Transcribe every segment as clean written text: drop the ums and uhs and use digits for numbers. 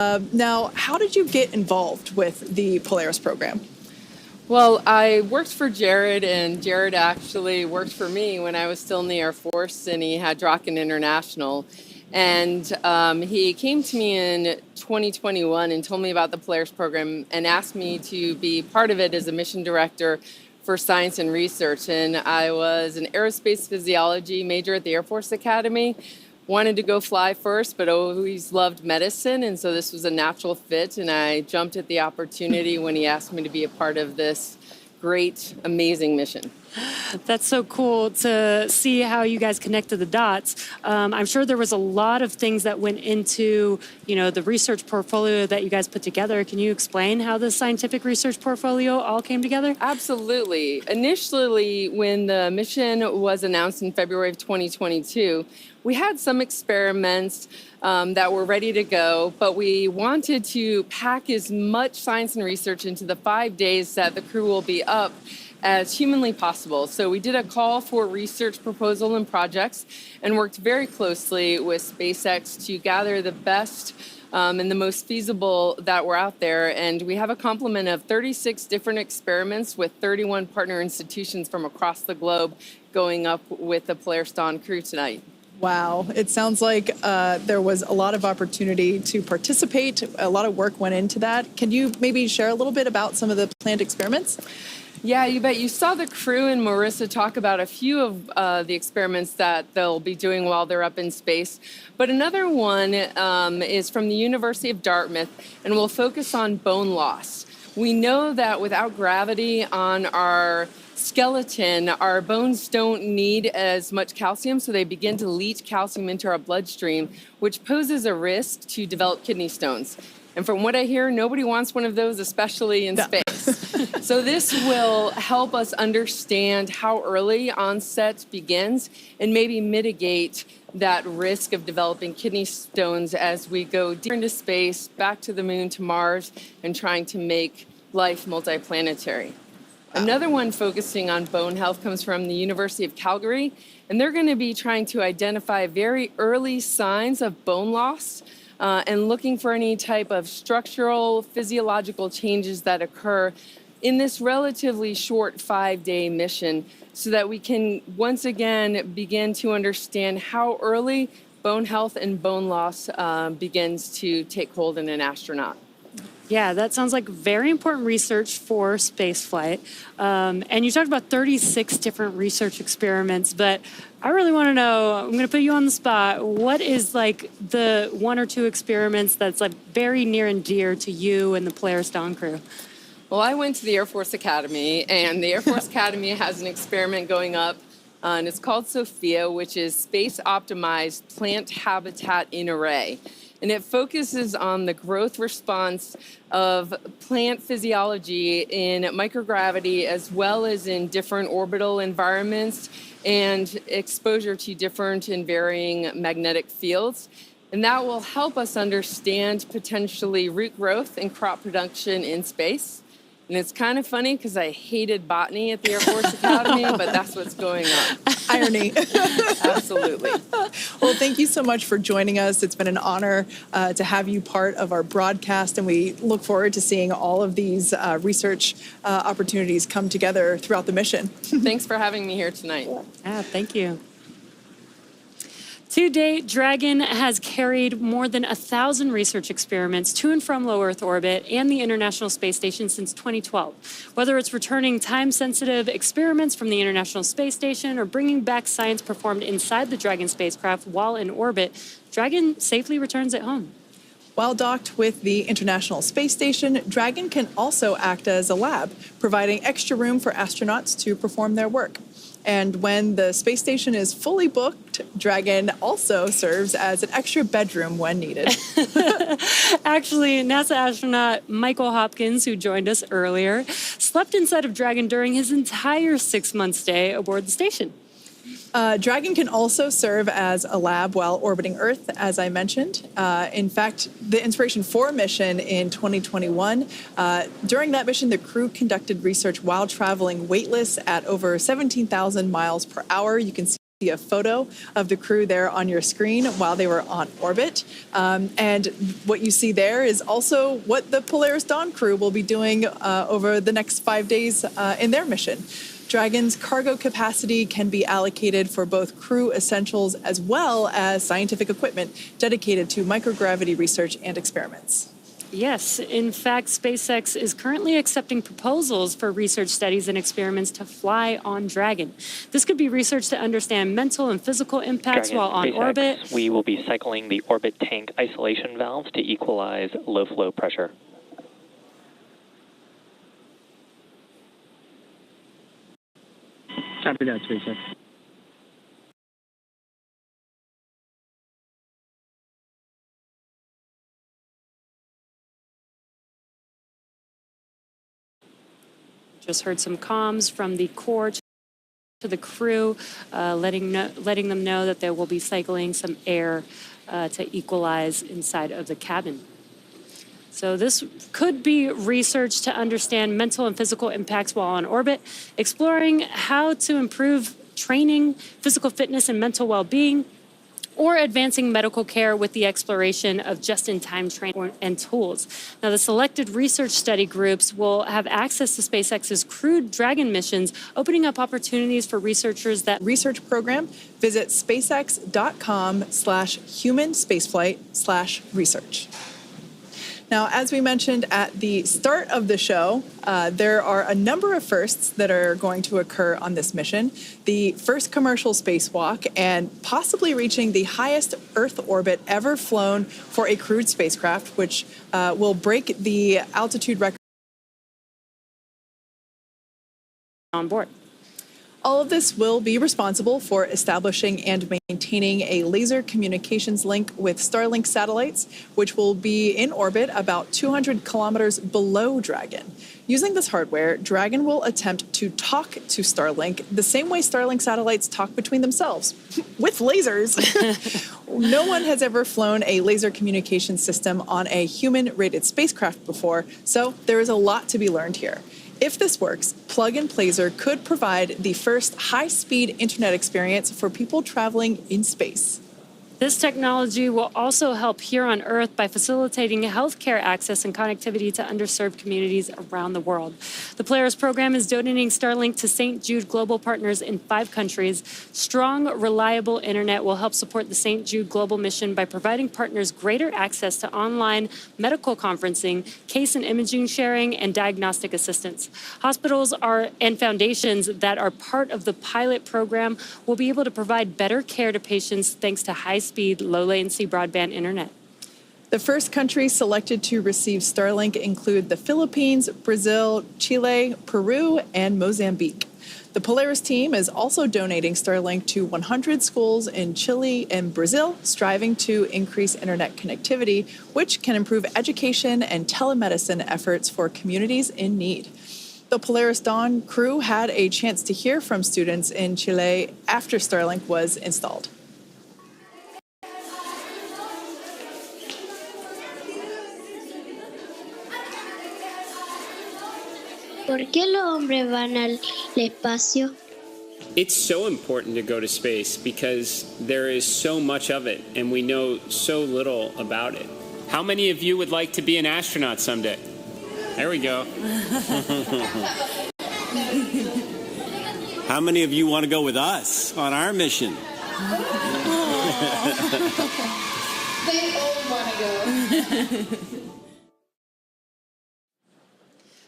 Now, how did you get involved with the Polaris program? Well, I worked for Jared, and Jared actually worked for me when I was still in the Air Force, and he had Draken International. And he came to me in 2021 and told me about the Polaris program and asked me to be part of it as a mission director for science and research. And I was an aerospace physiology major at the Air Force Academy. Wanted to go fly first, but always loved medicine, and so this was a natural fit, and I jumped at the opportunity when he asked me to be a part of this great, amazing mission. That's so cool to see how you guys connected the dots. I'm sure there was a lot of things that went into, the research portfolio that you guys put together. Can you explain how the scientific research portfolio all came together? Absolutely. Initially, when the mission was announced in February of 2022, we had some experiments that were ready to go, but we wanted to pack as much science and research into the 5 days that the crew will be up as humanly possible. So we did a call for research proposal and projects and worked very closely with SpaceX to gather the best and the most feasible that were out there. And we have a complement of 36 different experiments with 31 partner institutions from across the globe going up with the Polaris Dawn crew tonight. Wow, it sounds like there was a lot of opportunity to participate. A lot of work went into that. Can you maybe share a little bit about some of the planned experiments? Yeah, you bet. You saw the crew and Marissa talk about a few of the experiments that they'll be doing while they're up in space. But another one is from the University of Dartmouth, and will focus on bone loss. We know that without gravity on our skeleton, our bones don't need as much calcium, so they begin to leach calcium into our bloodstream, which poses a risk to develop kidney stones. And from what I hear, nobody wants one of those, especially in space. So this will help us understand how early onset begins and maybe mitigate that risk of developing kidney stones as we go deeper into space, back to the moon, to Mars, and trying to make life multiplanetary. Another one focusing on bone health comes from the University of Calgary, and they're going to be trying to identify very early signs of bone loss and looking for any type of structural, physiological changes that occur in this relatively short 5-day mission so that we can once again begin to understand how early bone health and bone loss begins to take hold in an astronaut. Yeah, that sounds like very important research for spaceflight. And you talked about 36 different research experiments, but I really want to know, I'm going to put you on the spot, what is like the one or two experiments that's like very near and dear to you and the Polaris Dawn crew? Well, I went to the Air Force Academy, and the Air Force Academy has an experiment going up, and it's called SOFIA, which is Space-Optimized Plant Habitat in Array. And it focuses on the growth response of plant physiology in microgravity as well as in different orbital environments and exposure to different and varying magnetic fields. And that will help us understand potentially root growth and crop production in space. And it's kind of funny because I hated botany at the Air Force Academy, but that's what's going on. Irony. Absolutely. Well, thank you so much for joining us. It's been an honor to have you part of our broadcast, and we look forward to seeing all of these research opportunities come together throughout the mission. Thanks for having me here tonight. Yeah, thank you. To date, Dragon has carried more than 1,000 research experiments to and from low Earth orbit and the International Space Station since 2012. Whether it's returning time-sensitive experiments from the International Space Station or bringing back science performed inside the Dragon spacecraft while in orbit, Dragon safely returns at home. While docked with the International Space Station, Dragon can also act as a lab, providing extra room for astronauts to perform their work. And when the space station is fully booked, Dragon also serves as an extra bedroom when needed. Actually, NASA astronaut Michael Hopkins, who joined us earlier, slept inside of Dragon during his entire 6-month stay aboard the station. Dragon can also serve as a lab while orbiting Earth, as I mentioned. In fact, the Inspiration 4 mission in 2021, during that mission, the crew conducted research while traveling weightless at over 17,000 miles per hour. You can see a photo of the crew there on your screen while they were on orbit. And what you see there is also what the Polaris Dawn crew will be doing over the next 5 days in their mission. Dragon's cargo capacity can be allocated for both crew essentials as well as scientific equipment dedicated to microgravity research and experiments. Yes, in fact, SpaceX is currently accepting proposals for research studies and experiments to fly on Dragon. This could be research to understand mental and physical impacts while on SpaceX, orbit. We will be cycling the orbit tank isolation valves to equalize low flow pressure. Copy that, SpaceX. Just heard some comms from the core to the crew, letting them know that they will be cycling some air to equalize inside of the cabin. So this could be research to understand mental and physical impacts while on orbit, exploring how to improve training, physical fitness, and mental well-being, or advancing medical care with the exploration of just-in-time training and tools. Now, the selected research study groups will have access to SpaceX's crewed Dragon missions, opening up opportunities for researchers that Research program, visit spacex.com/human spaceflight/research. Now, as we mentioned at the start of the show, there are a number of firsts that are going to occur on this mission. The first commercial spacewalk and possibly reaching the highest Earth orbit ever flown for a crewed spacecraft, which will break the altitude record on board. All of this will be responsible for establishing and maintaining a laser communications link with Starlink satellites, which will be in orbit about 200 kilometers below Dragon. Using this hardware, Dragon will attempt to talk to Starlink the same way Starlink satellites talk between themselves, with lasers. No one has ever flown a laser communication system on a human-rated spacecraft before, so there is a lot to be learned here. If this works, Plug and Placer could provide the first high-speed internet experience for people traveling in space. This technology will also help here on Earth by facilitating healthcare access and connectivity to underserved communities around the world. The Polaris program is donating Starlink to St. Jude Global Partners in 5 countries. Strong, reliable internet will help support the St. Jude Global mission by providing partners greater access to online medical conferencing, case and imaging sharing, and diagnostic assistance. Hospitals and foundations that are part of the pilot program will be able to provide better care to patients thanks to high-speed, low-latency broadband internet. The first countries selected to receive Starlink include the Philippines, Brazil, Chile, Peru, and Mozambique. The Polaris team is also donating Starlink to 100 schools in Chile and Brazil, striving to increase internet connectivity, which can improve education and telemedicine efforts for communities in need. The Polaris Dawn crew had a chance to hear from students in Chile after Starlink was installed. ¿Por qué los hombres van al espacio? It's so important to go to space because there is so much of it and we know so little about it. How many of you would like to be an astronaut someday? There we go. How many of you want to go with us on our mission? They all want to go.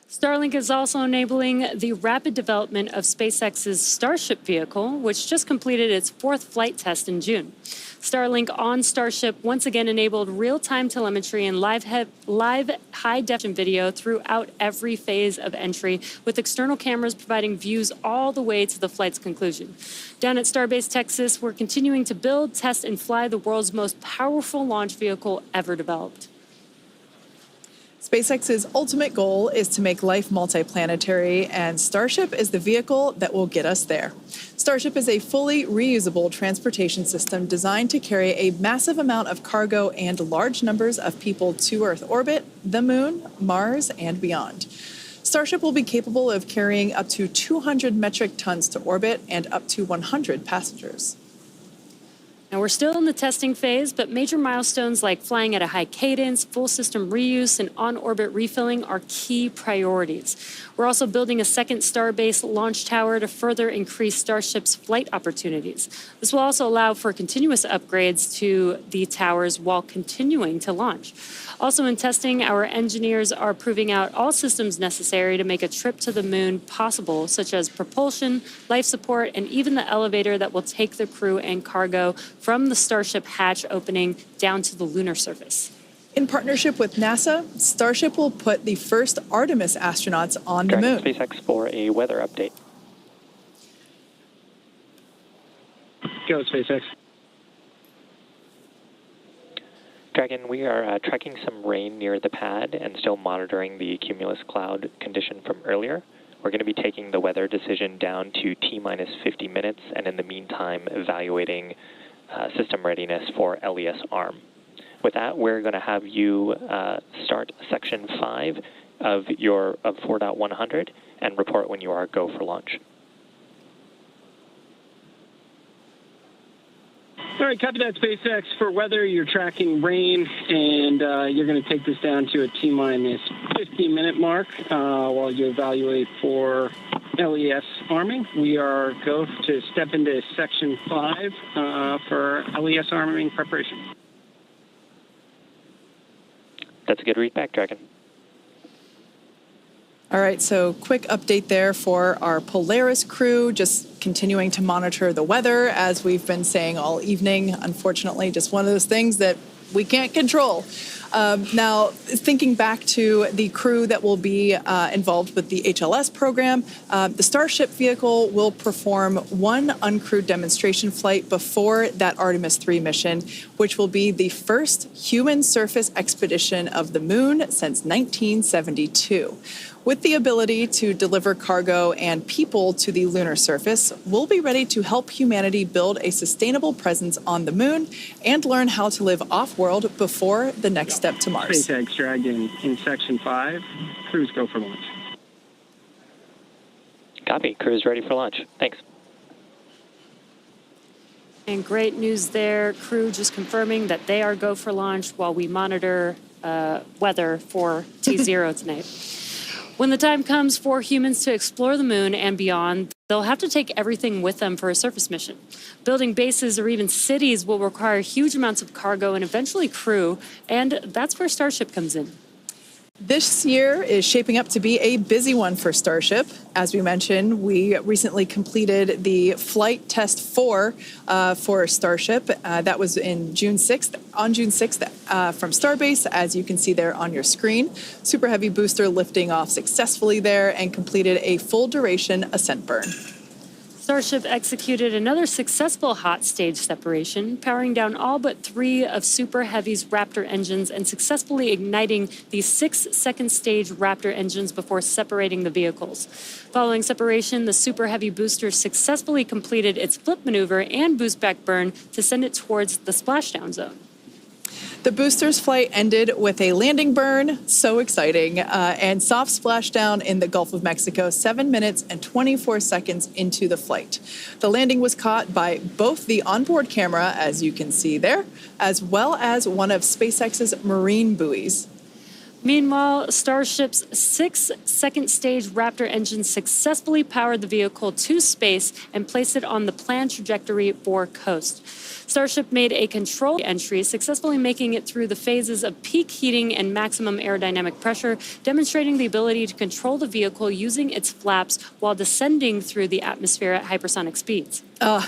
Starlink is also enabling the rapid development of SpaceX's Starship vehicle, which just completed its 4th flight test in June. Starlink on Starship once again enabled real-time telemetry and live high-definition video throughout every phase of entry, with external cameras providing views all the way to the flight's conclusion. Down at Starbase, Texas, we're continuing to build, test, and fly the world's most powerful launch vehicle ever developed. SpaceX's ultimate goal is to make life multiplanetary, and Starship is the vehicle that will get us there. Starship is a fully reusable transportation system designed to carry a massive amount of cargo and large numbers of people to Earth orbit, the Moon, Mars, and beyond. Starship will be capable of carrying up to 200 metric tons to orbit and up to 100 passengers. Now, we're still in the testing phase, but major milestones like flying at a high cadence, full system reuse, and on-orbit refilling are key priorities. We're also building a second Starbase launch tower to further increase Starship's flight opportunities. This will also allow for continuous upgrades to the towers while continuing to launch. Also in testing, our engineers are proving out all systems necessary to make a trip to the moon possible, such as propulsion, life support, and even the elevator that will take the crew and cargo from the Starship hatch opening down to the lunar surface. In partnership with NASA, Starship will put the first Artemis astronauts on the moon. SpaceX for a weather update. Go, SpaceX. Dragon, we are tracking some rain near the pad and still monitoring the cumulus cloud condition from earlier. We're going to be taking the weather decision down to T-minus 50 minutes, and in the meantime, evaluating system readiness for LES arm. With that, we're going to have you start section 5 of 4.100 and report when you are go for launch. All right, copy that, SpaceX. For weather, you're tracking rain, and you're going to take this down to a T-minus 15-minute mark while you evaluate for LES arming. We are go to step into section 5 for LES arming preparation. That's a good read back, Dragon. All right, so quick update there for our Polaris crew, just continuing to monitor the weather, as we've been saying all evening. Unfortunately, just one of those things that we can't control. Now, thinking back to the crew that will be involved with the HLS program, the Starship vehicle will perform one uncrewed demonstration flight before that Artemis 3 mission, which will be the first human surface expedition of the moon since 1972. With the ability to deliver cargo and people to the lunar surface, we'll be ready to help humanity build a sustainable presence on the moon and learn how to live off-world before the next step to Mars. SpaceX Dragon in section 5. Crews go for launch. Copy. Crew is ready for launch. Thanks. And great news there. Crew just confirming that they are go for launch while we monitor weather for T0 tonight. When the time comes for humans to explore the moon and beyond, they'll have to take everything with them for a surface mission. Building bases or even cities will require huge amounts of cargo and eventually crew, and that's where Starship comes in. This year is shaping up to be a busy one for Starship. As we mentioned, we recently completed the flight test 4 for Starship. That was on June 6th from Starbase, as you can see there on your screen. Super Heavy booster lifting off successfully there and completed a full duration ascent burn. Starship executed another successful hot stage separation, powering down all but 3 of Super Heavy's Raptor engines and successfully igniting the 6 second stage Raptor engines before separating the vehicles. Following separation, the Super Heavy booster successfully completed its flip maneuver and boost back burn to send it towards the splashdown zone. The booster's flight ended with a landing burn, so exciting, and soft splashdown in the Gulf of Mexico 7 minutes and 24 seconds into the flight. The landing was caught by both the onboard camera, as you can see there, as well as one of SpaceX's marine buoys. Meanwhile, Starship's 6 second stage Raptor engines successfully powered the vehicle to space and placed it on the planned trajectory for coast. Starship made a control entry, successfully making it through the phases of peak heating and maximum aerodynamic pressure, demonstrating the ability to control the vehicle using its flaps while descending through the atmosphere at hypersonic speeds.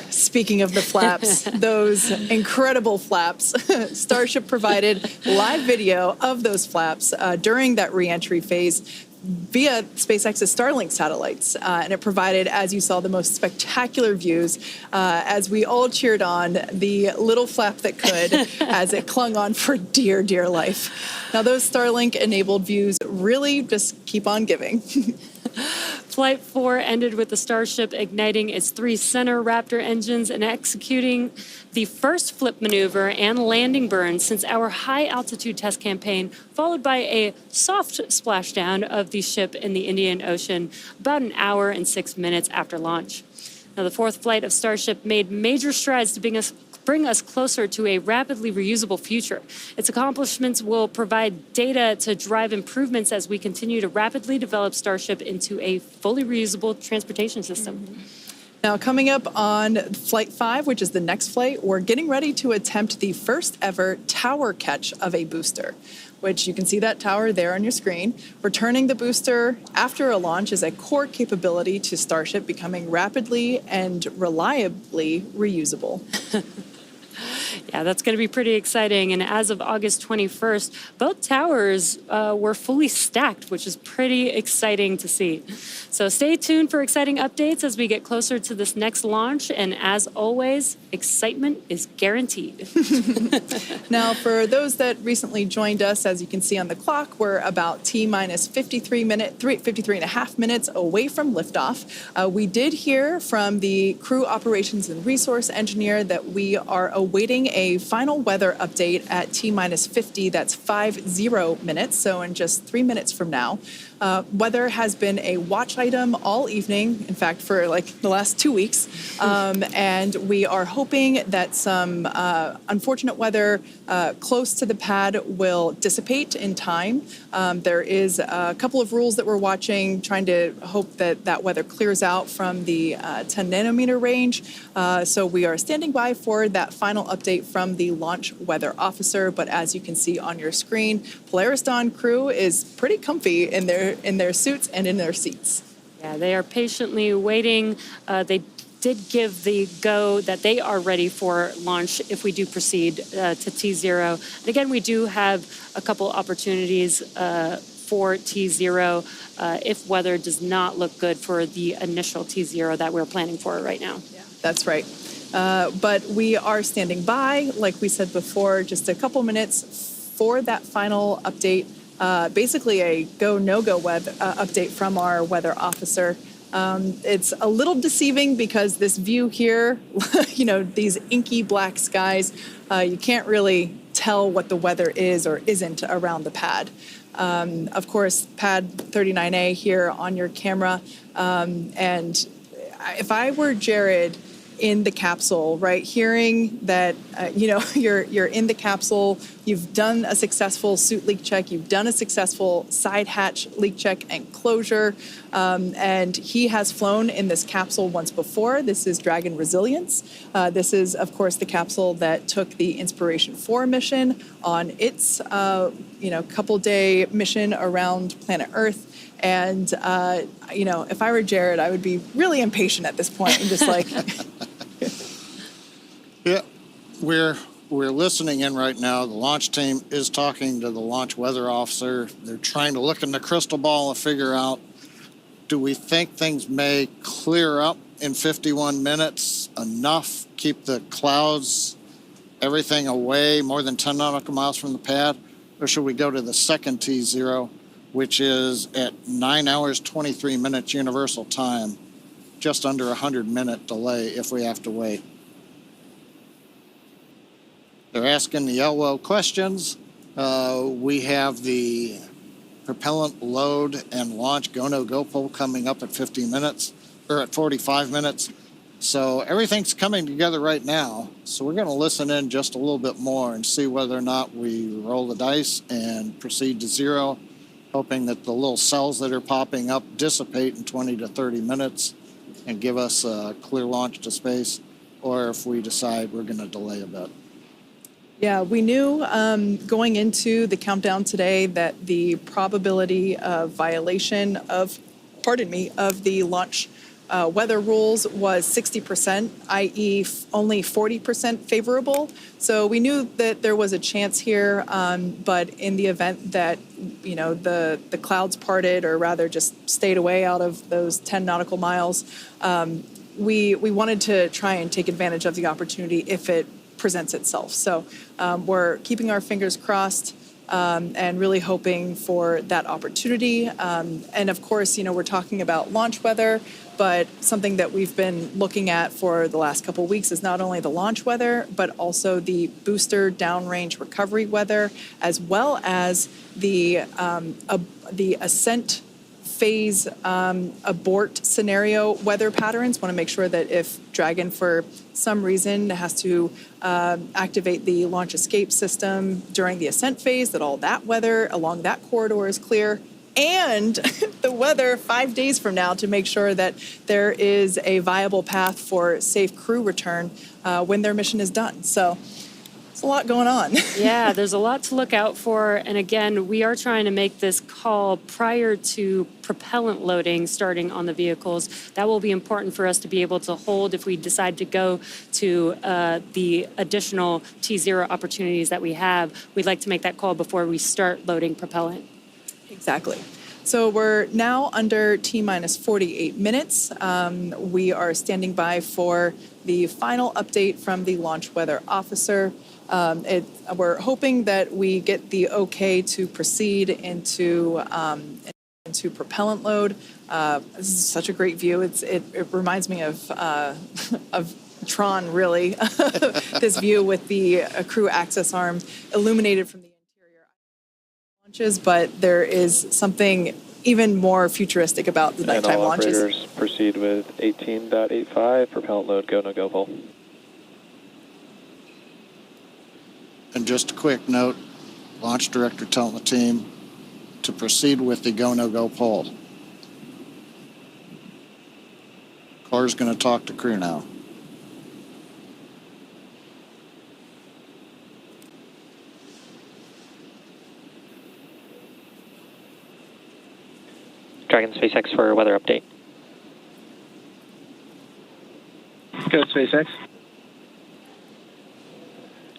Speaking of the flaps, those incredible flaps, Starship provided live video of those flaps during that re-entry phase via SpaceX's Starlink satellites. And it provided, as you saw, the most spectacular views as we all cheered on the little flap that could as it clung on for dear, dear life. Now, those Starlink-enabled views really just keep on giving. Flight 4 ended with the Starship igniting its 3 center Raptor engines and executing the first flip maneuver and landing burn since our high-altitude test campaign, followed by a soft splashdown of the ship in the Indian Ocean about an hour and 6 minutes after launch. Now, the 4th flight of Starship made major strides to bring us closer to a rapidly reusable future. Its accomplishments will provide data to drive improvements as we continue to rapidly develop Starship into a fully reusable transportation system. Now, coming up on Flight 5, which is the next flight, we're getting ready to attempt the first ever tower catch of a booster, which you can see that tower there on your screen. Returning the booster after a launch is a core capability to Starship becoming rapidly and reliably reusable. Yeah, that's going to be pretty exciting. And as of August 21st, both towers were fully stacked, which is pretty exciting to see. So stay tuned for exciting updates as we get closer to this next launch. And as always, excitement is guaranteed. Now, for those that recently joined us, as you can see on the clock, we're about T-minus 53 and a half minutes away from liftoff. We did hear from the crew operations and resource engineer that we are awaiting a final weather update at T-minus 50. That's 50 minutes, so in just 3 minutes from now. Weather has been a watch item all evening, in fact, for like the last 2 weeks. And we are hoping that some unfortunate weather close to the pad will dissipate in time. There is a couple of rules that we're watching, trying to hope that that weather clears out from the 10 nanometer range. So we are standing by for that final update from the launch weather officer. But as you can see on your screen, Polaris Dawn crew is pretty comfy in their suits and in their seats. Yeah, they are patiently waiting. They did give the go that they are ready for launch if we do proceed to T0. And again, we do have a couple opportunities for T0 if weather does not look good for the initial T0 that we're planning for right now. Yeah, that's right. But we are standing by, like we said before, just a couple minutes for that final update. Basically a go, no-go update from our weather officer. It's a little deceiving because this view here, these inky black skies, you can't really tell what the weather is or isn't around the pad. Of course, pad 39A here on your camera. And if I were Jared in the capsule, right, hearing that, you're in the capsule, you've done a successful suit leak check, you've done a successful side hatch leak check and closure, and he has flown in this capsule once before. This is Dragon Resilience. This is, of course, the capsule that took the Inspiration 4 mission on its, couple-day mission around planet Earth. And, if I were Jared, I would be really impatient at this point and just like... Yeah, we're listening in right now. The launch team is talking to the launch weather officer. They're trying to look in the crystal ball and figure out, do we think things may clear up in 51 minutes enough, keep the clouds, everything away more than 10 nautical miles from the pad? Or should we go to the second T0, which is at 9 hours, 23 minutes universal time, just under 100-minute delay if we have to wait? They're asking the LWO questions. We have the propellant load and launch go-no-go poll coming up at 50 minutes, or at 45 minutes. So everything's coming together right now. So we're going to listen in just a little bit more and see whether or not we roll the dice and proceed to 0, hoping that the little cells that are popping up dissipate in 20 to 30 minutes and give us a clear launch to space, or if we decide we're going to delay a bit. Yeah, we knew going into the countdown today that the probability of violation of the launch weather rules was 60%, i.e. only 40% favorable. So we knew that there was a chance here, but in the event that, the clouds parted, or rather just stayed away out of those 10 nautical miles, we wanted to try and take advantage of the opportunity if it presents itself. So we're keeping our fingers crossed and really hoping for that opportunity. And of course, we're talking about launch weather, but something that we've been looking at for the last couple of weeks is not only the launch weather, but also the booster downrange recovery weather, as well as the ascent phase abort scenario weather patterns. Want to make sure that if Dragon, for some reason, has to activate the launch escape system during the ascent phase, that all that weather along that corridor is clear. And the weather 5 days from now to make sure that there is a viable path for safe crew return when their mission is done. So it's a lot going on. Yeah, there's a lot to look out for. And again, we are trying to make this call prior to propellant loading starting on the vehicles. That will be important for us to be able to hold if we decide to go to the additional T0 opportunities that we have. We'd like to make that call before we start loading propellant. Exactly. So we're now under T-minus 48 minutes. We are standing by for the final update from the launch weather officer. We're hoping that we get the okay to proceed into propellant load. This is such a great view. It reminds me of Tron, really. This view with the crew access arm illuminated from the launches, but there is something even more futuristic about the nighttime launches. Operators proceed with 18.85, propellant load, go, no go, pull. And just a quick note, launch director telling the team to proceed with the go, no go pull. Corps going to talk to crew now. Dragon SpaceX for weather update. Go SpaceX.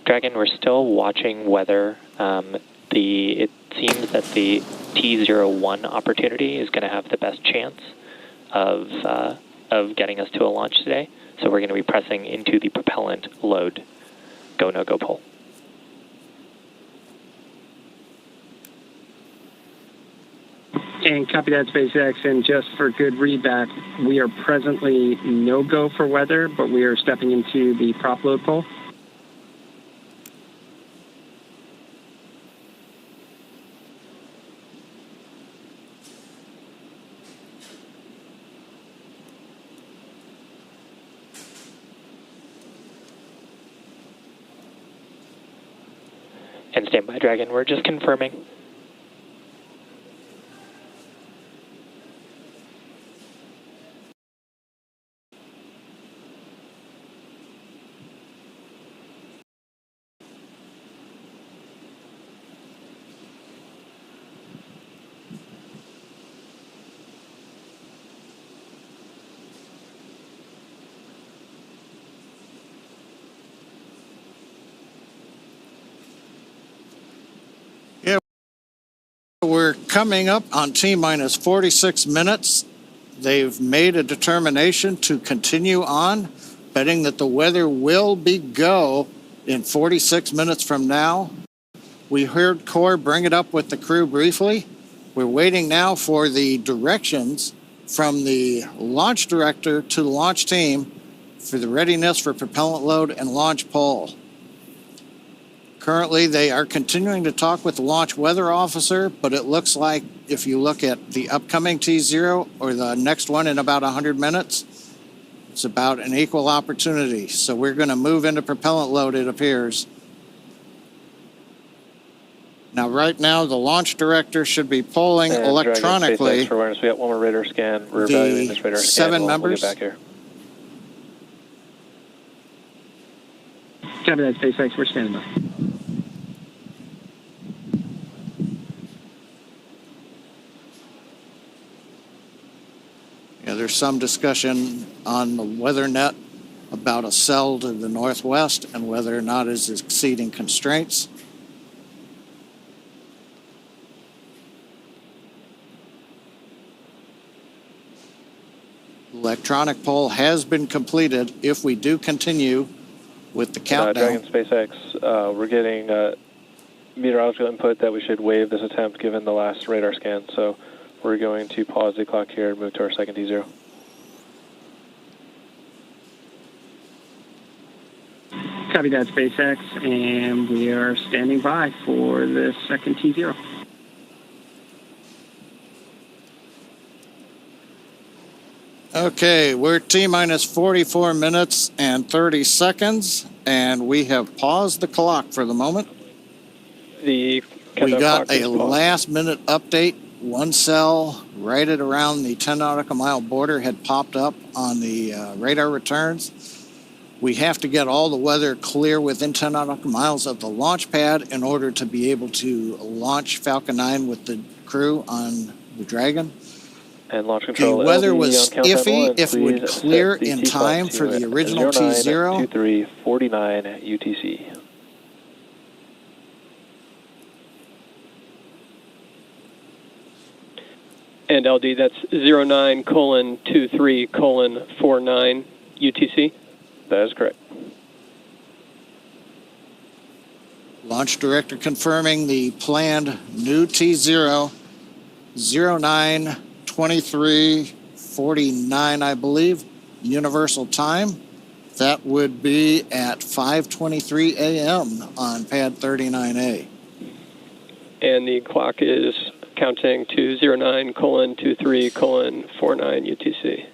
Dragon, we're still watching weather. It seems that the T01 opportunity is going to have the best chance of getting us to a launch today. So we're going to be pressing into the propellant load. Go, no go, pull. And copy that, SpaceX. And just for good readback, we are presently no-go for weather, but we are stepping into the prop load pole. And stand by, Dragon. We're just confirming. We're coming up on T-minus 46 minutes. They've made a determination to continue on, betting that the weather will be go in 46 minutes from now. We heard Corps bring it up with the crew briefly. We're waiting now for the directions from the launch director to the launch team for the readiness for propellant load and launch pull. Currently, they are continuing to talk with the launch weather officer, but it looks like if you look at the upcoming T0 or the next one in about 100 minutes, it's about an equal opportunity. So we're going to move into propellant load, it appears. Now, right now, the launch director should be polling electronically. For awareness, we got one more radar scan. We're evaluating this radar scan. 7 members. We'll get back here. Copy that, SpaceX. We're standing by. Yeah, there's some discussion on the WeatherNet about a cell to the northwest and whether or not it's exceeding constraints. Electronic poll has been completed. If we do continue with the countdown. Dragon SpaceX, we're getting meteorological input that we should waive this attempt given the last radar scan. So we're going to pause the clock here and move to our second T0. Copy that, SpaceX, and we are standing by for the second T0. Okay, we're T-minus 44 minutes and 30 seconds, and we have paused the clock for the moment. The We got clock is a paused. last-minute update. One cell right at around the 10 nautical mile border had popped up on the radar returns. We have to get all the weather clear within 10 nautical miles of the launch pad in order to be able to launch Falcon 9 with the crew on the Dragon. And launch The control weather LD was on countdown iffy. one. If it would Please clear set the in T-spot time to for the original T0. 092349 UTC. And LD, that's 09:23:49 UTC? That is correct. Launch director confirming the planned new T0, 09:23:49, I believe, universal time. That would be at 5:23 a.m. on pad 39A. And the clock is counting to 09:23:49 UTC.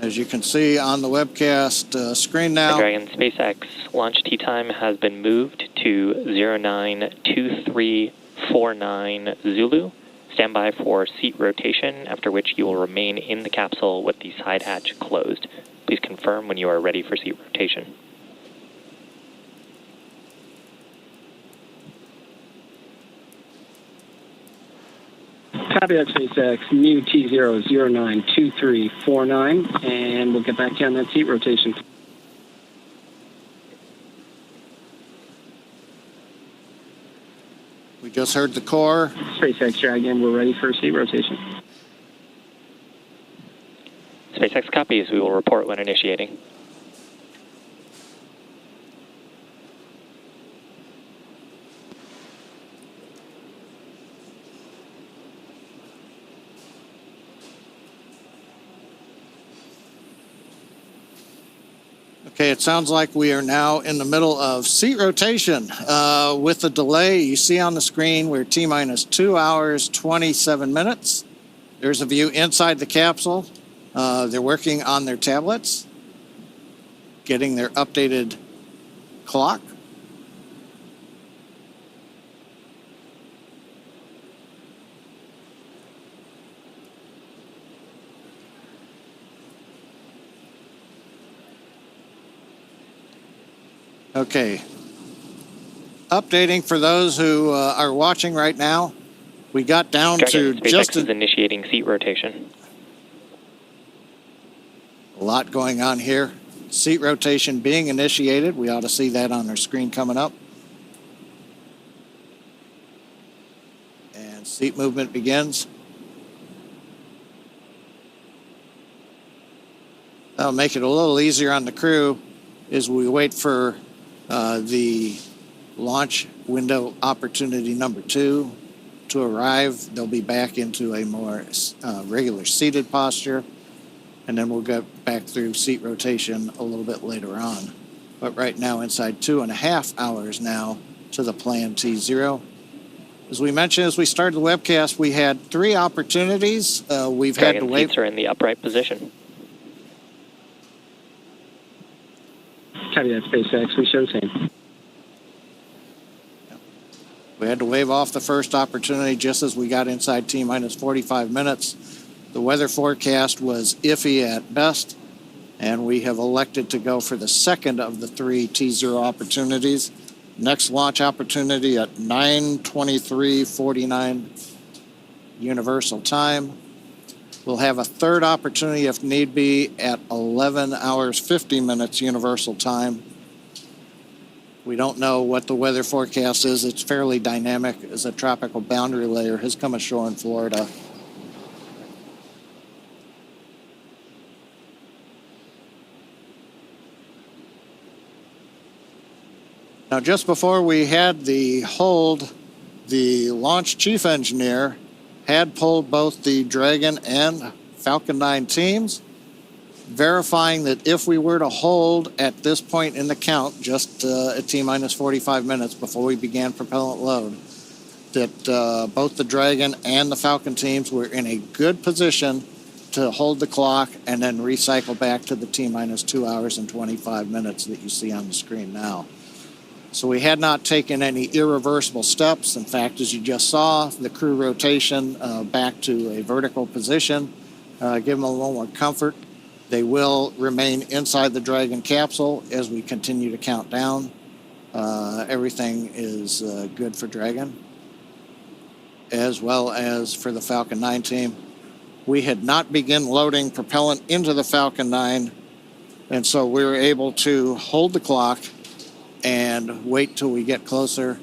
As you can see on the webcast screen now. Dragon SpaceX launch T time has been moved to 09:23:49 Zulu. Stand by for seat rotation, after which you will remain in the capsule with the side hatch closed. Please confirm when you are ready for seat rotation. Copy that, SpaceX. New T0 092349, and we'll get back to you on that seat rotation. We just heard the core. SpaceX Dragon, we're ready for seat rotation. SpaceX copies. We will report when initiating. Okay, it sounds like we are now in the middle of seat rotation. With the delay, you see on the screen, we're T-minus 2 hours, 27 minutes. There's a view inside the capsule. They're working on their tablets, getting their updated clock. Okay. Updating for those who are watching right now. We got down Dragon, to SpaceX just is initiating seat rotation. a lot going on here. Seat rotation being initiated. We ought to see that on our screen coming up. And seat movement begins. That'll make it a little easier on the crew as we wait for the launch window opportunity number 2 to arrive. They'll be back into a more regular seated posture, and then we'll get back through seat rotation a little bit later on. But right now, inside 2.5 hours now to the planned T0. As we mentioned, as we started the webcast, we had 3 opportunities. We've had to Dragon wait. seats are in the upright position. Copy that, SpaceX. We show the same. We had to wave off the first opportunity just as we got inside T-minus 45 minutes. The weather forecast was iffy at best, and we have elected to go for the second of the 3 T0 opportunities. Next launch opportunity at 9:23:49 universal time. We'll have a third opportunity if need be at 11 hours 50 minutes universal time. We don't know what the weather forecast is. It's fairly dynamic as a tropical boundary layer has come ashore in Florida. Now, just before we had the hold, the launch chief engineer had pulled both the Dragon and Falcon 9 teams, verifying that if we were to hold at this point in the count, just at T-minus 45 minutes before we began propellant load, that both the Dragon and the Falcon teams were in a good position to hold the clock and then recycle back to the T-minus 2 hours and 25 minutes that you see on the screen now. So we had not taken any irreversible steps. In fact, as you just saw, the crew rotation back to a vertical position, give them a little more comfort. They will remain inside the Dragon capsule as we continue to count down. Everything is good for Dragon, as well as for the Falcon 9 team. We had not begun loading propellant into the Falcon 9, and so we were able to hold the clock and wait till we get closer,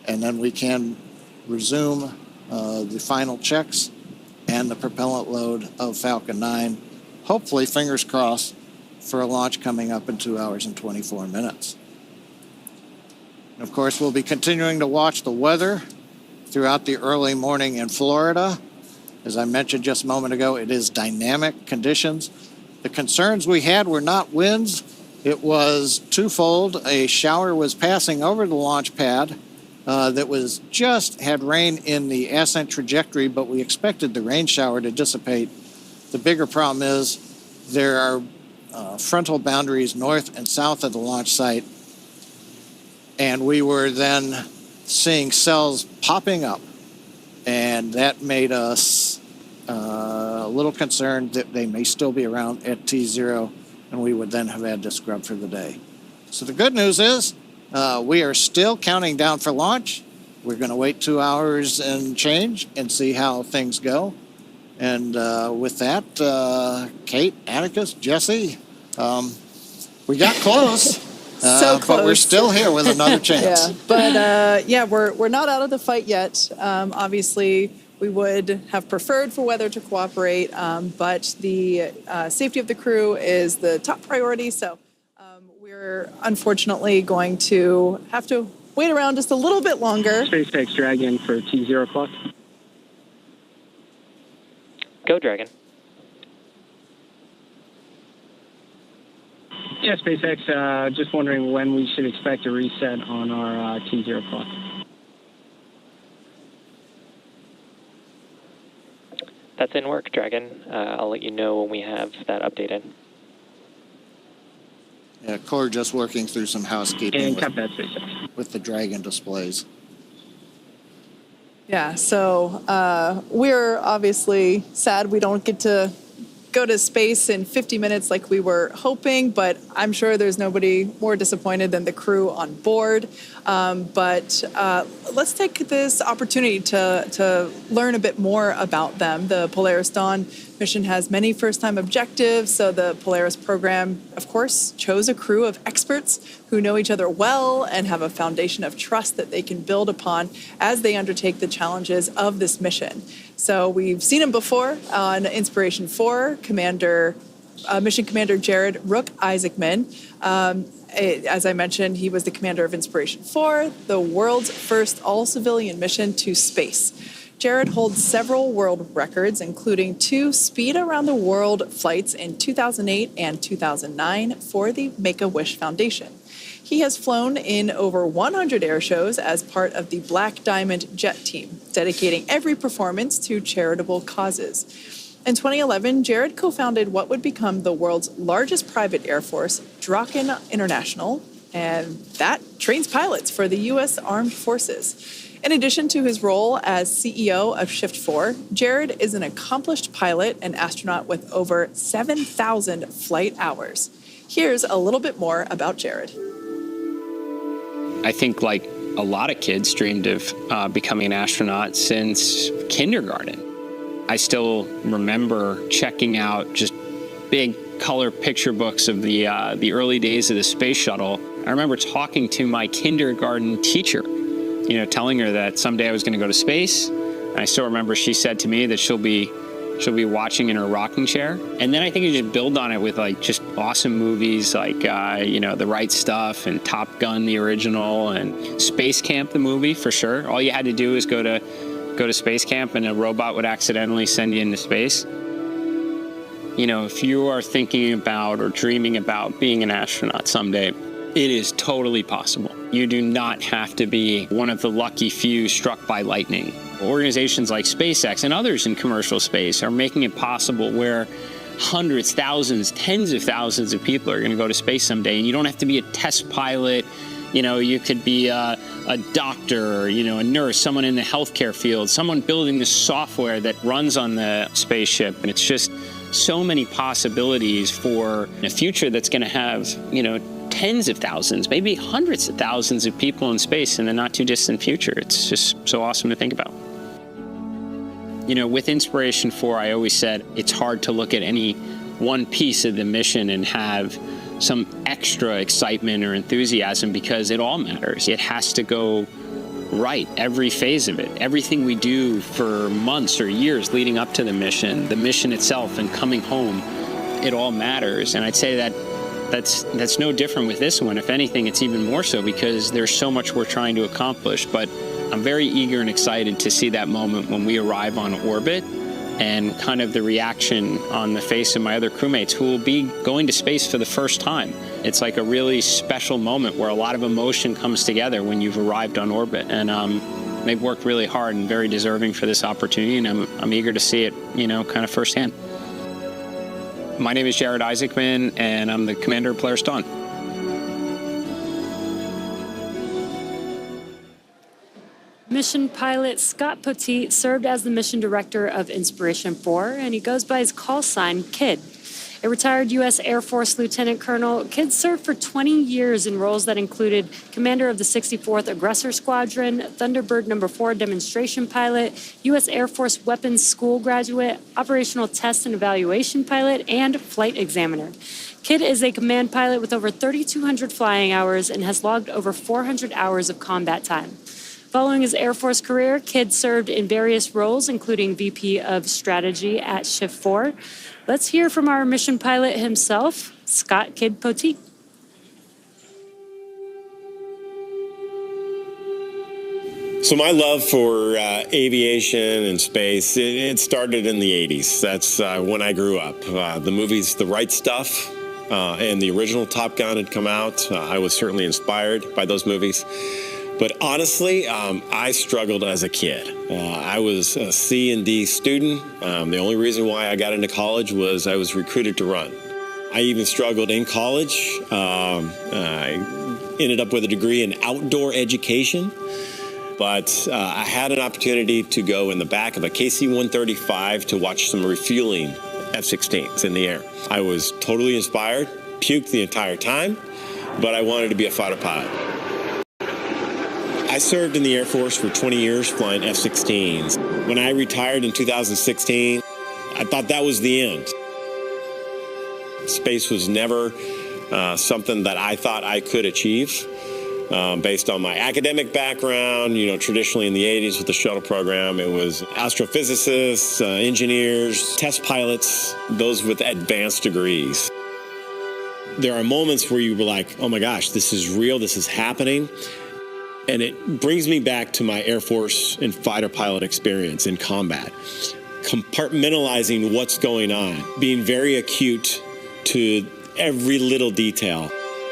and then we can resume the final checks and the propellant load of Falcon 9. Hopefully, fingers crossed, for a launch coming up in 2 hours and 24 minutes. And of course, we'll be continuing to watch the weather throughout the early morning in Florida. As I mentioned just a moment ago, it is dynamic conditions. The concerns we had were not winds. It was twofold. A shower was passing over the launch pad that was just had rain in the ascent trajectory, but we expected the rain shower to dissipate. The bigger problem is there are frontal boundaries north and south of the launch site, and we were then seeing cells popping up, and that made us a little concerned that they may still be around at T0, and we would then have had to scrub for the day. So the good news is we are still counting down for launch. We're going to wait 2 hours and change and see how things go. And with that, Kate, Atticus, Jesse, we got close. So close. But we're still here with another chance. Yeah, but we're not out of the fight yet. Obviously, we would have preferred for weather to cooperate, but the safety of the crew is the top priority. So we're unfortunately going to have to wait around just a little bit longer. SpaceX Dragon for T0 clock. Go, Dragon. Yeah, SpaceX, just wondering when we should expect a reset on our T0 clock. That's in work, Dragon. I'll let you know when we have that updated. Yeah, Core just working through some housekeeping And cut that, SpaceX. with the Dragon displays. Yeah, so we're obviously sad we don't get to go to space in 50 minutes like we were hoping, but I'm sure there's nobody more disappointed than the crew on board. But let's take this opportunity to learn a bit more about them. The Polaris Dawn mission has many first-time objectives, so the Polaris program, of course, chose a crew of experts who know each other well and have a foundation of trust that they can build upon as they undertake the challenges of this mission. So we've seen him before on Inspiration 4, Mission Commander Jared Rook Isaacman. As I mentioned, he was the commander of Inspiration 4, the world's first all-civilian mission to space. Jared holds several world records, including 2 speed-around-the-world flights in 2008 and 2009 for the Make-A-Wish Foundation. He has flown in over 100 air shows as part of the Black Diamond Jet Team, dedicating every performance to charitable causes. In 2011, Jared co-founded what would become the world's largest private air force, Draken International, and that trains pilots for the U.S. Armed Forces. In addition to his role as CEO of Shift 4, Jared is an accomplished pilot and astronaut with over 7,000 flight hours. Here's a little bit more about Jared. I think, like a lot of kids, dreamed of becoming an astronaut since kindergarten. I still remember checking out just big color picture books of the early days of the space shuttle. I remember talking to my kindergarten teacher, telling her that someday I was going to go to space. And I still remember she said to me that she'll be watching in her rocking chair. And then I think you just build on it with just awesome movies like, The Right Stuff and Top Gun, the original, and Space Camp, the movie, for sure. All you had to do was go to space camp and a robot would accidentally send you into space. If you are thinking about or dreaming about being an astronaut someday, it is totally possible. You do not have to be one of the lucky few struck by lightning. Organizations like SpaceX and others in commercial space are making it possible where hundreds, thousands, tens of thousands of people are going to go to space someday. And you don't have to be a test pilot. You know, you could be a doctor, you know, a nurse, someone in the healthcare field, someone building the software that runs on the spaceship. And it's just so many possibilities for a future that's going to have, you know, tens of thousands, maybe hundreds of thousands of people in space in the not too distant future. It's just so awesome to think about. You know, with Inspiration 4, I always said it's hard to look at any one piece of the mission and have some extra excitement or enthusiasm because it all matters. It has to go right, every phase of it. Everything we do for months or years leading up to the mission itself and coming home, it all matters. And I'd say that that's no different with this one. If anything, it's even more so because there's so much we're trying to accomplish. But I'm very eager and excited to see that moment when we arrive on orbit and kind of the reaction on the face of my other crewmates who will be going to space for the first time. It's like a really special moment where a lot of emotion comes together when you've arrived on orbit. And they've worked really hard and very deserving for this opportunity, and I'm eager to see it, you know, kind of firsthand. My name is Jared Isaacman, and I'm the commander of Polaris Dawn. Mission pilot Scott Poteet served as the mission director of Inspiration 4, and he goes by his call sign, Kid. A retired U.S. Air Force Lieutenant Colonel, Kid served for 20 years in roles that included commander of the 64th Aggressor Squadron, Thunderbird No. 4 demonstration pilot, U.S. Air Force Weapons School graduate, operational test and evaluation pilot, and flight examiner. Kid is a command pilot with over 3,200 flying hours and has logged over 400 hours of combat time. Following his Air Force career, Kid served in various roles, including VP of Strategy at Shift 4. Let's hear from our mission pilot himself, Scott Kid Poteet. So my love for aviation and space, it started in the 80s. That's when I grew up. The movies The Right Stuff and the original Top Gun had come out. I was certainly inspired by those movies. But honestly, I struggled as a kid. I was a C and D student. The only reason why I got into college was I was recruited to run. I even struggled in college. I ended up with a degree in outdoor education. But I had an opportunity to go in the back of a KC-135 to watch some refueling F-16s in the air. I was totally inspired, puked the entire time, but I wanted to be a fighter pilot. I served in the Air Force for 20 years flying F-16s. When I retired in 2016, I thought that was the end. Space was never something that I thought I could achieve based on my academic background. You know, traditionally in the 80s with the shuttle program, it was astrophysicists, engineers, test pilots, those with advanced degrees. There are moments where you were like, oh my gosh, this is real, this is happening. And it brings me back to my Air Force and fighter pilot experience in combat. Compartmentalizing what's going on, being very acute to every little detail.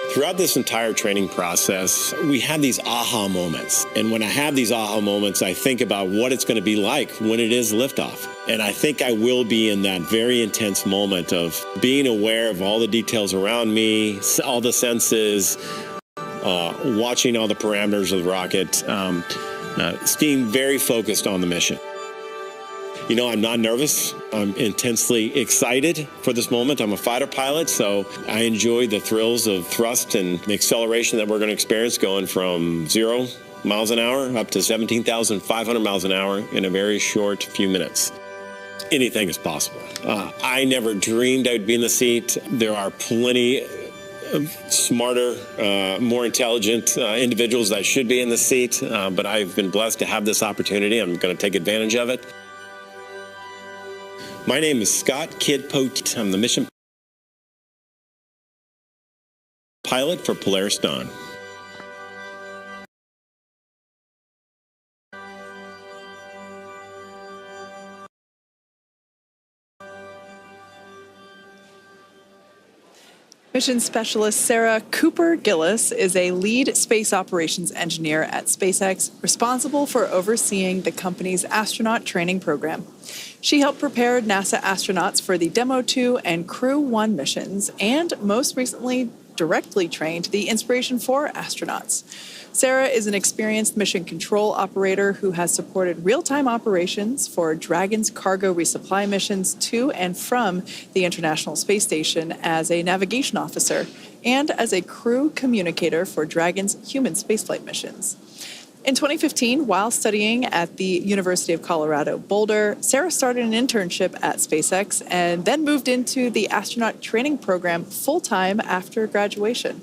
Throughout this entire training process, we have these aha moments. And when I have these aha moments, I think about what it's going to be like when it is liftoff. And I think I will be in that very intense moment of being aware of all the details around me, all the senses, watching all the parameters of the rocket, staying very focused on the mission. You know, I'm not nervous. I'm intensely excited for this moment. I'm a fighter pilot, so I enjoy the thrills of thrust and the acceleration that we're going to experience going from 0 miles an hour up to 17,500 miles an hour in a very short few minutes. Anything is possible. I never dreamed I would be in the seat. There are plenty smarter, more intelligent individuals that should be in the seat, but I've been blessed to have this opportunity. I'm going to take advantage of it. My name is Scott Kid Poteet. I'm the mission pilot for Polaris Dawn. Mission Specialist Sarah Cooper Gillis is a lead space operations engineer at SpaceX, responsible for overseeing the company's astronaut training program. She helped prepare NASA astronauts for the Demo 2 and Crew 1 missions, and most recently directly trained the Inspiration 4 astronauts. Sarah is an experienced mission control operator who has supported real-time operations for Dragon's cargo resupply missions to and from the International Space Station as a navigation officer and as a crew communicator for Dragon's human spaceflight missions. In 2015, while studying at the University of Colorado Boulder, Sarah started an internship at SpaceX and then moved into the astronaut training program full-time after graduation.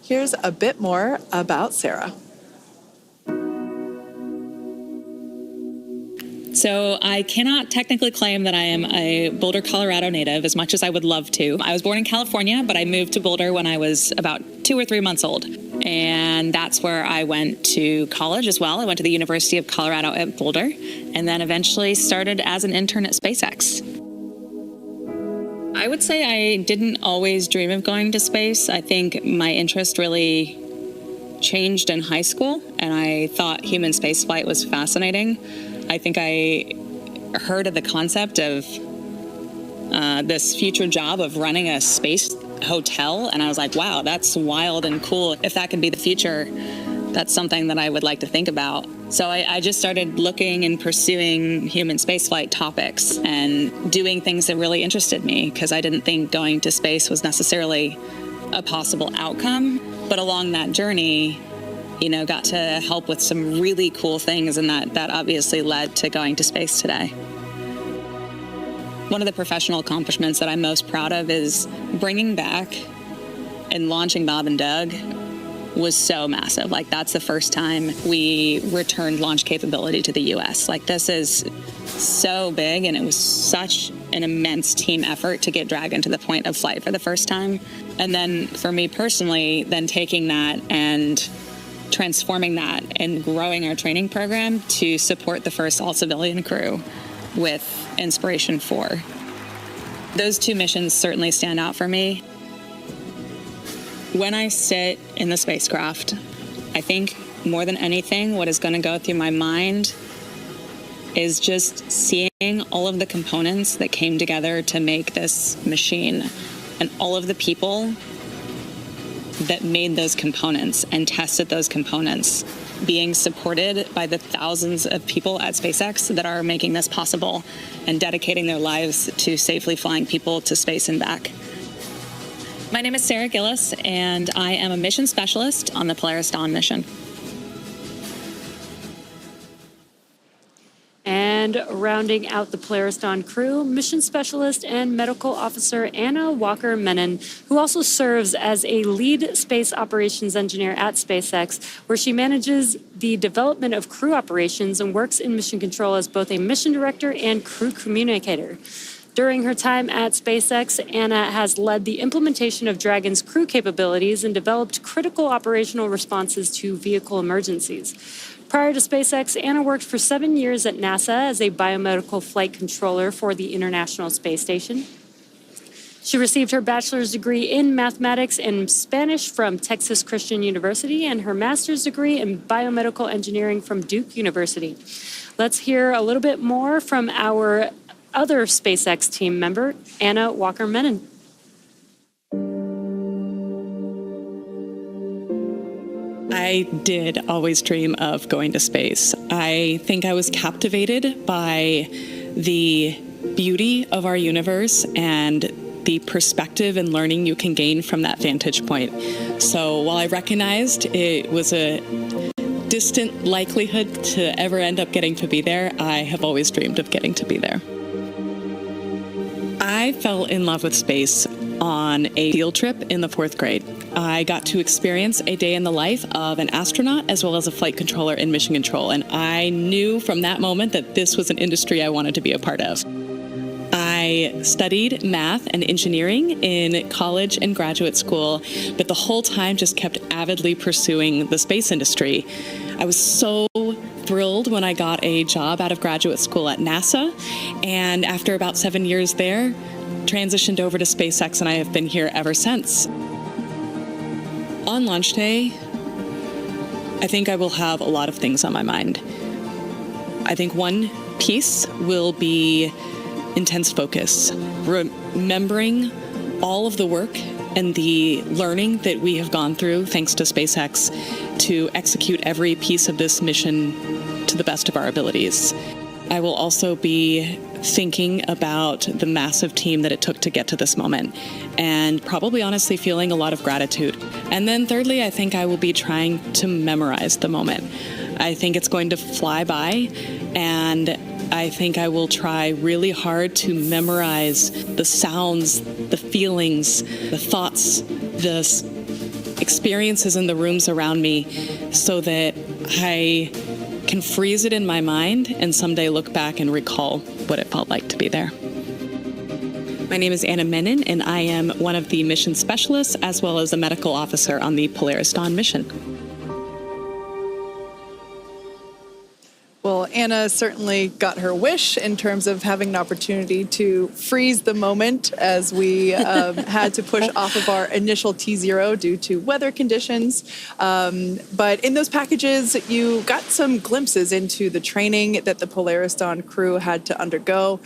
Here's a bit more about Sarah. So I cannot technically claim that I am a Boulder, Colorado native as much as I would love to. I was born in California, but I moved to Boulder when I was about 2 or 3 months old. And that's where I went to college as well. I went to the University of Colorado at Boulder and then eventually started as an intern at SpaceX. I would say I didn't always dream of going to space. I think my interest really changed in high school, and I thought human spaceflight was fascinating. I think I heard of the concept of this future job of running a space hotel, and I was like, wow, that's wild and cool. If that can be the future, that's something that I would like to think about. So I just started looking and pursuing human spaceflight topics and doing things that really interested me, because I didn't think going to space was necessarily a possible outcome. But along that journey, got to help with some really cool things, and that obviously led to going to space today. One of the professional accomplishments that I'm most proud of is bringing back and launching Bob and Doug was so massive. That's the first time we returned launch capability to the U.S. This is so big, and it was such an immense team effort to get Dragon to the point of flight for the first time. And then for me personally, then taking that and transforming that and growing our training program to support the first all-civilian crew with Inspiration 4. Those 2 missions certainly stand out for me. When I sit in the spacecraft, I think more than anything, what is going to go through my mind is just seeing all of the components that came together to make this machine, and all of the people that made those components and tested those components, being supported by the thousands of people at SpaceX that are making this possible and dedicating their lives to safely flying people to space and back. My name is Sarah Gillis, and I am a mission specialist on the Polaris Dawn mission. And rounding out the Polaris Dawn crew, mission specialist and medical officer Anna Walker-Menon, who also serves as a lead space operations engineer at SpaceX, where she manages the development of crew operations and works in mission control as both a mission director and crew communicator. During her time at SpaceX, Anna has led the implementation of Dragon's crew capabilities and developed critical operational responses to vehicle emergencies. Prior to SpaceX, Anna worked for 7 years at NASA as a biomedical flight controller for the International Space Station. She received her bachelor's degree in mathematics and Spanish from Texas Christian University and her master's degree in biomedical engineering from Duke University. Let's hear a little bit more from our other SpaceX team member, Anna Walker-Menon. I did always dream of going to space. I think I was captivated by the beauty of our universe and the perspective and learning you can gain from that vantage point. So while I recognized it was a distant likelihood to ever end up getting to be there, I have always dreamed of getting to be there. I fell in love with space on a field trip in the 4th grade. I got to experience a day in the life of an astronaut as well as a flight controller in mission control, and I knew from that moment that this was an industry I wanted to be a part of. I studied math and engineering in college and graduate school, but the whole time just kept avidly pursuing the space industry. I was so thrilled when I got a job out of graduate school at NASA, and after about 7 years there, transitioned over to SpaceX, and I have been here ever since. On launch day, I think I will have a lot of things on my mind. I think one piece will be intense focus, remembering all of the work and the learning that we have gone through, thanks to SpaceX, to execute every piece of this mission to the best of our abilities. I will also be thinking about the massive team that it took to get to this moment, and probably honestly feeling a lot of gratitude. And then thirdly, I think I will be trying to memorize the moment. I think it's going to fly by, and I think I will try really hard to memorize the sounds, the feelings, the thoughts, the experiences in the rooms around me, so that I can freeze it in my mind and someday look back and recall what it felt like to be there. My name is Anna Menon, and I am one of the mission specialists as well as a medical officer on the Polaris Dawn mission. Well, Anna certainly got her wish in terms of having an opportunity to freeze the moment as we had to push off of our initial T0 due to weather conditions. But in those packages, you got some glimpses into the training that the Polaris Dawn crew had to undergo.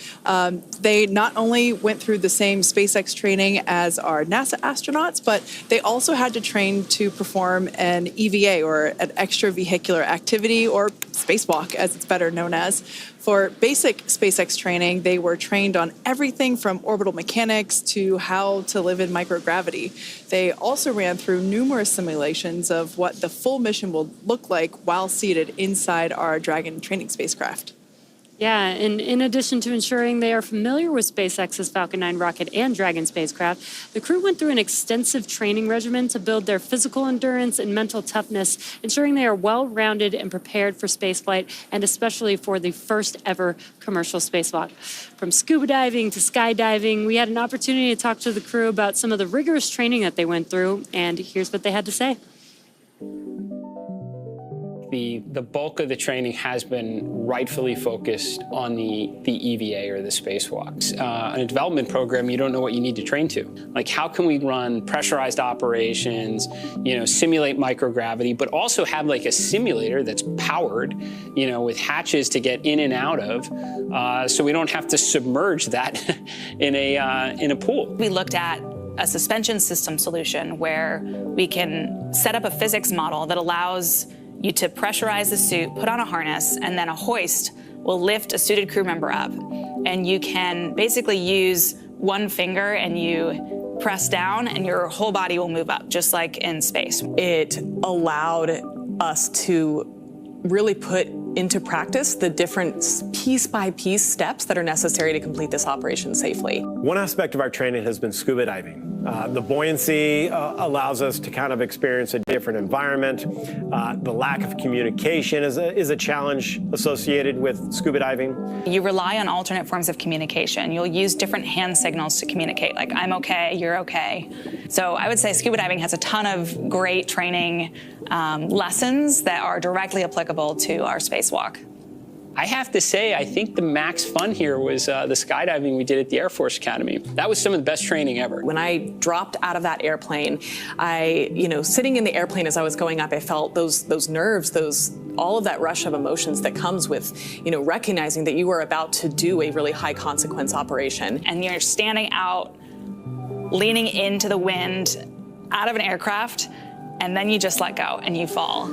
They not only went through the same SpaceX training as our NASA astronauts, but they also had to train to perform an EVA, or an extravehicular activity, or spacewalk, as it's better known as. For basic SpaceX training, they were trained on everything from orbital mechanics to how to live in microgravity. They also ran through numerous simulations of what the full mission will look like while seated inside our Dragon training spacecraft. Yeah, and in addition to ensuring they are familiar with SpaceX's Falcon 9 rocket and Dragon spacecraft, the crew went through an extensive training regimen to build their physical endurance and mental toughness, ensuring they are well-rounded and prepared for spaceflight, and especially for the first ever commercial spacewalk. From scuba diving to skydiving, we had an opportunity to talk to the crew about some of the rigorous training that they went through, and here's what they had to say. The bulk of the training has been rightfully focused on the EVA, or the spacewalks. In a development program, you don't know what you need to train to. Like, how can we run pressurized operations, simulate microgravity, but also have like a simulator that's powered, with hatches to get in and out of, so we don't have to submerge that in a pool. We looked at a suspension system solution where we can set up a physics model that allows you to pressurize the suit, put on a harness, and then a hoist will lift a suited crew member up. And you can basically use one finger and you press down and your whole body will move up, just like in space. It allowed us to really put into practice the different piece-by-piece steps that are necessary to complete this operation safely. One aspect of our training has been scuba diving. The buoyancy allows us to kind of experience a different environment. The lack of communication is a challenge associated with scuba diving. You rely on alternate forms of communication. You'll use different hand signals to communicate, like I'm okay, you're okay. So I would say scuba diving has a ton of great training lessons that are directly applicable to our spacewalk. I have to say, I think the max fun here was the skydiving we did at the Air Force Academy. That was some of the best training ever. When I dropped out of that airplane, sitting in the airplane as I was going up, I felt those nerves, all of that rush of emotions that comes with, recognizing that you are about to do a really high consequence operation. And you're standing out, leaning into the wind, out of an aircraft, and then you just let go and you fall.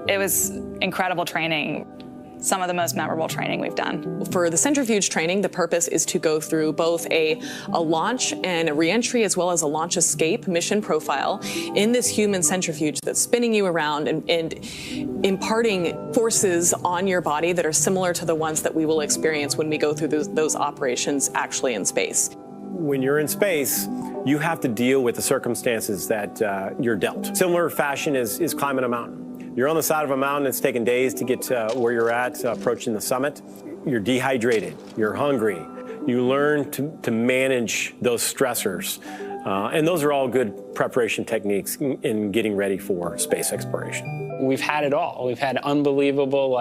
It was incredible training, some of the most memorable training we've done. For the centrifuge training, the purpose is to go through both a launch and a reentry, as well as a launch escape mission profile in this human centrifuge that's spinning you around and imparting forces on your body that are similar to the ones that we will experience when we go through those operations actually in space. When you're in space, you have to deal with the circumstances that you're dealt. Similar fashion is climbing a mountain. You're on the side of a mountain, it's taken days to get to where you're at, approaching the summit. You're dehydrated, you're hungry. You learn to manage those stressors. And those are all good preparation techniques in getting ready for space exploration. We've had it all. We've had unbelievable,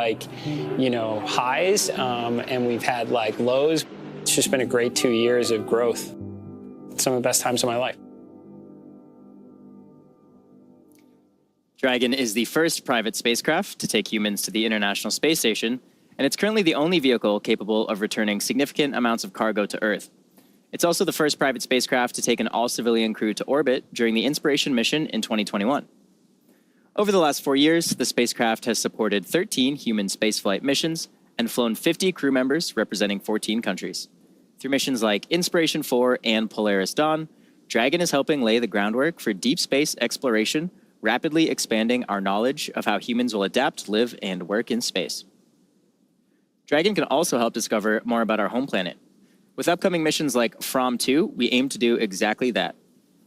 highs, and we've had, lows. It's just been a great 2 years of growth. Some of the best times of my life. Dragon is the first private spacecraft to take humans to the International Space Station, and it's currently the only vehicle capable of returning significant amounts of cargo to Earth. It's also the first private spacecraft to take an all-civilian crew to orbit during the Inspiration mission in 2021. Over the last 4 years, the spacecraft has supported 13 human spaceflight missions and flown 50 crew members representing 14 countries. Through missions like Inspiration 4 and Polaris Dawn, Dragon is helping lay the groundwork for deep space exploration, rapidly expanding our knowledge of how humans will adapt, live, and work in space. Dragon can also help discover more about our home planet. With upcoming missions like From 2, we aim to do exactly that.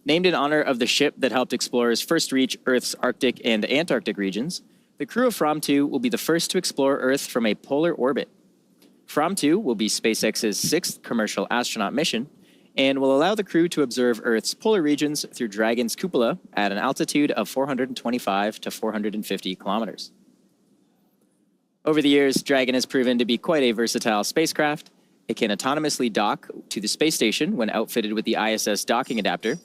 Named in honor of the ship that helped explorers first reach Earth's Arctic and Antarctic regions, the crew of From 2 will be the first to explore Earth from a polar orbit. From 2 will be SpaceX's 6th commercial astronaut mission and will allow the crew to observe Earth's polar regions through Dragon's cupola at an altitude of 425 to 450 kilometers. Over the years, Dragon has proven to be quite a versatile spacecraft. It can autonomously dock to the space station when outfitted with the ISS docking adapter.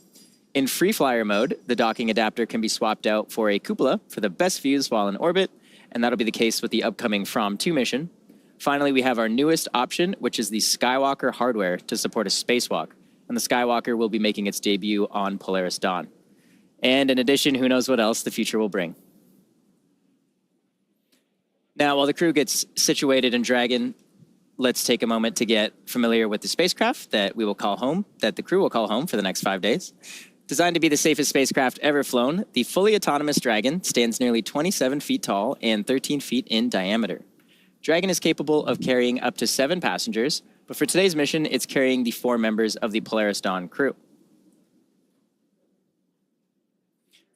In free flyer mode, the docking adapter can be swapped out for a cupola for the best views while in orbit, and that'll be the case with the upcoming From 2 mission. Finally, we have our newest option, which is the Skywalker hardware to support a spacewalk, and the Skywalker will be making its debut on Polaris Dawn. And in addition, who knows what else the future will bring. Now, while the crew gets situated in Dragon, let's take a moment to get familiar with the spacecraft that we will call home, that the crew will call home for the next 5 days. Designed to be the safest spacecraft ever flown, the fully autonomous Dragon stands nearly 27 feet tall and 13 feet in diameter. Dragon is capable of carrying up to 7 passengers, but for today's mission, it's carrying the 4 members of the Polaris Dawn crew.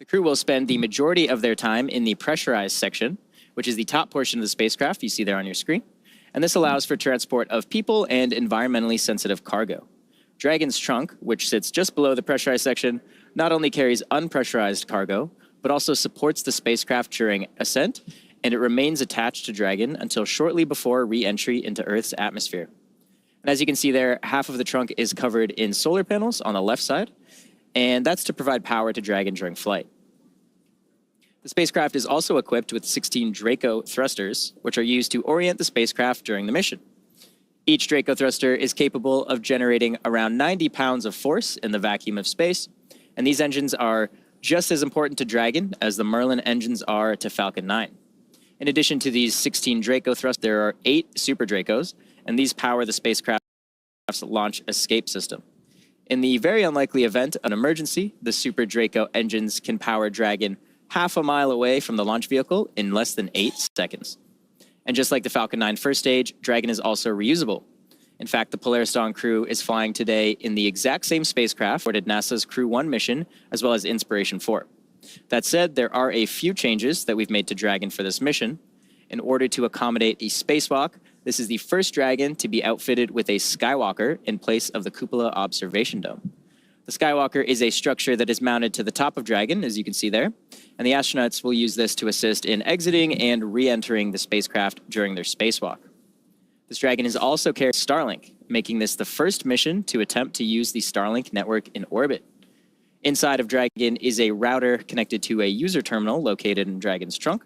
The crew will spend the majority of their time in the pressurized section, which is the top portion of the spacecraft you see there on your screen, and this allows for transport of people and environmentally sensitive cargo. Dragon's trunk, which sits just below the pressurized section, not only carries unpressurized cargo, but also supports the spacecraft during ascent, and it remains attached to Dragon until shortly before re-entry into Earth's atmosphere. And as you can see there, half of the trunk is covered in solar panels on the left side, and that's to provide power to Dragon during flight. The spacecraft is also equipped with 16 Draco thrusters, which are used to orient the spacecraft during the mission. Each Draco thruster is capable of generating around 90 pounds of force in the vacuum of space, and these engines are just as important to Dragon as the Merlin engines are to Falcon 9. In addition to these 16 Draco thrusters, there are 8 Super Dracos, and these power the spacecraft's launch escape system. In the very unlikely event of an emergency, the Super Draco engines can power Dragon half a mile away from the launch vehicle in less than 8 seconds. And just like the Falcon 9 first stage, Dragon is also reusable. In fact, the Polaris Dawn crew is flying today in the exact same spacecraft for NASA's Crew 1 mission, as well as Inspiration 4. That said, there are a few changes that we've made to Dragon for this mission. In order to accommodate a spacewalk, this is the first Dragon to be outfitted with a Skywalker in place of the cupola observation dome. The Skywalker is a structure that is mounted to the top of Dragon, as you can see there, and the astronauts will use this to assist in exiting and re-entering the spacecraft during their spacewalk. This Dragon is also carrying Starlink, making this the first mission to attempt to use the Starlink network in orbit. Inside of Dragon is a router connected to a user terminal located in Dragon's trunk,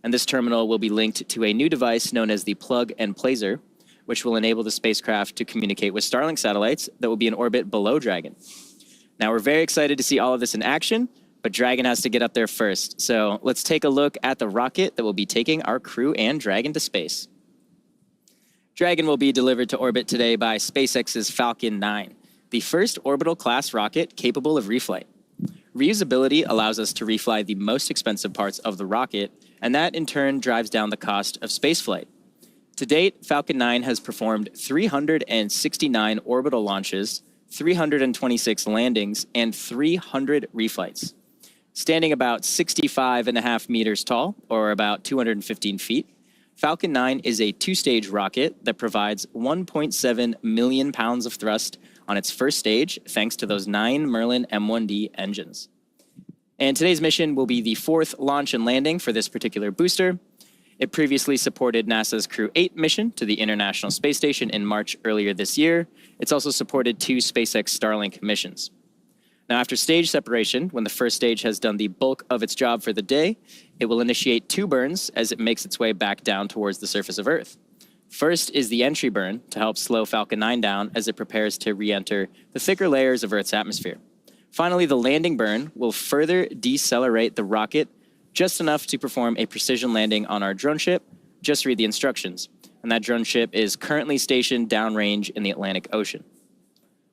and this terminal will be linked to a new device known as the Plug and Placer, which will enable the spacecraft to communicate with Starlink satellites that will be in orbit below Dragon. Now, we're very excited to see all of this in action, but Dragon has to get up there first. So let's take a look at the rocket that will be taking our crew and Dragon to space. Dragon will be delivered to orbit today by SpaceX's Falcon 9, the first orbital class rocket capable of reflight. Reusability allows us to refly the most expensive parts of the rocket, and that in turn drives down the cost of spaceflight. To date, Falcon 9 has performed 369 orbital launches, 326 landings, and 300 reflights. Standing about 65.5 meters tall, or about 215 feet, Falcon 9 is a 2-stage rocket that provides 1.7 million pounds of thrust on its first stage, thanks to those 9 Merlin M1D engines. And today's mission will be the 4th launch and landing for this particular booster. It previously supported NASA's Crew 8 mission to the International Space Station in March earlier this year. It's also supported 2 SpaceX Starlink missions. Now, after stage separation, when the first stage has done the bulk of its job for the day, it will initiate 2 burns as it makes its way back down towards the surface of Earth. First is the entry burn to help slow Falcon 9 down as it prepares to re-enter the thicker layers of Earth's atmosphere. Finally, the landing burn will further decelerate the rocket just enough to perform a precision landing on our drone ship. Just read the instructions. And that drone ship is currently stationed downrange in the Atlantic Ocean.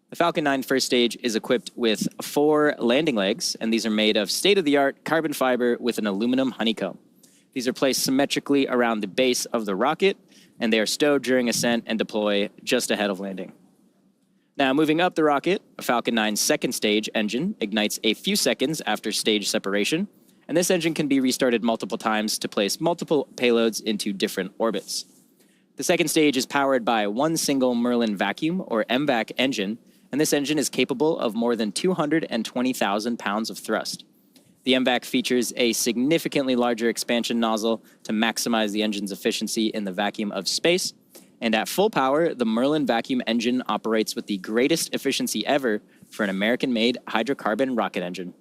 The Falcon 9 first stage is equipped with 4 landing legs, and these are made of state-of-the-art carbon fiber with an aluminum honeycomb. These are placed symmetrically around the base of the rocket, and they are stowed during ascent and deploy just ahead of landing. Now, moving up the rocket, a Falcon 9 second stage engine ignites a few seconds after stage separation, and this engine can be restarted multiple times to place multiple payloads into different orbits. The second stage is powered by one single Merlin vacuum, or MVAC engine, and this engine is capable of more than 220,000 pounds of thrust. The MVAC features a significantly larger expansion nozzle to maximize the engine's efficiency in the vacuum of space. And at full power, the Merlin vacuum engine operates with the greatest efficiency ever for an American-made hydrocarbon rocket engine.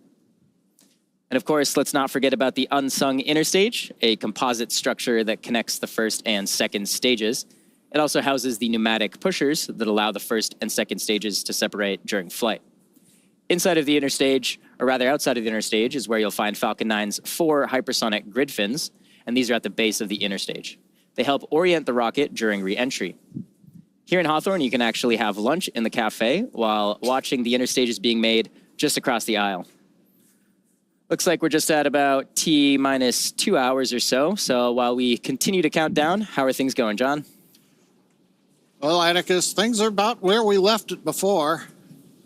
And of course, let's not forget about the unsung inner stage, a composite structure that connects the first and second stages. It also houses the pneumatic pushers that allow the first and second stages to separate during flight. Inside of the inner stage, or rather outside of the inner stage, is where you'll find Falcon 9's 4 hypersonic grid fins, and these are at the base of the inner stage. They help orient the rocket during re-entry. Here in Hawthorne, you can actually have lunch in the cafe while watching the inner stages being made just across the aisle. Looks like we're just at about T-minus 2 hours or so. So while we continue to count down, how are things going, John? Well, Atticus, things are about where we left it before.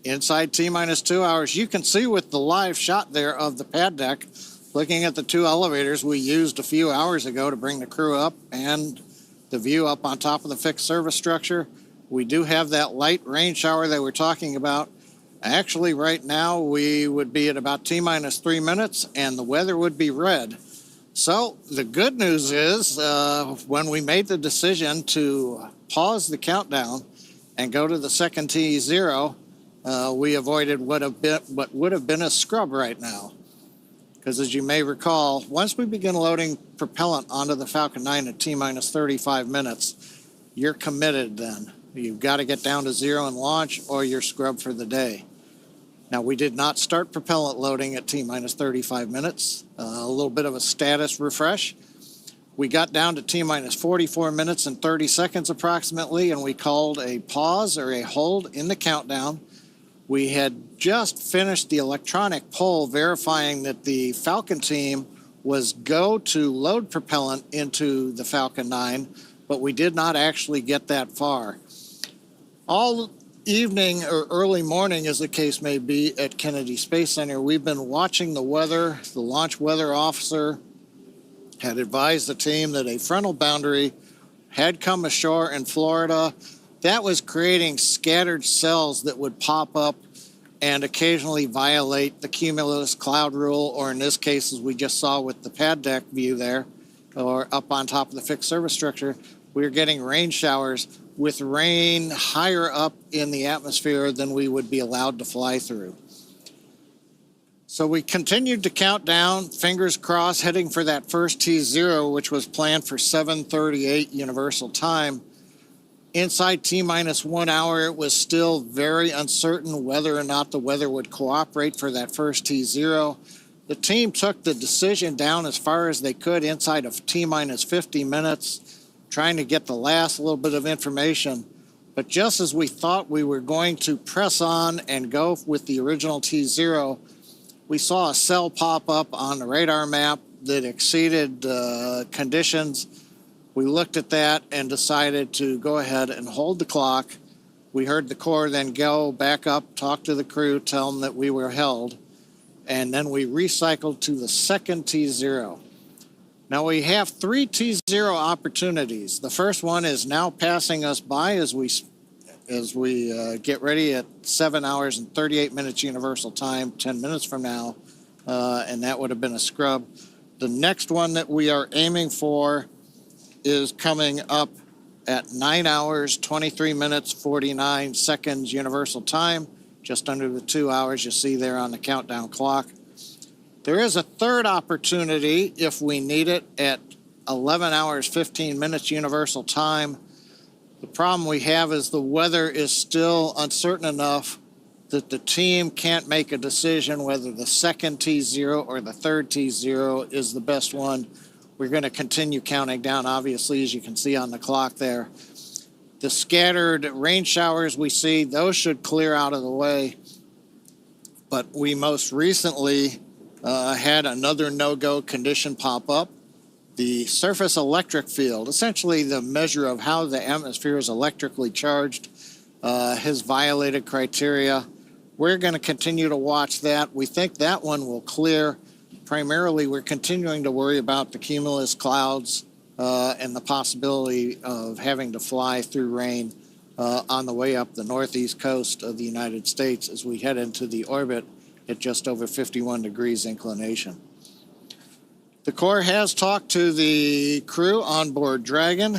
Inside T-minus 2 hours, you can see with the live shot there of the pad deck, looking at the 2 elevators we used a few hours ago to bring the crew up and the view up on top of the fixed service structure. We do have that light rain shower that we're talking about. Actually, right now, we would be at about T-minus 3 minutes, and the weather would be red. So the good news is when we made the decision to pause the countdown and go to the second T0, we avoided what would have been a scrub right now. Because as you may recall, once we begin loading propellant onto the Falcon 9 at T-minus 35 minutes, you're committed then. You've got to get down to 0 and launch, or you're scrubbed for the day. Now, we did not start propellant loading at T-minus 35 minutes. A little bit of a status refresh. We got down to T-minus 44 minutes and 30 seconds approximately, and we called a pause or a hold in the countdown. We had just finished the electronic poll verifying that the Falcon team was go to load propellant into the Falcon 9, but we did not actually get that far. All evening or early morning, as the case may be, at Kennedy Space Center, we've been watching the weather. The launch weather officer had advised the team that a frontal boundary had come ashore in Florida. That was creating scattered cells that would pop up and occasionally violate the cumulus cloud rule, or in this case, as we just saw with the pad deck view there, or up on top of the fixed service structure, we were getting rain showers with rain higher up in the atmosphere than we would be allowed to fly through. So we continued to count down, fingers crossed, heading for that first T0, which was planned for 7:38 Universal Time. Inside T-minus 1 hour, it was still very uncertain whether or not the weather would cooperate for that first T0. The team took the decision down as far as they could inside of T-minus 50 minutes, trying to get the last little bit of information. But just as we thought we were going to press on and go with the original T0, we saw a cell pop up on the radar map that exceeded conditions. We looked at that and decided to go ahead and hold the clock. We heard the Corps then go back up, talk to the crew, tell them that we were held, and then we recycled to the second T0. Now we have 3 T0 opportunities. The first one is now passing us by as we get ready at 7 hours and 38 minutes Universal Time, 10 minutes from now, and that would have been a scrub. The next one that we are aiming for is coming up at 9 hours, 23 minutes, 49 seconds Universal Time, just under the 2 hours you see there on the countdown clock. There is a third opportunity if we need it at 11 hours, 15 minutes universal time. The problem we have is the weather is still uncertain enough that the team can't make a decision whether the second T0 or the third T0 is the best one. We're going to continue counting down, obviously, as you can see on the clock there. The scattered rain showers we see, those should clear out of the way. But we most recently had another no-go condition pop up. The surface electric field, essentially the measure of how the atmosphere is electrically charged, has violated criteria. We're going to continue to watch that. We think that one will clear. Primarily, we're continuing to worry about the cumulus clouds and the possibility of having to fly through rain on the way up the northeast coast of the United States as we head into the orbit at just over 51 degrees inclination. The Corps has talked to the crew on board Dragon.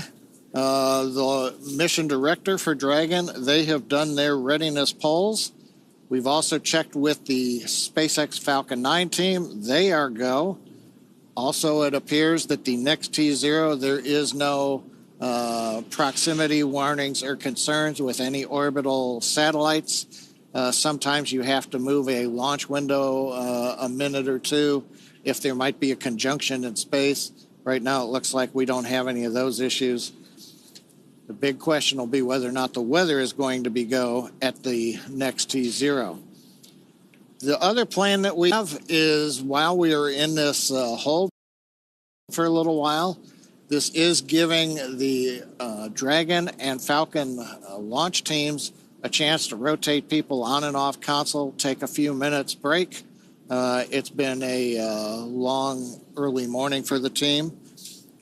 The mission director for Dragon, they have done their readiness polls. We've also checked with the SpaceX Falcon 9 team. They are go. Also, it appears that the next T0, there is no proximity warnings or concerns with any orbital satellites. Sometimes you have to move a launch window a minute or two if there might be a conjunction in space. Right now, it looks like we don't have any of those issues. The big question will be whether or not the weather is going to be go at the next T0. The other plan that we have is while we are in this hold for a little while, this is giving the Dragon and Falcon launch teams a chance to rotate people on and off console, take a few minutes break. It's been a long early morning for the team.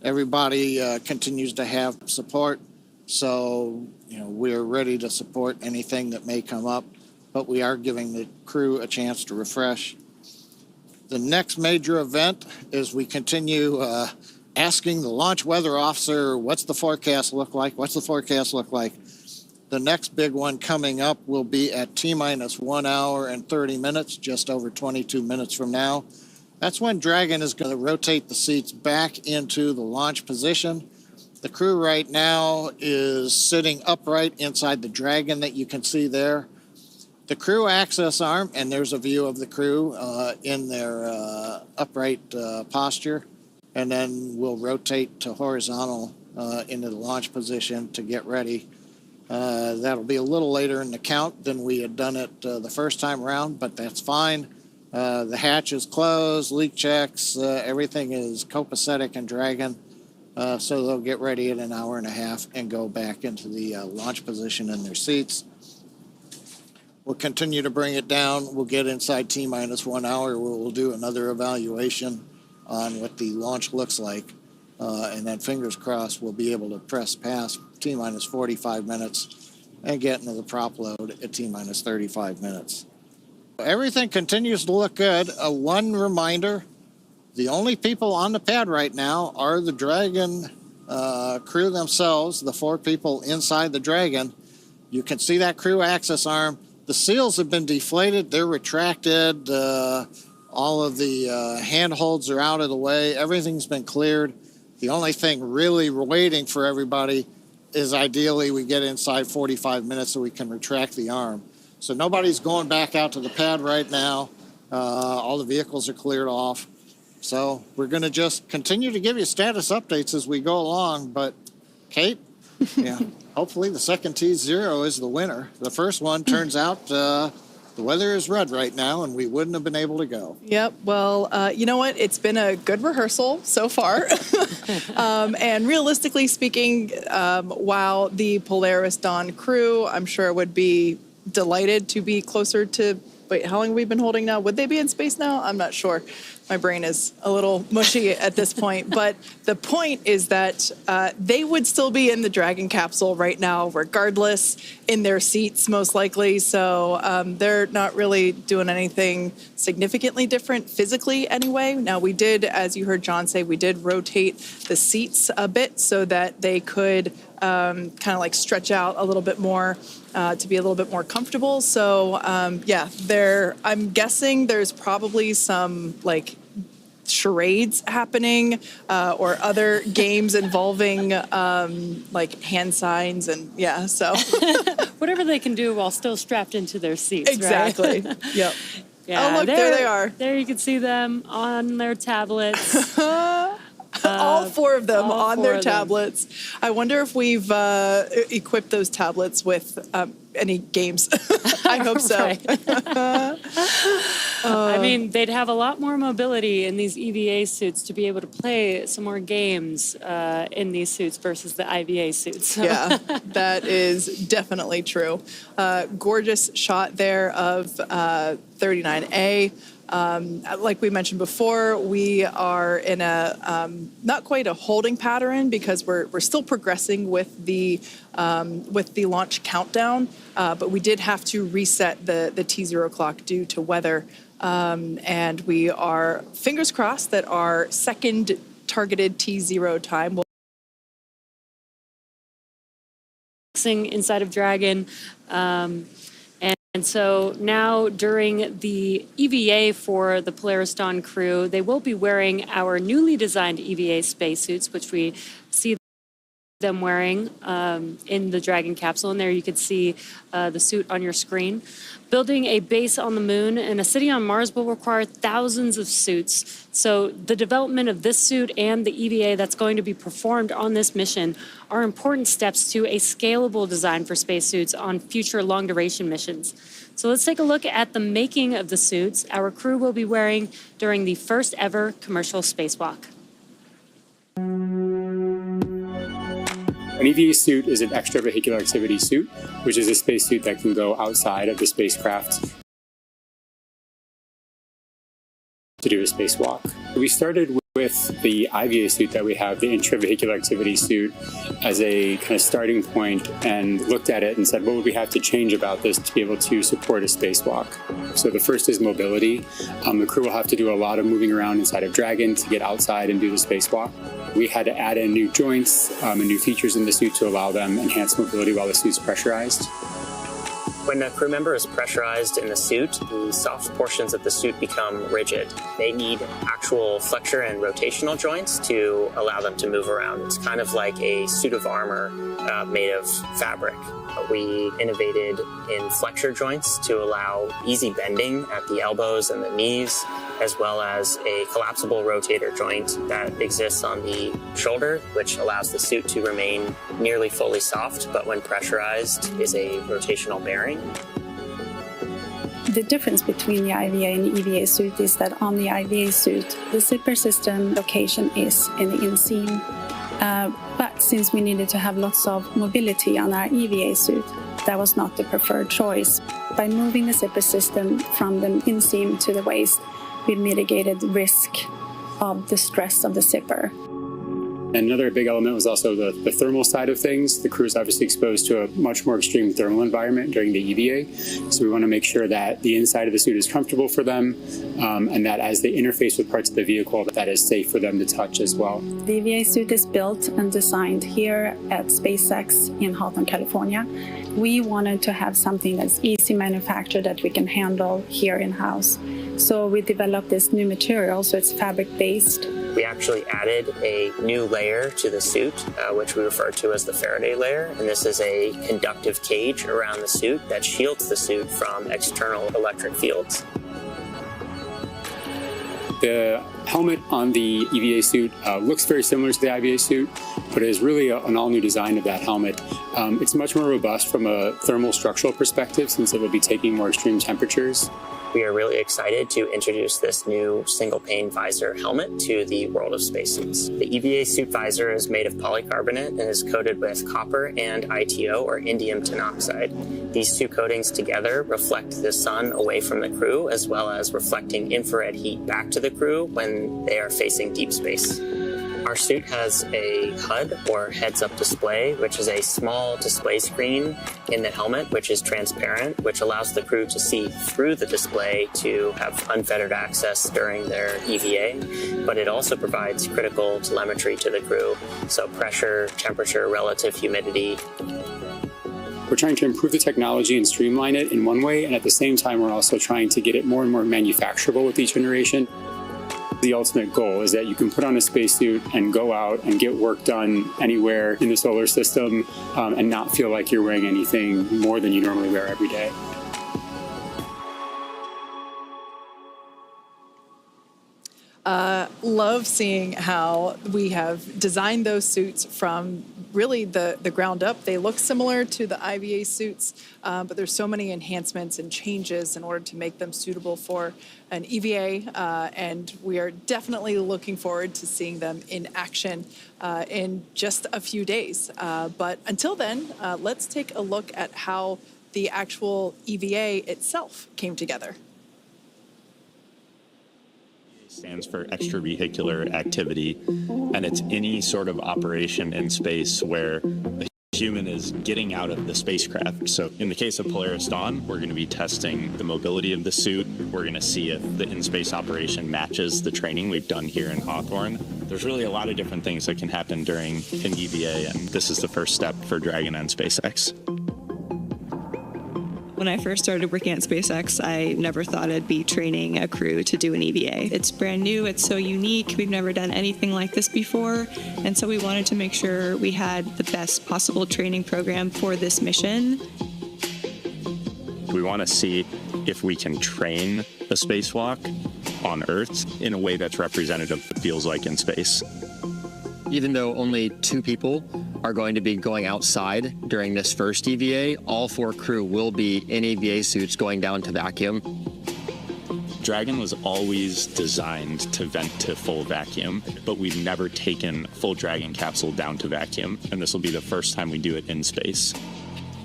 Everybody continues to have support. So, we're ready to support anything that may come up, but we are giving the crew a chance to refresh. The next major event is we continue asking the launch weather officer, what's the forecast look like? What's the forecast look like? The next big one coming up will be at T-minus 1 hour and 30 minutes, just over 22 minutes from now. That's when Dragon is going to rotate the seats back into the launch position. The crew right now is sitting upright inside the Dragon that you can see there. The crew access arm, and there's a view of the crew in their upright posture, and then we'll rotate to horizontal into the launch position to get ready. That'll be a little later in the count than we had done it the first time around, but that's fine. The hatch is closed, leak checks, everything is copacetic in Dragon. So they'll get ready in an hour and a half and go back into the launch position in their seats. We'll continue to bring it down. We'll get inside T-minus 1 hour where we'll do another evaluation on what the launch looks like. And then fingers crossed we'll be able to press past T-minus 45 minutes and get into the prop load at T-minus 35 minutes. Everything continues to look good. One reminder, the only people on the pad right now are the Dragon crew themselves, the 4 people inside the Dragon. You can see that crew access arm. The seals have been deflated. They're retracted. All of the handholds are out of the way. Everything's been cleared. The only thing really waiting for everybody is ideally we get inside 45 minutes so we can retract the arm. So nobody's going back out to the pad right now. All the vehicles are cleared off. So we're going to just continue to give you status updates as we go along. But, Kate, yeah, hopefully the second T0 is the winner. The first one turns out the weather is red right now, and we wouldn't have been able to go. Yep. Well, you know what? It's been a good rehearsal so far. And realistically speaking, while the Polaris Dawn crew, I'm sure, would be delighted to be closer to, wait, how long have we been holding now? Would they be in space now? I'm not sure. My brain is a little mushy at this point. But the point is that they would still be in the Dragon capsule right now, regardless, in their seats, most likely. So they're not really doing anything significantly different physically anyway. Now, we did, as you heard John say, we did rotate the seats a bit so that they could kind of like stretch out a little bit more to be a little bit more comfortable. So I'm guessing there's probably some like charades happening or other games involving like hand signs and so whatever they can do while still strapped into their seats. Exactly. Right? Yep. Yeah, oh, look, there they are. There you can see them on their tablets. All four of them on their tablets. I wonder if we've equipped those tablets with any games. I hope so. I mean, they'd have a lot more mobility in these EVA suits to be able to play some more games in these suits versus the IVA suits. So. Yeah, that is definitely true. Gorgeous shot there of 39A. Like we mentioned before, we are in a not quite a holding pattern because we're still progressing with the launch countdown, but we did have to reset the T0 clock due to weather, and we are fingers crossed that our second targeted T0 time will inside of Dragon. And so now during the EVA for the Polaris Dawn crew, they will be wearing our newly designed EVA spacesuits, which we see them wearing in the Dragon capsule. And there you can see the suit on your screen. Building a base on the moon and a city on Mars will require thousands of suits. So the development of this suit and the EVA that's going to be performed on this mission are important steps to a scalable design for spacesuits on future long-duration missions. So let's take a look at the making of the suits our crew will be wearing during the first ever commercial spacewalk. An EVA suit is an extravehicular activity suit, which is a spacesuit that can go outside of the spacecraft to do a spacewalk. We started with the IVA suit that we have, the intravehicular activity suit, as a kind of starting point and looked at it and said, what would we have to change about this to be able to support a spacewalk? So the first is mobility. The crew will have to do a lot of moving around inside of Dragon to get outside and do the spacewalk. We had to add in new joints and new features in the suit to allow them enhanced mobility while the suit's pressurized. When a crew member is pressurized in the suit, the soft portions of the suit become rigid. They need actual flexure and rotational joints to allow them to move around. It's kind of like a suit of armor made of fabric. We innovated in flexure joints to allow easy bending at the elbows and the knees, as well as a collapsible rotator joint that exists on the shoulder, which allows the suit to remain nearly fully soft, but when pressurized is a rotational bearing. The difference between the IVA and the EVA suit is that on the IVA suit, the zipper system location is in the inseam. But since we needed to have lots of mobility on our EVA suit, that was not the preferred choice. By moving the zipper system from the inseam to the waist, we mitigated risk of the stress of the zipper. And another big element was also the thermal side of things. The crew is obviously exposed to a much more extreme thermal environment during the EVA. So we want to make sure that the inside of the suit is comfortable for them and that as they interface with parts of the vehicle, that is safe for them to touch as well. The EVA suit is built and designed here at SpaceX in Houghton, California. We wanted to have something that's easy manufactured that we can handle here in-house. So we developed this new material, so it's fabric-based. We actually added a new layer to the suit, which we refer to as the Faraday layer. And this is a conductive cage around the suit that shields the suit from external electric fields. The helmet on the EVA suit looks very similar to the IVA suit, but it is really an all-new design of that helmet. It's much more robust from a thermal structural perspective since it will be taking more extreme temperatures. We are really excited to introduce this new single-pane visor helmet to the world of spacesuits. The EVA suit visor is made of polycarbonate and is coated with copper and ITO, or indium tenoxide. These two coatings together reflect the sun away from the crew, as well as reflecting infrared heat back to the crew when they are facing deep space. Our suit has a HUD, or heads-up display, which is a small display screen in the helmet, which is transparent, which allows the crew to see through the display to have unfettered access during their EVA, but it also provides critical telemetry to the crew, so pressure, temperature, relative humidity. We're trying to improve the technology and streamline it in one way, and at the same time, we're also trying to get it more and more manufacturable with each generation. The ultimate goal is that you can put on a spacesuit and go out and get work done anywhere in the solar system and not feel like you're wearing anything more than you normally wear every day. Love seeing how we have designed those suits from really the ground up. They look similar to the IVA suits, but there's so many enhancements and changes in order to make them suitable for an EVA, and we are definitely looking forward to seeing them in action in just a few days. But until then, let's take a look at how the actual EVA itself came together. Stands for extravehicular activity, and it's any sort of operation in space where the human is getting out of the spacecraft. So in the case of Polaris Dawn, we're going to be testing the mobility of the suit. We're going to see if the in-space operation matches the training we've done here in Hawthorne. There's really a lot of different things that can happen during an EVA, and this is the first step for Dragon and SpaceX. When I first started working at SpaceX, I never thought I'd be training a crew to do an EVA. It's brand new, it's so unique, we've never done anything like this before, and so we wanted to make sure we had the best possible training program for this mission. We want to see if we can train a spacewalk on Earth in a way that's representative of what it feels like in space. Even though only 2 people are going to be going outside during this first EVA, all 4 crew will be in EVA suits going down to vacuum. Dragon was always designed to vent to full vacuum, but we've never taken full Dragon capsule down to vacuum, and this will be the first time we do it in space.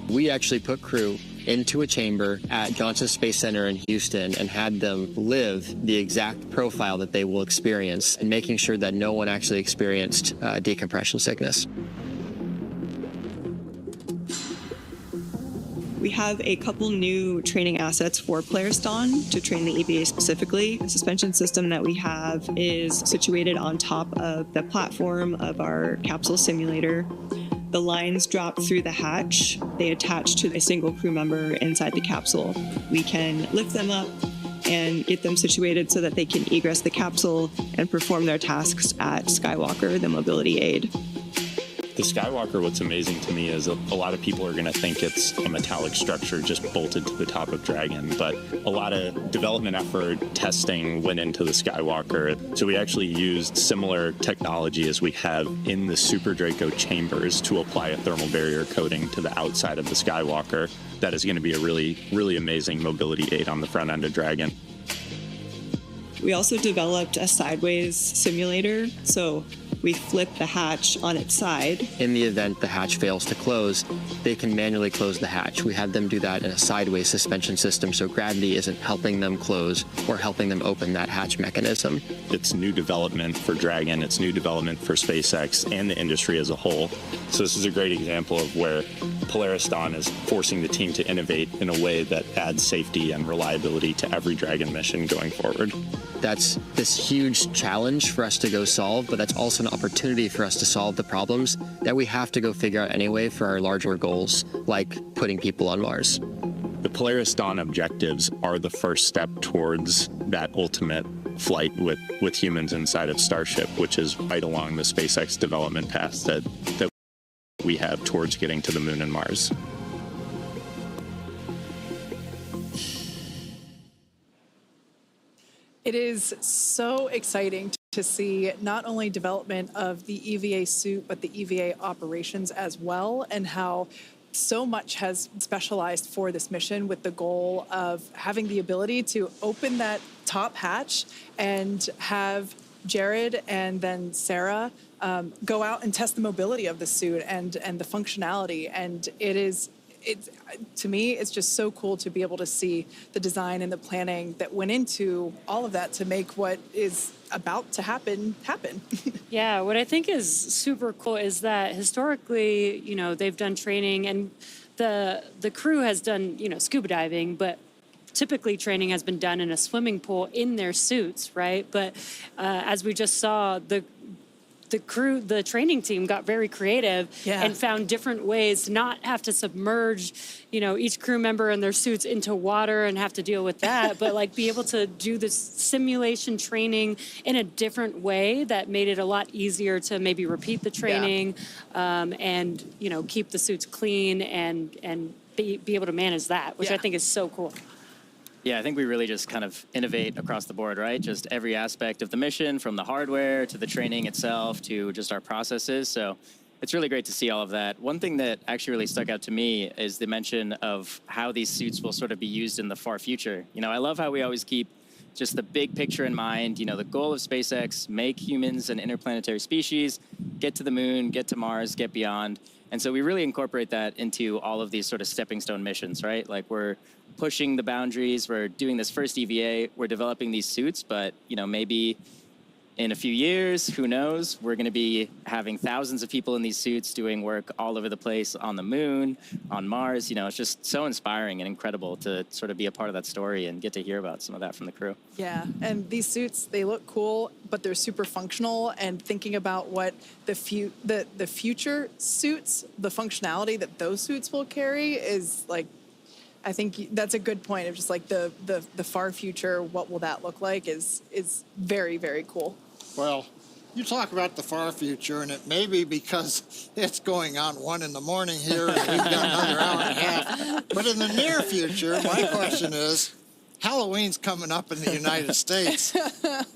We actually put crew into a chamber at Johnson Space Center in Houston and had them live the exact profile that they will experience, and making sure that no one actually experienced decompression sickness. We have a couple new training assets for Polaris Dawn to train the EVA specifically. The suspension system that we have is situated on top of the platform of our capsule simulator. The lines drop through the hatch. They attach to a single crew member inside the capsule. We can lift them up and get them situated so that they can egress the capsule and perform their tasks at Skywalker, the mobility aid. The Skywalker, what's amazing to me is a lot of people are going to think it's a metallic structure just bolted to the top of Dragon, but a lot of development effort, testing went into the Skywalker. So we actually used similar technology as we have in the Super Draco chambers to apply a thermal barrier coating to the outside of the Skywalker. That is going to be a really, really amazing mobility aid on the front end of Dragon. We also developed a sideways simulator, so we flip the hatch on its side. In the event the hatch fails to close, they can manually close the hatch. We have them do that in a sideways suspension system, so gravity isn't helping them close or helping them open that hatch mechanism. It's new development for Dragon, it's new development for SpaceX and the industry as a whole. So this is a great example of where Polaris Dawn is forcing the team to innovate in a way that adds safety and reliability to every Dragon mission going forward. That's this huge challenge for us to go solve, but that's also an opportunity for us to solve the problems that we have to go figure out anyway for our larger goals, like putting people on Mars. The Polaris Dawn objectives are the first step towards that ultimate flight with humans inside of Starship, which is right along the SpaceX development path that we have towards getting to the Moon and Mars. It is so exciting to see not only development of the EVA suit, but the EVA operations as well, and how so much has specialized for this mission with the goal of having the ability to open that top hatch and have Jared and then Sarah go out and test the mobility of the suit and the functionality. And to me, it's just so cool to be able to see the design and the planning that went into all of that to make what is about to happen. Yeah, what I think is super cool is that historically, they've done training, and the crew has done, scuba diving, but typically training has been done in a swimming pool in their suits, right? But as we just saw, the training team got very creative and found different ways to not have to submerge, each crew member in their suits into water and have to deal with that, but like be able to do this simulation training in a different way that made it a lot easier to maybe repeat the training and, keep the suits clean and be able to manage that, which I think is so cool. Yeah, I think we really just kind of innovate across the board, right? Just every aspect of the mission, from the hardware to the training itself to just our processes. So it's really great to see all of that. One thing that actually really stuck out to me is the mention of how these suits will sort of be used in the far future. I love how we always keep just the big picture in mind. The goal of SpaceX, make humans an interplanetary species, get to the moon, get to Mars, get beyond. And so we really incorporate that into all of these sort of stepping stone missions, right? Like we're pushing the boundaries. We're doing this first EVA. We're developing these suits, but maybe in a few years, who knows? We're going to be having thousands of people in these suits doing work all over the place on the moon, on Mars. It's just so inspiring and incredible to sort of be a part of that story and get to hear about some of that from the crew. Yeah, and these suits, they look cool, but they're super functional. And thinking about what the future suits, the functionality that those suits will carry is like, I think that's a good point of just like the far future, what will that look like is very, very cool. Well, you talk about the far future, and it may be because it's going on 1 a.m. here, and we've got another hour and a half. But in the near future, my question is, Halloween's coming up in the United States.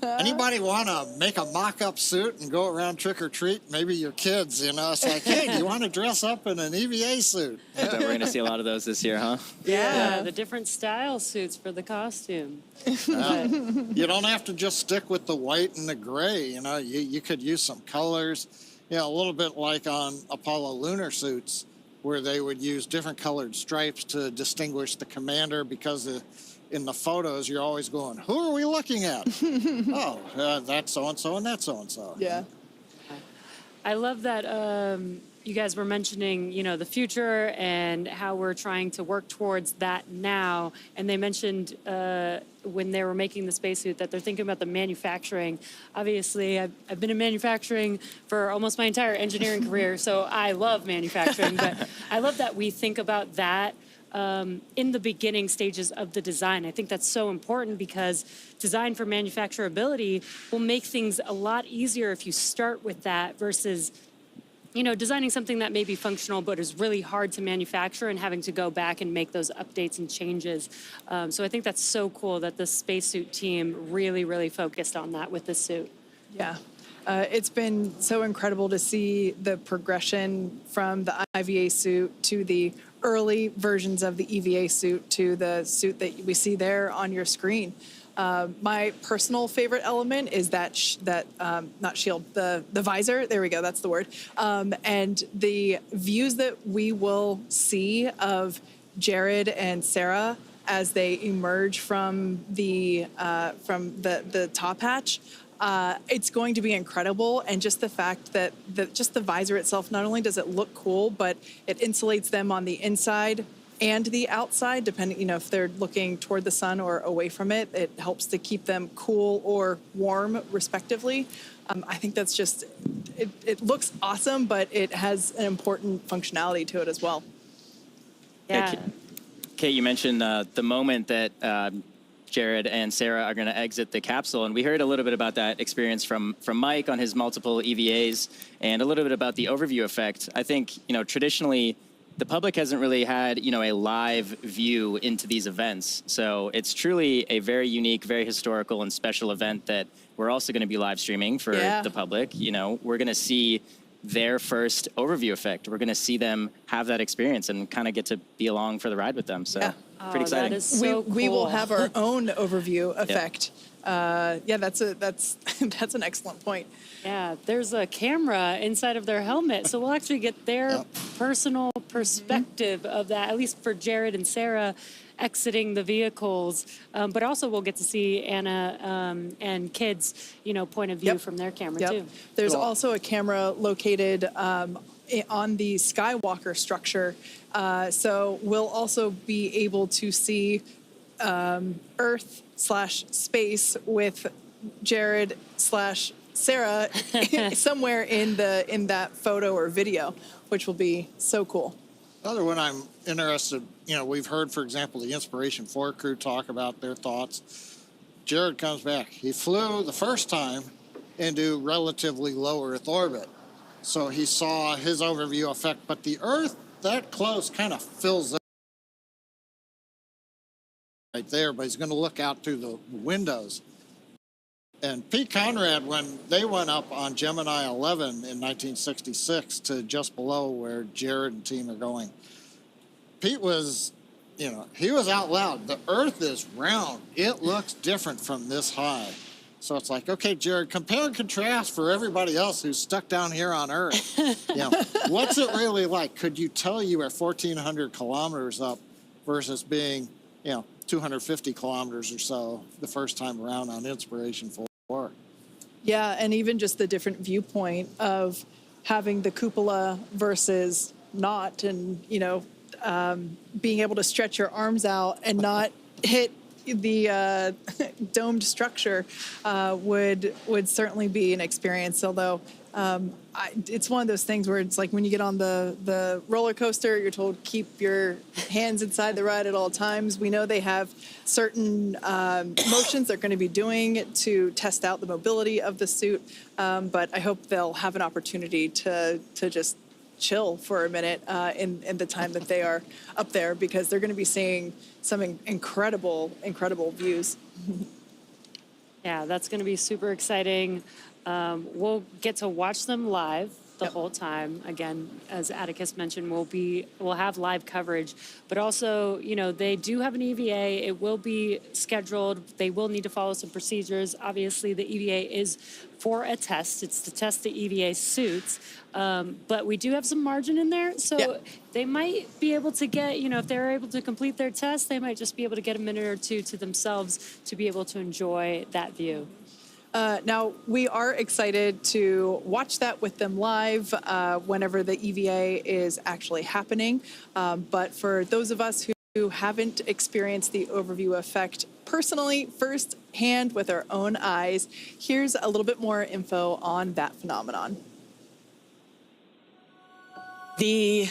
Anybody want to make a mock-up suit and go around trick-or-treat? Maybe your kids, It's like, hey, do you want to dress up in an EVA suit? We're going to see a lot of those this year, huh? Yeah, the different style suits for the costume. You don't have to just stick with the white and the gray. You could use some colors. A little bit like on Apollo lunar suits, where they would use different colored stripes to distinguish the commander, because in the photos, you're always going, who are we looking at? That's so-and-so and that's so-and-so. Yeah. I love that you guys were mentioning, the future and how we're trying to work towards that now. And they mentioned when they were making the spacesuit that they're thinking about the manufacturing. Obviously, I've been in manufacturing for almost my entire engineering career, so I love manufacturing. But I love that we think about that in the beginning stages of the design. I think that's so important because design for manufacturability will make things a lot easier if you start with that versus, designing something that may be functional but is really hard to manufacture and having to go back and make those updates and changes. So I think that's so cool that the spacesuit team really, really focused on that with this suit. Yeah. It's been so incredible to see the progression from the IVA suit to the early versions of the EVA suit to the suit that we see there on your screen. My personal favorite element is not shield, the visor. There we go. That's the word. And the views that we will see of Jared and Sarah as they emerge from the top hatch. It's going to be incredible, and just the fact that just the visor itself, not only does it look cool, but it insulates them on the inside and the outside, depending, if they're looking toward the sun or away from it. It helps to keep them cool or warm, respectively. I think that's just, it looks awesome, but it has an important functionality to it as well. Yeah. Kate, you mentioned the moment that Jared and Sarah are going to exit the capsule. And we heard a little bit about that experience from Mike on his multiple EVAs and a little bit about the overview effect. I think, traditionally, the public hasn't really had, a live view into these events. So it's truly a very unique, very historical and special event that we're also going to be live streaming for the public. We're going to see their first overview effect. We're going to see them have that experience and kind of get to be along for the ride with them. So pretty exciting. That is so cool. We will have our own overview effect. That's an excellent point. Yeah, there's a camera inside of their helmet, so we'll actually get their personal perspective of that, at least for Jared and Sarah, exiting the vehicles, but also we'll get to see Anna and kids, point of view from their camera too. There's also a camera located on the Skywalker structure, so we'll also be able to see Earth/space with Jared/Sarah somewhere in that photo or video, which will be so cool. Another one I'm interested, we've heard, for example, the Inspiration 4 crew talk about their thoughts. Jared comes back. He flew the first time into relatively low Earth orbit. So he saw his overview effect, but the Earth that close kind of fills up right there, but he's going to look out through the windows. And Pete Conrad, when they went up on Gemini 11 in 1966 to just below where Jared and team are going, Pete was, he was out loud. The Earth is round. It looks different from this high. So it's like, okay, Jared, compare and contrast for everybody else who's stuck down here on Earth. What's it really like? Could you tell you are 1,400 kilometers up versus being, 250 kilometers or so the first time around on Inspiration 4? Yeah, and even just the different viewpoint of having the cupola versus not, and being able to stretch your arms out and not hit the domed structure would certainly be an experience. Although it's one of those things where it's like when you get on the roller coaster, you're told keep your hands inside the ride at all times. We know they have certain motions they're going to be doing to test out the mobility of the suit, but I hope they'll have an opportunity to just chill for a minute in the time that they are up there, because they're going to be seeing some incredible views. Yeah, that's going to be super exciting. We'll get to watch them live the whole time. Again, as Atticus mentioned, we'll have live coverage, but also, they do have an EVA. It will be scheduled. They will need to follow some procedures. Obviously, the EVA is for a test. It's to test the EVA suits, but we do have some margin in there, so they might be able to get, if they're able to complete their test, they might just be able to get a minute or two to themselves to be able to enjoy that view. Now, we are excited to watch that with them live whenever the EVA is actually happening. But for those of us who haven't experienced the overview effect personally, firsthand with our own eyes, here's a little bit more info on that phenomenon. The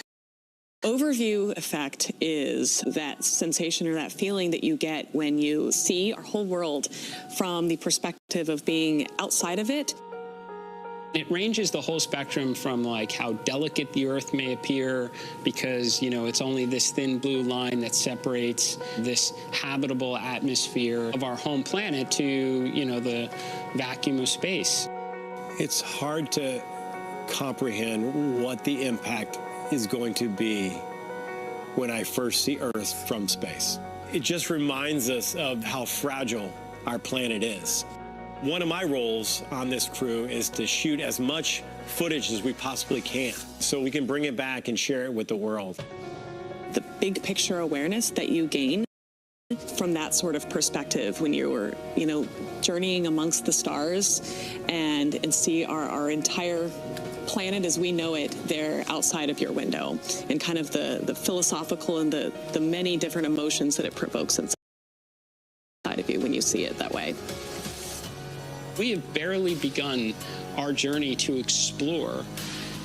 overview effect is that sensation or that feeling that you get when you see our whole world from the perspective of being outside of it. It ranges the whole spectrum from like how delicate the Earth may appear because, it's only this thin blue line that separates this habitable atmosphere of our home planet to, the vacuum of space. It's hard to comprehend what the impact is going to be when I first see Earth from space. It just reminds us of how fragile our planet is. One of my roles on this crew is to shoot as much footage as we possibly can so we can bring it back and share it with the world. The big picture awareness that you gain from that sort of perspective when you were, journeying amongst the stars and see our entire planet as we know it there outside of your window, and kind of the philosophical and the many different emotions that it provokes inside of you when you see it that way. We have barely begun our journey to explore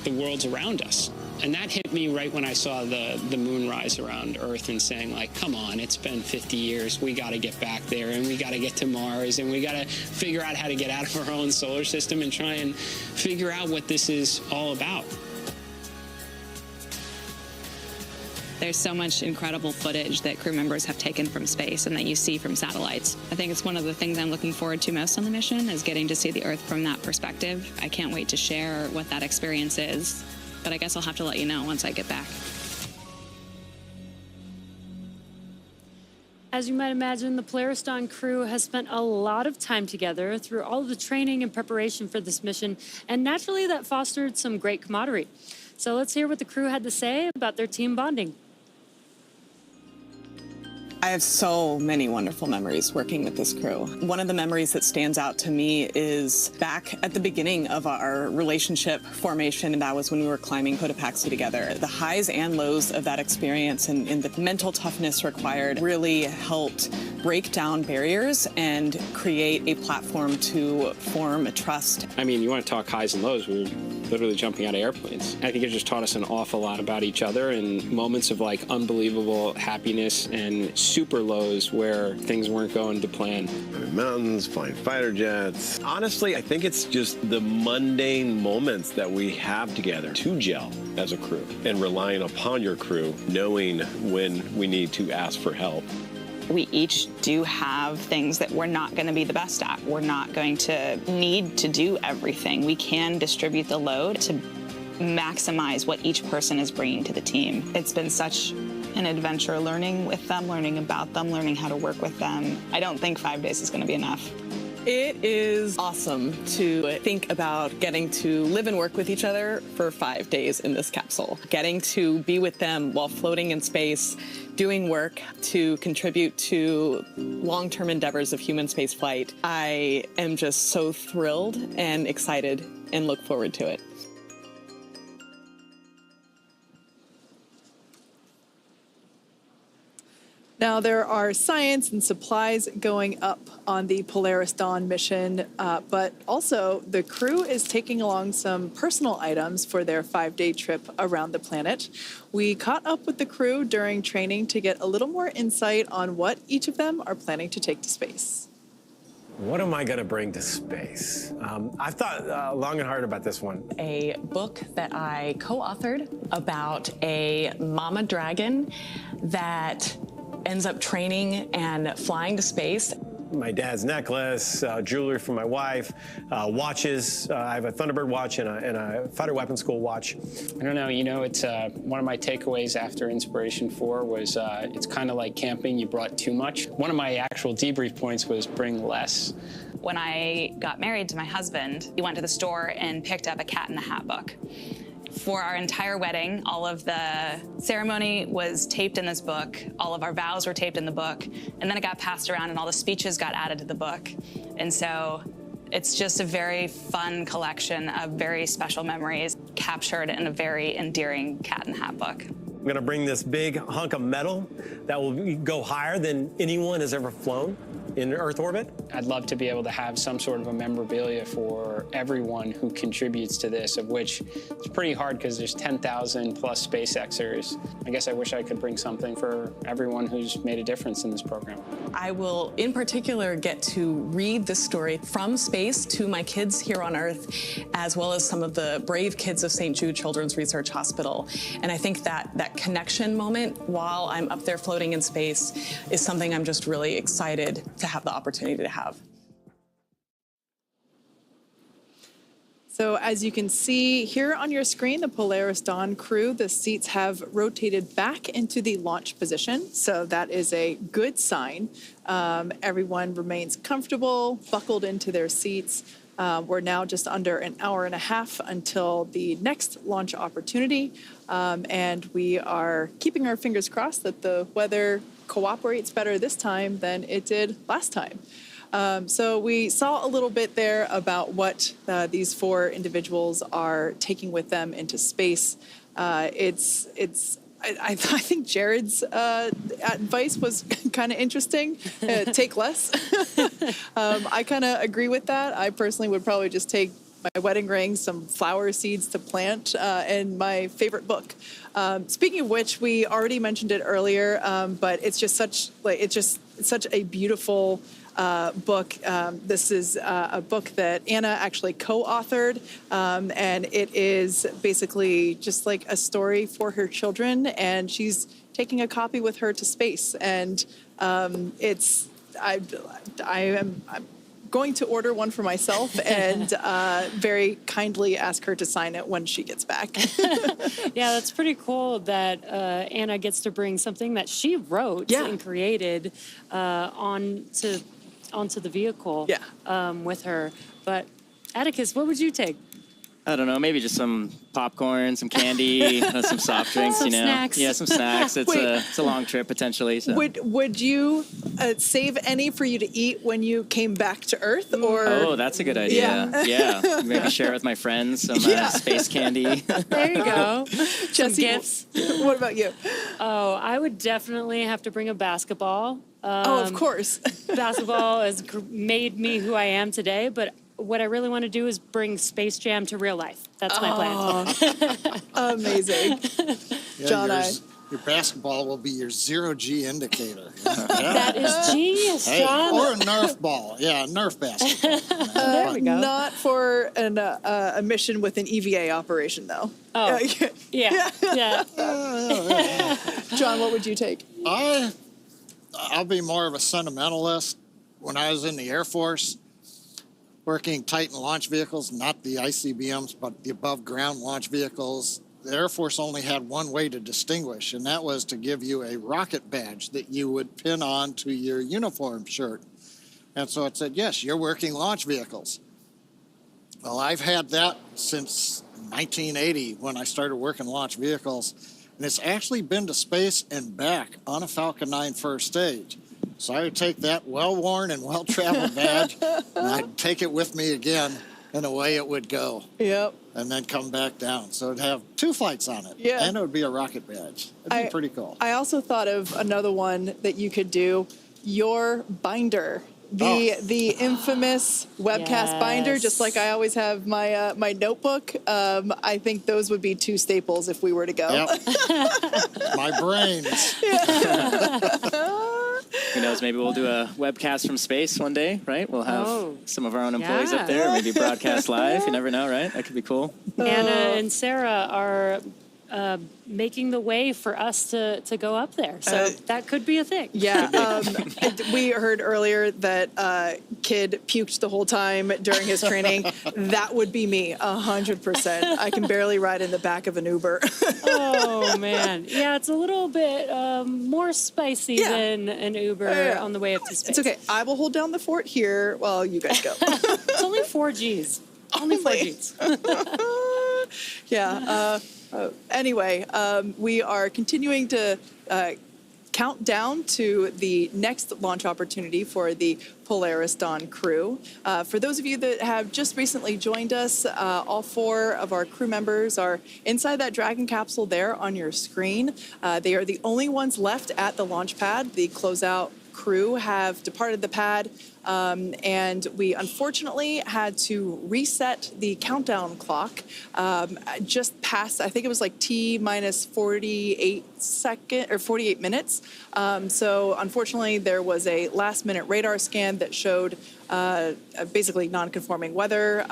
the worlds around us. And that hit me right when I saw the moon rise around Earth and saying, like, come on, it's been 50 years. We got to get back there, and we got to get to Mars, and we got to figure out how to get out of our own solar system and try and figure out what this is all about. There's so much incredible footage that crew members have taken from space and that you see from satellites. I think it's one of the things I'm looking forward to most on the mission is getting to see the Earth from that perspective. I can't wait to share what that experience is, but I guess I'll have to let you know once I get back. As you might imagine, the Polaris Dawn crew has spent a lot of time together through all of the training and preparation for this mission, and naturally that fostered some great camaraderie. So let's hear what the crew had to say about their team bonding. I have so many wonderful memories working with this crew. One of the memories that stands out to me is back at the beginning of our relationship formation, and that was when we were climbing Cotopaxi together. The highs and lows of that experience and the mental toughness required really helped break down barriers and create a platform to form a trust. I mean, you want to talk highs and lows, we were literally jumping out of airplanes. I think it just taught us an awful lot about each other, and moments of like unbelievable happiness and super lows where things weren't going to plan. In mountains, flying fighter jets. Honestly, I think it's just the mundane moments that we have together to gel as a crew and relying upon your crew, knowing when we need to ask for help. We each do have things that we're not going to be the best at. We're not going to need to do everything. We can distribute the load to maximize what each person is bringing to the team. It's been such an adventure learning with them, learning about them, learning how to work with them. I don't think 5 days is going to be enough. It is awesome to think about getting to live and work with each other for 5 days in this capsule. Getting to be with them while floating in space, doing work to contribute to long-term endeavors of human spaceflight. I am just so thrilled and excited and look forward to it. Now, there are science and supplies going up on the Polaris Dawn mission, but also the crew is taking along some personal items for their 5-day trip around the planet. We caught up with the crew during training to get a little more insight on what each of them are planning to take to space. What am I going to bring to space? I've thought long and hard about this one. A book that I co-authored about a mama dragon that ends up training and flying to space. My dad's necklace, jewelry for my wife, watches. I have a Thunderbird watch and a fighter weapons school watch. I don't know, it's one of my takeaways after Inspiration 4 was it's kind of like camping, you brought too much. One of my actual debrief points was bring less. When I got married to my husband, we went to the store and picked up a Cat in the Hat book. For our entire wedding, all of the ceremony was taped in this book, all of our vows were taped in the book, and then it got passed around and all the speeches got added to the book. And so it's just a very fun collection of very special memories captured in a very endearing Cat in the Hat book. I'm going to bring this big hunk of metal that will go higher than anyone has ever flown in Earth orbit. I'd love to be able to have some sort of a memorabilia for everyone who contributes to this, of which it's pretty hard because there's 10,000 plus SpaceXers. I guess I wish I could bring something for everyone who's made a difference in this program. I will, in particular, get to read this story from space to my kids here on Earth, as well as some of the brave kids of St. Jude Children's Research Hospital. And I think that connection moment while I'm up there floating in space is something I'm just really excited to have the opportunity to have. So as you can see here on your screen, the Polaris Dawn crew, the seats have rotated back into the launch position. So that is a good sign. Everyone remains comfortable, buckled into their seats. We're now just under an hour and a half until the next launch opportunity. And we are keeping our fingers crossed that the weather cooperates better this time than it did last time. So we saw a little bit there about what these 4 individuals are taking with them into space. I think Jared's advice was kind of interesting. Take less. I kind of agree with that. I personally would probably just take my wedding ring, some flower seeds to plant, and my favorite book. Speaking of which, we already mentioned it earlier, but it's just such a beautiful book. This is a book that Anna actually co-authored, and it is basically just like a story for her children, and she's taking a copy with her to space. And I'm going to order one for myself and very kindly ask her to sign it when she gets back. Yeah, that's pretty cool that Anna gets to bring something that she wrote and created onto the vehicle with her. But Atticus, what would you take? I don't know, maybe just some popcorn, some candy, some soft drinks, Some snacks. Yeah, some snacks. It's a long trip potentially. So. Would you save any for you to eat when you came back to Earth? Or Oh, that's a good idea. Yeah. Maybe share with my friends some space candy. There you go. Some Jesse, gifts. What about you? Oh, I would definitely have to bring a basketball. Of course. Basketball has made me who I am today, but what I really want to do is bring Space Jam to real life. That's my plan. Amazing. John, your basketball will be your zero-G indicator. That is genius, John. Or a Nerf ball. Yeah, Nerf basketball. There we go. Not for a mission with an EVA operation, though. Oh, yeah. John, what would you take? I'll be more of a sentimentalist. When I was in the Air Force, working Titan launch vehicles, not the ICBMs, but the above-ground launch vehicles, the Air Force only had one way to distinguish, and that was to give you a rocket badge that you would pin on to your uniform shirt. And so it said, yes, you're working launch vehicles. Well, I've had that since 1980 when I started working launch vehicles, and it's actually been to space and back on a Falcon 9 first stage. So I would take that well-worn and well-traveled badge, and I'd take it with me again, and away it would go. Yep. And then come back down. So it'd have 2 flights on it. Yeah. And it would be a rocket badge. It'd be pretty cool. I also thought of another one that you could do, your binder. The infamous webcast binder, just like I always have my my notebook. I think those would be 2 staples if we were to go. Yep. My brains. Who knows, maybe we'll do a webcast from space one day, right? We'll have some of our own employees up there, maybe broadcast live. You never know, right? That could be cool. Anna and Sarah are making the way for us to go up there. So that could be a thing. Yeah. We heard earlier that kid puked the whole time during his training. That would be me, 100%. I can barely ride in the back of an Uber. Oh, man. Yeah, it's a little bit more spicy than an Uber on the way up to space. It's okay. I will hold down the fort here while you guys go. It's only 4 Gs. Only 4 Gs. Yeah. Anyway, we are continuing to count down to the next launch opportunity for the Polaris Dawn crew. For those of you that have just recently joined us, all 4 of our crew members are inside that Dragon capsule there on your screen. They are the only ones left at the launch pad. The closeout crew have departed the pad, and we unfortunately had to reset the countdown clock just past, I think it was like T-minus 48 minutes. So unfortunately, there was a last-minute radar scan that showed basically non-conforming weather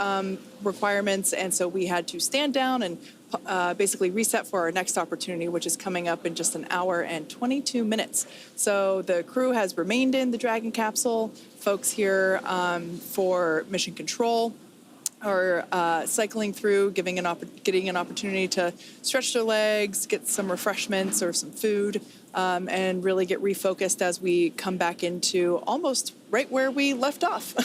requirements, and so we had to stand down and basically reset for our next opportunity, which is coming up in just an hour and 22 minutes. So the crew has remained in the Dragon capsule. Folks here for mission control are cycling through, getting an opportunity to stretch their legs, get some refreshments or some food, and really get refocused as we come back into almost right where we left off.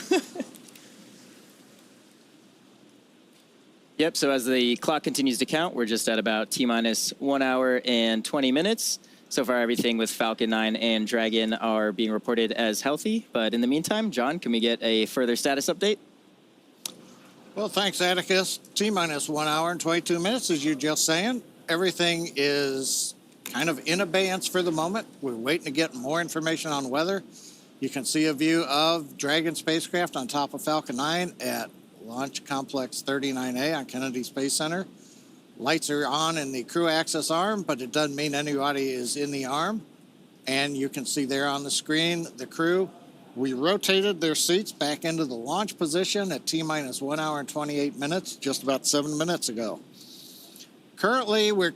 Yep, so as the clock continues to count, we're just at about T-minus 1 hour and 20 minutes. So far, everything with Falcon 9 and Dragon are being reported as healthy. But in the meantime, John, can we get a further status update? Well, thanks, Atticus. T-minus 1 hour and 22 minutes, as you're just saying. Everything is kind of in abeyance for the moment. We're waiting to get more information on weather. You can see a view of Dragon spacecraft on top of Falcon 9 at Launch Complex 39A on Kennedy Space Center. Lights are on in the crew access arm, but it doesn't mean anybody is in the arm. And you can see there on the screen the crew. We rotated their seats back into the launch position at T-minus 1 hour and 28 minutes, just about 7 minutes ago. Currently, we're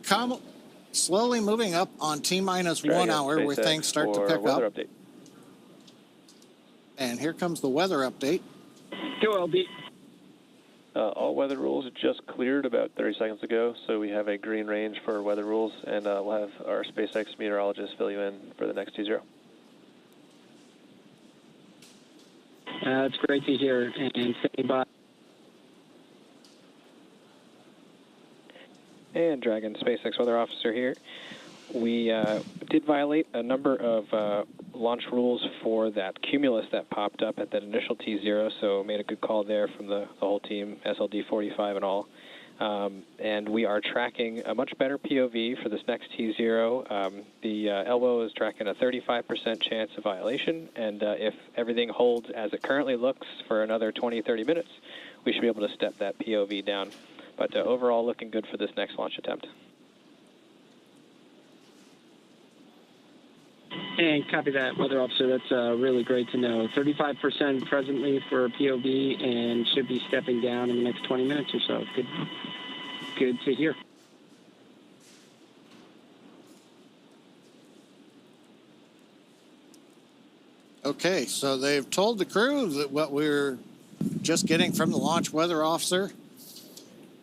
slowly moving up on T-minus 1 hour where things start to pick up. Update. And here comes the weather update. Go, LB. All weather rules just cleared about 30 seconds ago, so we have a green range for weather rules, and we'll have our SpaceX meteorologist fill you in for the next 20. That's great to hear, and stay by. And Dragon, SpaceX Weather Officer here. We did violate a number of launch rules for that cumulus that popped up at that initial T0, so made a good call there from the whole team, SLD 45 and all. And we are tracking a much better POV for this next T0. The ELWO is tracking a 35% chance of violation, and if everything holds as it currently looks for another 20-30 minutes, we should be able to step that POV down. But overall, looking good for this next launch attempt. And copy that, Weather Officer. That's really great to know. 35% presently for POV and should be stepping down in the next 20 minutes or so. Good to hear. Okay, so they've told the crew that what we're just getting from the launch weather officer.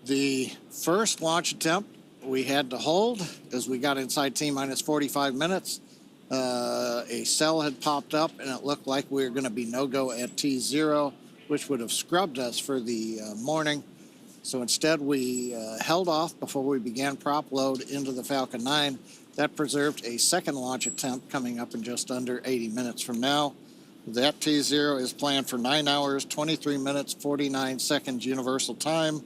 The first launch attempt we had to hold as we got inside T-minus 45 minutes. A cell had popped up, and it looked like we were going to be no-go at T0, which would have scrubbed us for the morning. So instead, we held off before we began prop load into the Falcon 9. That preserved a second launch attempt coming up in just under 80 minutes from now. That T0 is planned for 9 hours, 23 minutes, 49 seconds universal time,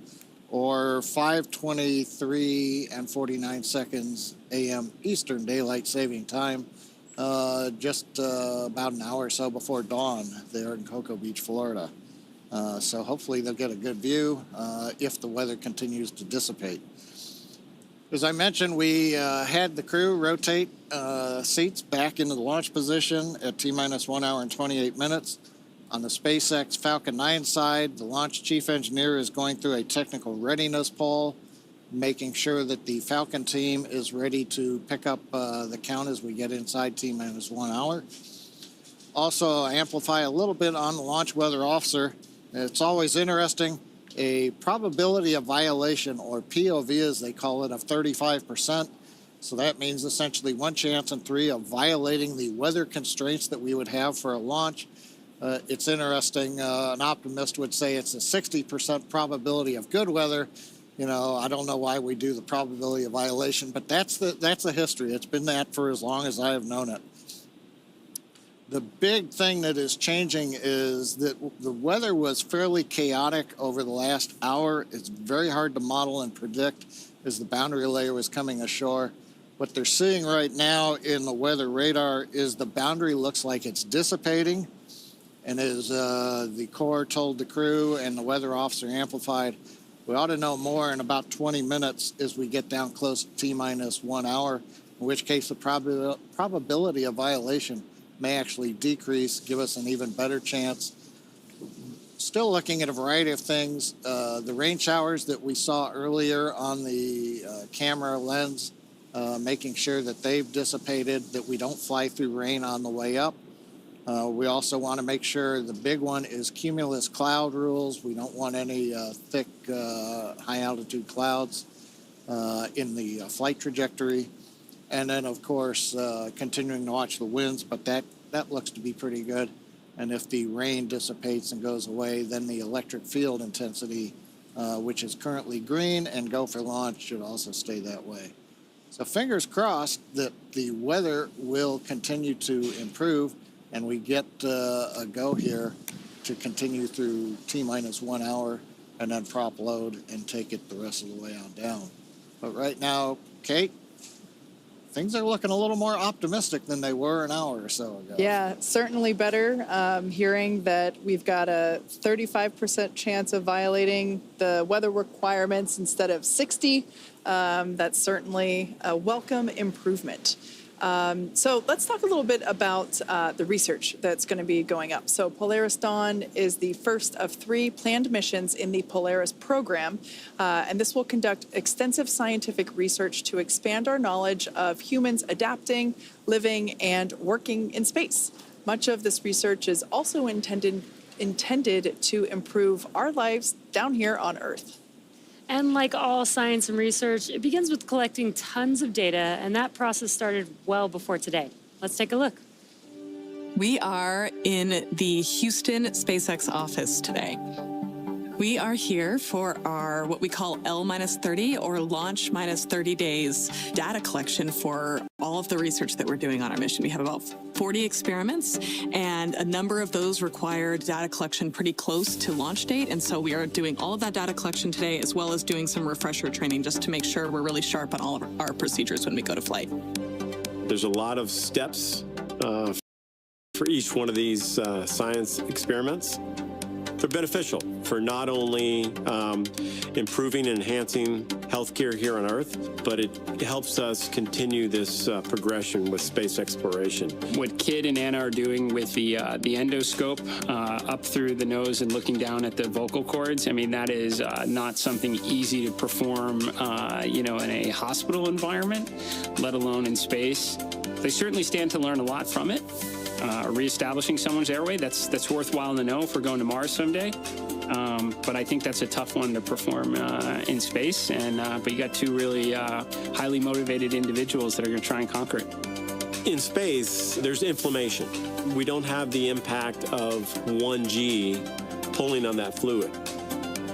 or 5:23 and 49 seconds a.m. Eastern Daylight Saving Time. Just about an hour or so before dawn there in Cocoa Beach, Florida. So hopefully they'll get a good view if the weather continues to dissipate. As I mentioned, we had the crew rotate seats back into the launch position at T-minus 1 hour and 28 minutes. On the SpaceX Falcon 9 side, the launch chief engineer is going through a technical readiness poll, making sure that the Falcon team is ready to pick up the count as we get inside T-minus 1 hour. Also, amplify a little bit on the launch weather officer. It's always interesting. A probability of violation, or POV as they call it, of 35%. So that means essentially 1 chance in 3 of violating the weather constraints that we would have for a launch. It's interesting. An optimist would say it's a 60% probability of good weather. You know, I don't know why we do the probability of violation, but that's the history. It's been that for as long as I have known it. The big thing that is changing is that the weather was fairly chaotic over the last hour. It's very hard to model and predict as the boundary layer was coming ashore. What they're seeing right now in the weather radar is the boundary looks like it's dissipating. And as the Corps told the crew and the weather officer amplified, we ought to know more in about 20 minutes as we get down close to T-minus 1 hour, in which case the probability of violation may actually decrease, give us an even better chance. Still looking at a variety of things. The rain showers that we saw earlier on the camera lens, making sure that they've dissipated, that we don't fly through rain on the way up. We also want to make sure the big one is cumulus cloud rules. We don't want any thick, high-altitude clouds in the flight trajectory. And then, of course, continuing to watch the winds, but that looks to be pretty good. And if the rain dissipates and goes away, then the electric field intensity, which is currently green and go for launch, should also stay that way. So fingers crossed that the weather will continue to improve and we get a go here to continue through T-minus 1 hour and then prop load and take it the rest of the way on down. But right now, Kate, things are looking a little more optimistic than they were an hour or so ago. Yeah, certainly better. Hearing that we've got a 35% chance of violating the weather requirements instead of 60, that's certainly a welcome improvement. So let's talk a little bit about the research that's going to be going up. So Polaris Dawn is the first of 3 planned missions in the Polaris program, and this will conduct extensive scientific research to expand our knowledge of humans adapting, living, and working in space. Much of this research is also intended to improve our lives down here on Earth. And like all science and research, it begins with collecting tons of data, and that process started well before today. Let's take a look. We are in the Houston SpaceX office today. We are here for our what we call L-30 or launch minus 30 days data collection for all of the research that we're doing on our mission. We have about 40 experiments, and a number of those require data collection pretty close to launch date. And so we are doing all of that data collection today, as well as doing some refresher training just to make sure we're really sharp on all of our procedures when we go to flight. There's a lot of steps for each one of these science experiments. They're beneficial for not only improving and enhancing healthcare here on Earth, but it helps us continue this progression with space exploration. What Kid and Anna are doing with the endoscope up through the nose and looking down at the vocal cords, I mean, that is not something easy to perform, in a hospital environment, let alone in space. They certainly stand to learn a lot from it. Reestablishing someone's airway, that's worthwhile to know if we're going to Mars someday. But I think that's a tough one to perform in space. But you got two really highly motivated individuals that are going to try and conquer it. In space, there's inflammation. We don't have the impact of 1G pulling on that fluid.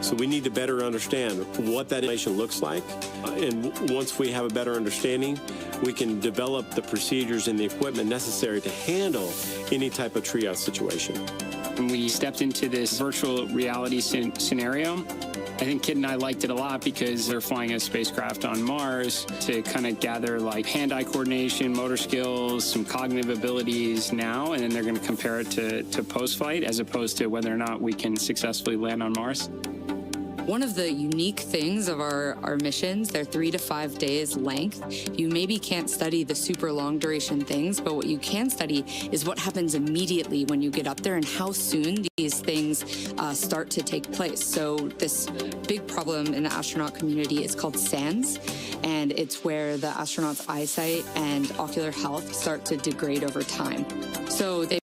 So we need to better understand what that inflammation looks like. And once we have a better understanding, we can develop the procedures and the equipment necessary to handle any type of triage situation. When we stepped into this virtual reality scenario, I think Kid and I liked it a lot because they're flying a spacecraft on Mars to kind of gather like hand-eye coordination, motor skills, some cognitive abilities now, and then they're going to compare it to post-flight as opposed to whether or not we can successfully land on Mars. One of the unique things of our missions, they're 3 to 5 days length. You maybe can't study the super long duration things, but what you can study is what happens immediately when you get up there and how soon these things start to take place. So this big problem in the astronaut community is called SANS, and it's where the astronaut's eyesight and ocular health start to degrade over time. So they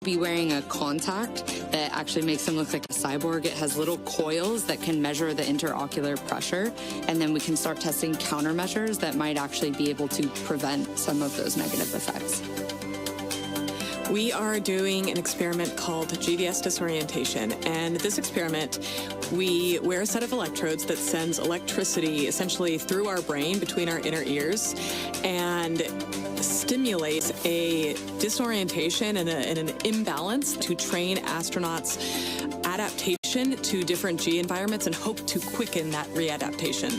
be wearing a contact that actually makes them look like a cyborg. It has little coils that can measure the interocular pressure, and then we can start testing countermeasures that might actually be able to prevent some of those negative effects. We are doing an experiment called GDS disorientation, and this experiment, we wear a set of electrodes that sends electricity essentially through our brain between our inner ears and stimulates a disorientation and an imbalance to train astronauts' adaptation to different G environments and hope to quicken that readaptation.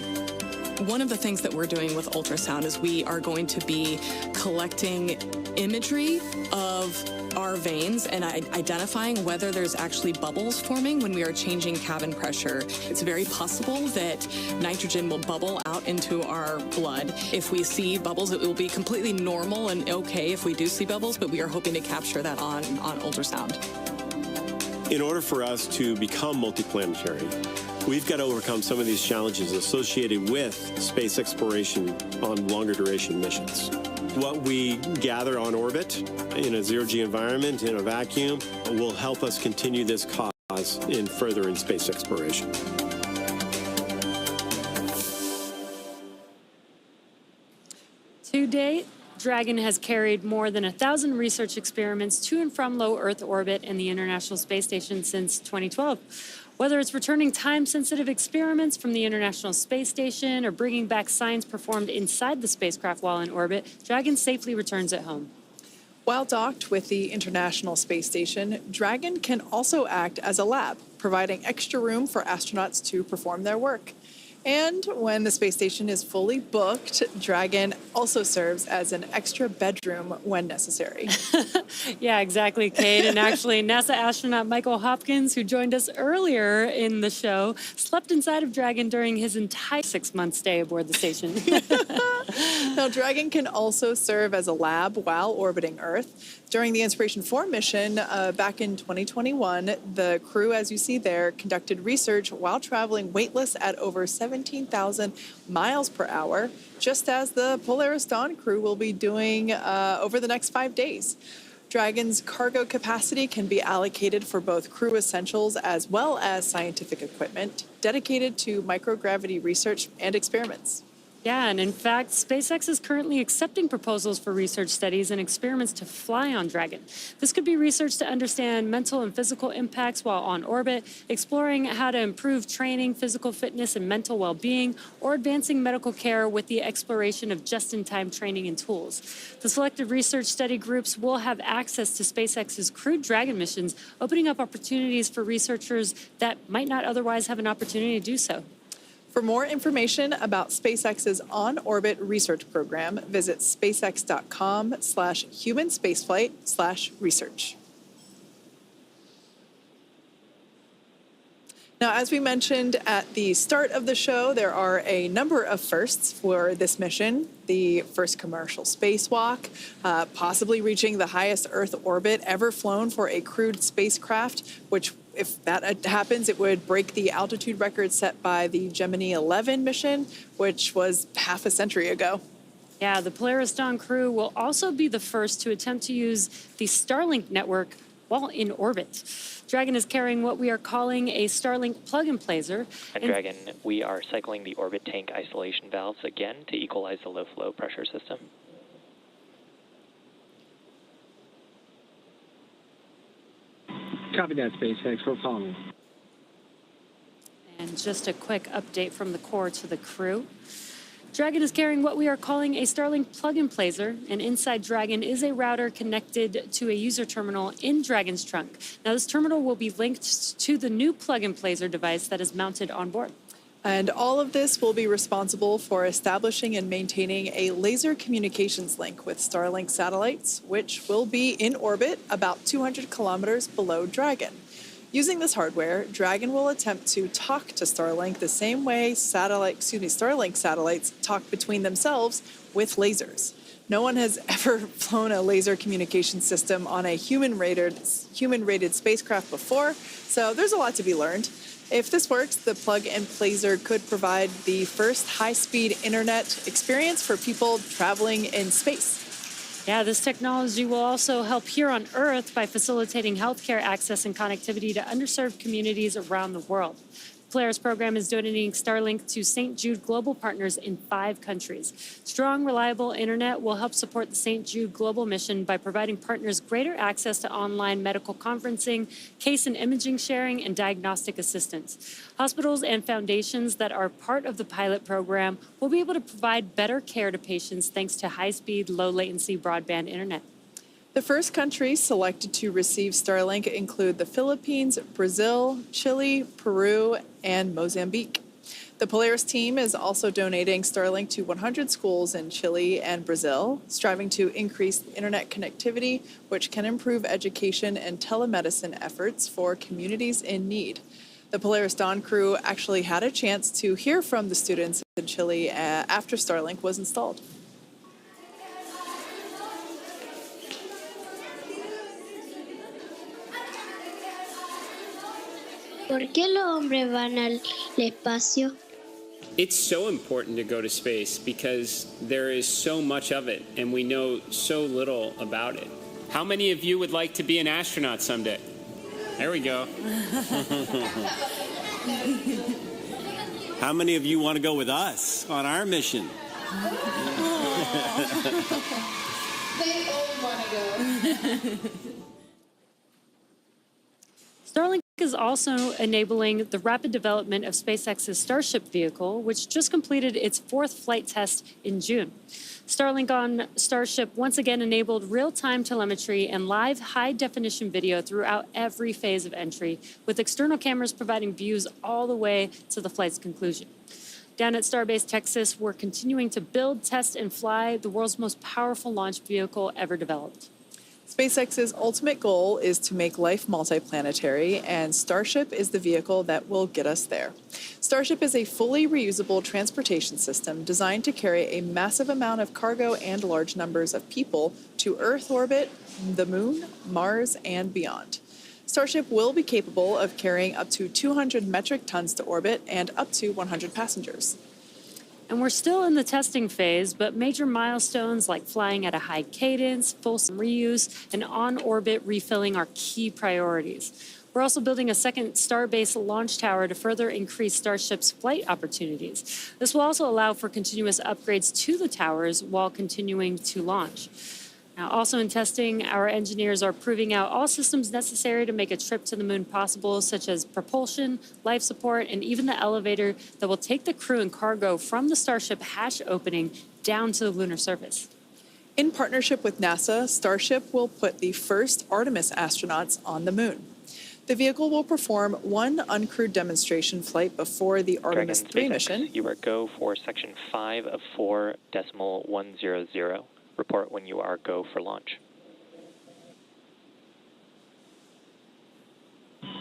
One of the things that we're doing with ultrasound is we are going to be collecting imagery of our veins and identifying whether there's actually bubbles forming when we are changing cabin pressure. It's very possible that nitrogen will bubble out into our blood. If we see bubbles, it will be completely normal and okay if we do see bubbles, but we are hoping to capture that on ultrasound. In order for us to become multiplanetary, we've got to overcome some of these challenges associated with space exploration on longer duration missions. What we gather on orbit in a zero-G environment, in a vacuum, will help us continue this cause in further in space exploration. To date, Dragon has carried more than 1,000 research experiments to and from low Earth orbit and the International Space Station since 2012. Whether it's returning time-sensitive experiments from the International Space Station or bringing back science performed inside the spacecraft while in orbit, Dragon safely returns at home. While docked with the International Space Station, Dragon can also act as a lab, providing extra room for astronauts to perform their work. And when the space station is fully booked, Dragon also serves as an extra bedroom when necessary. Yeah, exactly, Kate. And actually, NASA astronaut Michael Hopkins, who joined us earlier in the show, slept inside of Dragon during his entire 6-month stay aboard the station. Now, Dragon can also serve as a lab while orbiting Earth. During the Inspiration 4 mission back in 2021, the crew, as you see there, conducted research while traveling weightless at over 17,000 miles per hour, just as the Polaris Dawn crew will be doing over the next 5 days. Dragon's cargo capacity can be allocated for both crew essentials as well as scientific equipment dedicated to microgravity research and experiments. Yeah, and in fact, SpaceX is currently accepting proposals for research studies and experiments to fly on Dragon. This could be research to understand mental and physical impacts while on orbit, exploring how to improve training, physical fitness, and mental well-being, or advancing medical care with the exploration of just-in-time training and tools. The selected research study groups will have access to SpaceX's crewed Dragon missions, opening up opportunities for researchers that might not otherwise have an opportunity to do so. For more information about SpaceX's on-orbit research program, visit spacex.com/humanspaceflight/research. Now, as we mentioned at the start of the show, there are a number of firsts for this mission. The first commercial spacewalk, possibly reaching the highest Earth orbit ever flown for a crewed spacecraft, which, if that happens, it would break the altitude record set by the Gemini 11 mission, which was half a century ago. Yeah, the Polaris Dawn crew will also be the first to attempt to use the Starlink network while in orbit. Dragon is carrying what we are calling a Starlink plug-and-placer. And Dragon, we are cycling the orbit tank isolation valves again to equalize the low-flow pressure system. Copy that, SpaceX. We're following. And just a quick update from the core to the crew. Dragon is carrying what we are calling a Starlink plug-and-placer, and inside Dragon is a router connected to a user terminal in Dragon's trunk. Now, this terminal will be linked to the new plug-and-placer device that is mounted on board. And all of this will be responsible for establishing and maintaining a laser communications link with Starlink satellites, which will be in orbit about 200 kilometers below Dragon. Using this hardware, Dragon will attempt to talk to Starlink the same way Starlink satellites talk between themselves with lasers. No one has ever flown a laser communication system on a human-rated spacecraft before, so there's a lot to be learned. If this works, the plug-and-placer could provide the first high-speed internet experience for people traveling in space. Yeah, this technology will also help here on Earth by facilitating healthcare access and connectivity to underserved communities around the world. The Polaris program is donating Starlink to St. Jude Global partners in 5 countries. Strong, reliable internet will help support the St. Jude Global mission by providing partners greater access to online medical conferencing, case and imaging sharing, and diagnostic assistance. Hospitals and foundations that are part of the pilot program will be able to provide better care to patients thanks to high-speed, low-latency broadband internet. The first countries selected to receive Starlink include the Philippines, Brazil, Chile, Peru, and Mozambique. The Polaris team is also donating Starlink to 100 schools in Chile and Brazil, striving to increase internet connectivity, which can improve education and telemedicine efforts for communities in need. The Polaris Dawn crew actually had a chance to hear from the students in Chile after Starlink was installed. ¿Por qué los hombres van al espacio? It's so important to go to space because there is so much of it and we know so little about it. How many of you would like to be an astronaut someday? There we go. How many of you want to go with us on our mission? They all want to go. Starlink is also enabling the rapid development of SpaceX's Starship vehicle, which just completed its 4th flight test in June. Starlink on Starship once again enabled real-time telemetry and live high-definition video throughout every phase of entry, with external cameras providing views all the way to the flight's conclusion. Down at Starbase Texas, we're continuing to build, test, and fly the world's most powerful launch vehicle ever developed. SpaceX's ultimate goal is to make life multiplanetary, and Starship is the vehicle that will get us there. Starship is a fully reusable transportation system designed to carry a massive amount of cargo and large numbers of people to Earth orbit, the Moon, Mars, and beyond. Starship will be capable of carrying up to 200 metric tons to orbit and up to 100 passengers. And we're still in the testing phase, but major milestones like flying at a high cadence, full reuse, and on-orbit refilling are key priorities. We're also building a second Starbase launch tower to further increase Starship's flight opportunities. This will also allow for continuous upgrades to the towers while continuing to launch. Now, also in testing, our engineers are proving out all systems necessary to make a trip to the moon possible, such as propulsion, life support, and even the elevator that will take the crew and cargo from the Starship hatch opening down to the lunar surface. In partnership with NASA, Starship will put the first Artemis astronauts on the moon. The vehicle will perform one uncrewed demonstration flight before the Artemis 3 mission. You are go for section 5 of 4.100. Report when you are go for launch.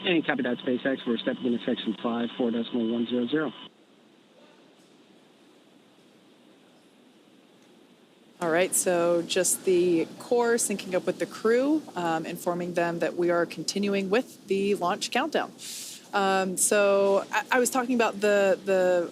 Any copy that, SpaceX. We're stepping into section 5, 4.100. All right, so just the core syncing up with the crew, informing them that we are continuing with the launch countdown. So I was talking about the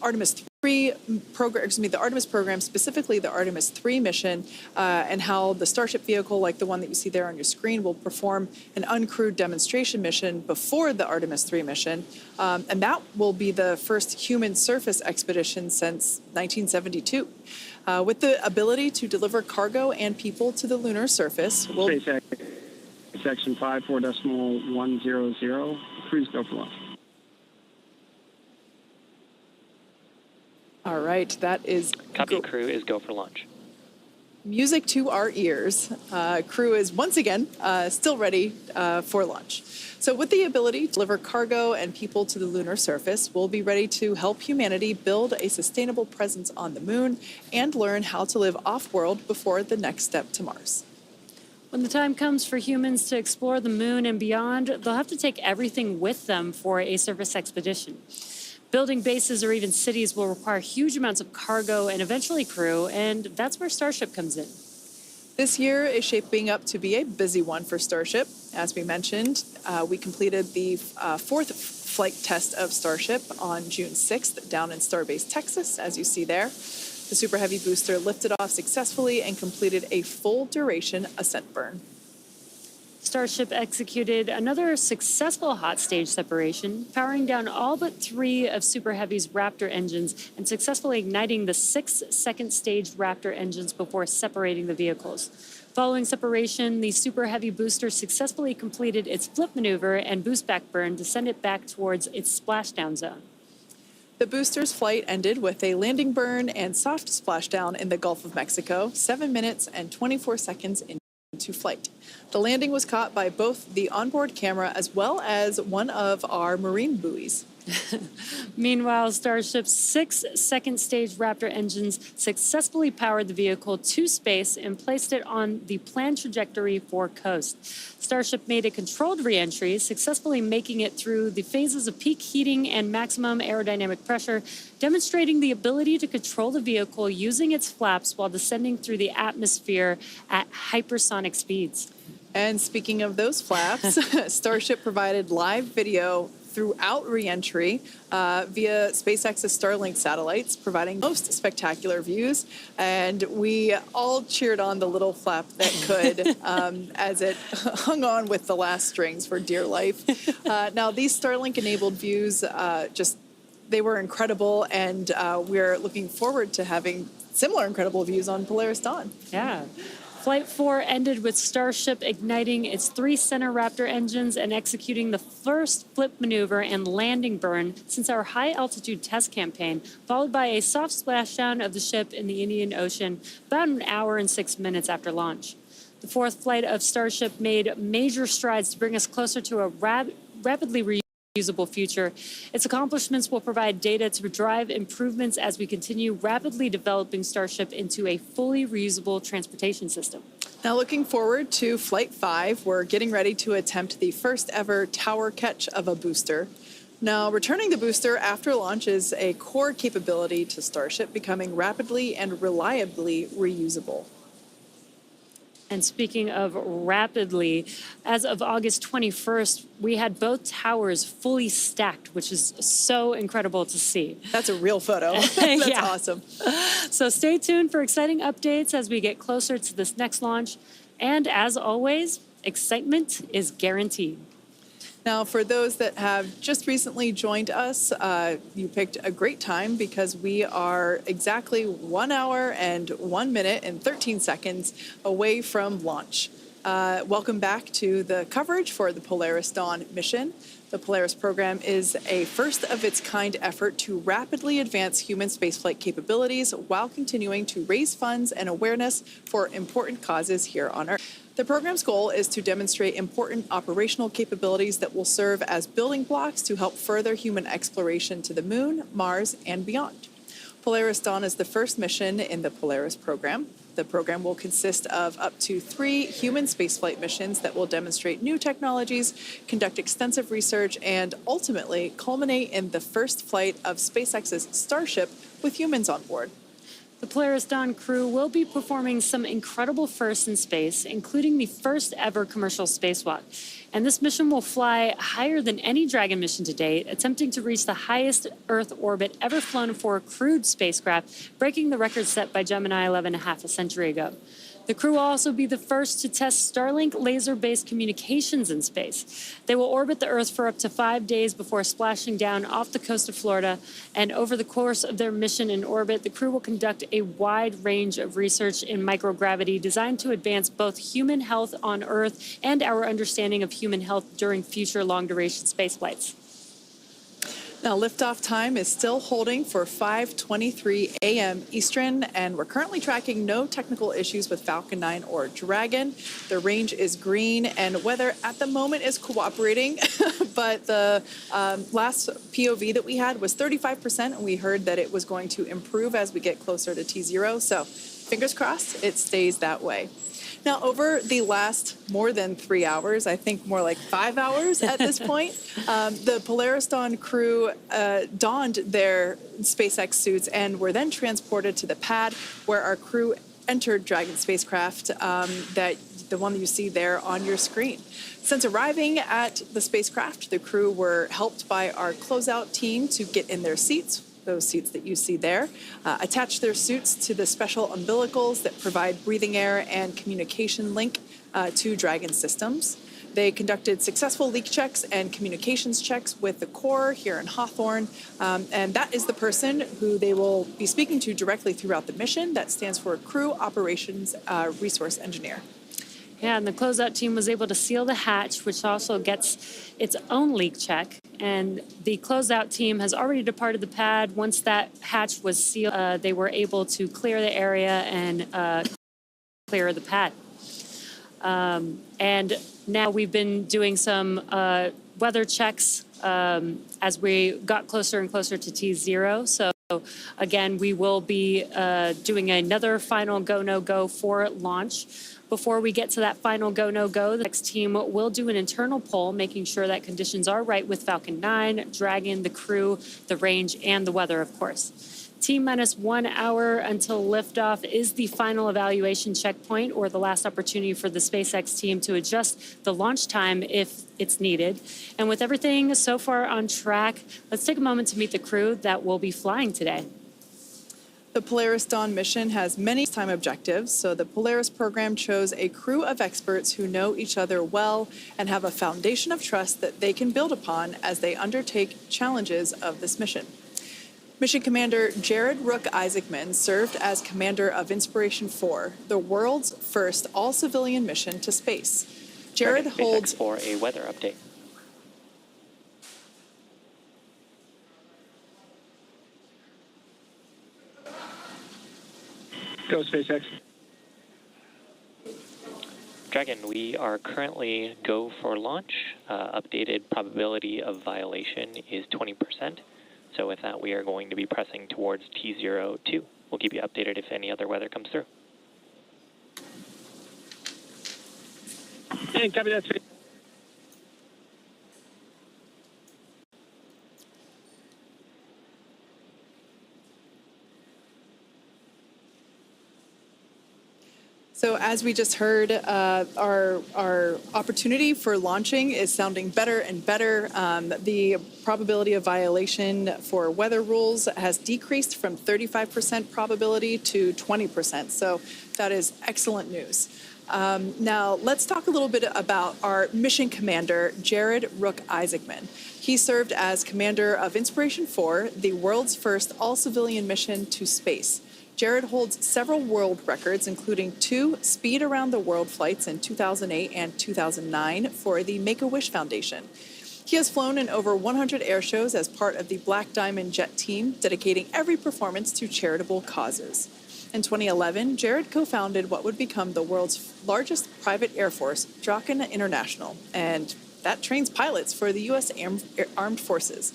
Artemis 3 program, the Artemis program, specifically the Artemis 3 mission, and how the Starship vehicle, like the one that you see there on your screen, will perform an uncrewed demonstration mission before the Artemis 3 mission. And that will be the first human surface expedition since 1972. With the ability to deliver cargo and people to the lunar surface. SpaceX, section 5, 4.100. Crews go for launch. All right, that is... Copy, crew is go for launch. Music to our ears. Crew is once again still ready for launch. So with the ability to deliver cargo and people to the lunar surface, we'll be ready to help humanity build a sustainable presence on the moon and learn how to live off-world before the next step to Mars. When the time comes for humans to explore the moon and beyond, they'll have to take everything with them for a surface expedition. Building bases or even cities will require huge amounts of cargo and eventually crew, and that's where Starship comes in. This year is shaping up to be a busy one for Starship. As we mentioned, we completed the fourth flight test of Starship on June 6th down in Starbase, Texas, as you see there. The Super Heavy booster lifted off successfully and completed a full duration ascent burn. Starship executed another successful hot stage separation, powering down all but 3 of Super Heavy's Raptor engines and successfully igniting the 6 second stage Raptor engines before separating the vehicles. Following separation, the Super Heavy booster successfully completed its flip maneuver and boost back burn to send it back towards its splashdown zone. The booster's flight ended with a landing burn and soft splashdown in the Gulf of Mexico, 7 minutes and 24 seconds into flight. The landing was caught by both the onboard camera as well as one of our marine buoys. Meanwhile, Starship's 6 second stage Raptor engines successfully powered the vehicle to space and placed it on the planned trajectory for coast. Starship made a controlled re-entry, successfully making it through the phases of peak heating and maximum aerodynamic pressure, demonstrating the ability to control the vehicle using its flaps while descending through the atmosphere at hypersonic speeds. And speaking of those flaps, Starship provided live video throughout re-entry via SpaceX's Starlink satellites, providing most spectacular views. And we all cheered on the little flap that could as it hung on with the last strings for dear life. Now, these Starlink-enabled views, they were incredible, and we're looking forward to having similar incredible views on Polaris Dawn. Yeah. Flight 4 ended with Starship igniting its 3 center Raptor engines and executing the first flip maneuver and landing burn since our high-altitude test campaign, followed by a soft splashdown of the ship in the Indian Ocean about an hour and 6 minutes after launch. The 4th flight of Starship made major strides to bring us closer to a rapidly reusable future. Its accomplishments will provide data to drive improvements as we continue rapidly developing Starship into a fully reusable transportation system. Now, looking forward to Flight 5, we're getting ready to attempt the first ever tower catch of a booster. Now, returning the booster after launch is a core capability to Starship, becoming rapidly and reliably reusable. And speaking of rapidly, as of August 21st, we had both towers fully stacked, which is so incredible to see. That's a real photo. That's yeah. Awesome. So stay tuned for exciting updates as we get closer to this next launch. And as always, excitement is guaranteed. Now, for those that have just recently joined us, you picked a great time because we are exactly 1 hour and 1 minute and 13 seconds away from launch. Welcome back to the coverage for the Polaris Dawn mission. The Polaris program is a first-of-its-kind effort to rapidly advance human spaceflight capabilities while continuing to raise funds and awareness for important causes here on Earth. The program's goal is to demonstrate important operational capabilities that will serve as building blocks to help further human exploration to the Moon, Mars, and beyond. Polaris Dawn is the first mission in the Polaris program. The program will consist of up to 3 human spaceflight missions that will demonstrate new technologies, conduct extensive research, and ultimately culminate in the first flight of SpaceX's Starship with humans on board. The Polaris Dawn crew will be performing some incredible firsts in space, including the first ever commercial spacewalk. And this mission will fly higher than any Dragon mission to date, attempting to reach the highest Earth orbit ever flown for a crewed spacecraft, breaking the record set by Gemini 11 half a century ago. The crew will also be the first to test Starlink laser-based communications in space. They will orbit the Earth for up to 5 days before splashing down off the coast of Florida. And over the course of their mission in orbit, the crew will conduct a wide range of research in microgravity designed to advance both human health on Earth and our understanding of human health during future long-duration spaceflights. Now, liftoff time is still holding for 5:23 a.m. Eastern, and we're currently tracking no technical issues with Falcon 9 or Dragon. The range is green, and weather at the moment is cooperating, but the last POV that we had was 35%, and we heard that it was going to improve as we get closer to T0, so fingers crossed it stays that way. Now, over the last more than 3 hours, I think more like 5 hours at this point, the Polaris Dawn crew donned their SpaceX suits and were then transported to the pad where our crew entered Dragon spacecraft, the one that you see there on your screen. Since arriving at the spacecraft, the crew were helped by our closeout team to get in their seats, those seats that you see there, attach their suits to the special umbilicals that provide breathing air and communication link to Dragon systems. They conducted successful leak checks and communications checks with the core here in Hawthorne, and that is the person who they will be speaking to directly throughout the mission. That stands for Crew Operations Resource Engineer. Yeah, and the closeout team was able to seal the hatch, which also gets its own leak check. And the closeout team has already departed the pad. Once that hatch was sealed, they were able to clear the area and clear the pad. And now we've been doing some weather checks as we got closer and closer to T0. So again, we will be doing another final go, no go for launch. Before we get to that final go, no go, the next team will do an internal poll, making sure that conditions are right with Falcon 9, Dragon, the crew, the range, and the weather, of course. T-minus 1 hour until liftoff is the final evaluation checkpoint, or the last opportunity for the SpaceX team to adjust the launch time if it's needed. And with everything so far on track, let's take a moment to meet the crew that will be flying today. The Polaris Dawn mission has many time objectives, so the Polaris program chose a crew of experts who know each other well and have a foundation of trust that they can build upon as they undertake challenges of this mission. Mission Commander Jared Rook Isaacman served as commander of Inspiration 4, the world's first all-civilian mission to space. Jared holds for a weather update. Go SpaceX. Dragon, we are currently go for launch. Updated probability of violation is 20%. So with that, we are going to be pressing towards T02. We'll keep you updated if any other weather comes through. And copy that. So as we just heard, our opportunity for launching is sounding better and better. The probability of violation for weather rules has decreased from 35% probability to 20%. So that is excellent news. Now, let's talk a little bit about our mission commander, Jared Rook-Isaacman. He served as commander of Inspiration 4, the world's first all-civilian mission to space. Jared holds several world records, including 2 speed around the world flights in 2008 and 2009 for the Make-A-Wish Foundation. He has flown in over 100 air shows as part of the Black Diamond Jet team, dedicating every performance to charitable causes. In 2011, Jared co-founded what would become the world's largest private air force, Draken International, and that trains pilots for the U.S. Armed Forces.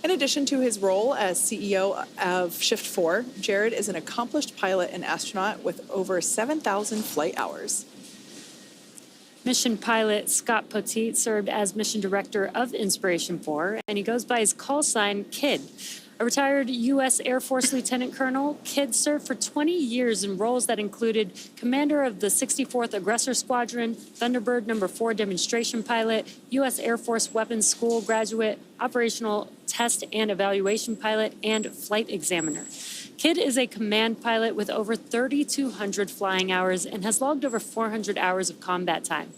In addition to his role as CEO of Shift 4, Jared is an accomplished pilot and astronaut with over 7,000 flight hours. Mission pilot Scott Poteet served as mission director of Inspiration 4, and he goes by his call sign, Kid. A retired U.S. Air Force Lieutenant Colonel, Kid served for 20 years in roles that included commander of the 64th Aggressor Squadron, Thunderbird No. 4 demonstration pilot, U.S. Air Force Weapons School graduate, operational test and evaluation pilot, and flight examiner. Kid is a command pilot with over 3,200 flying hours and has logged over 400 hours of combat time.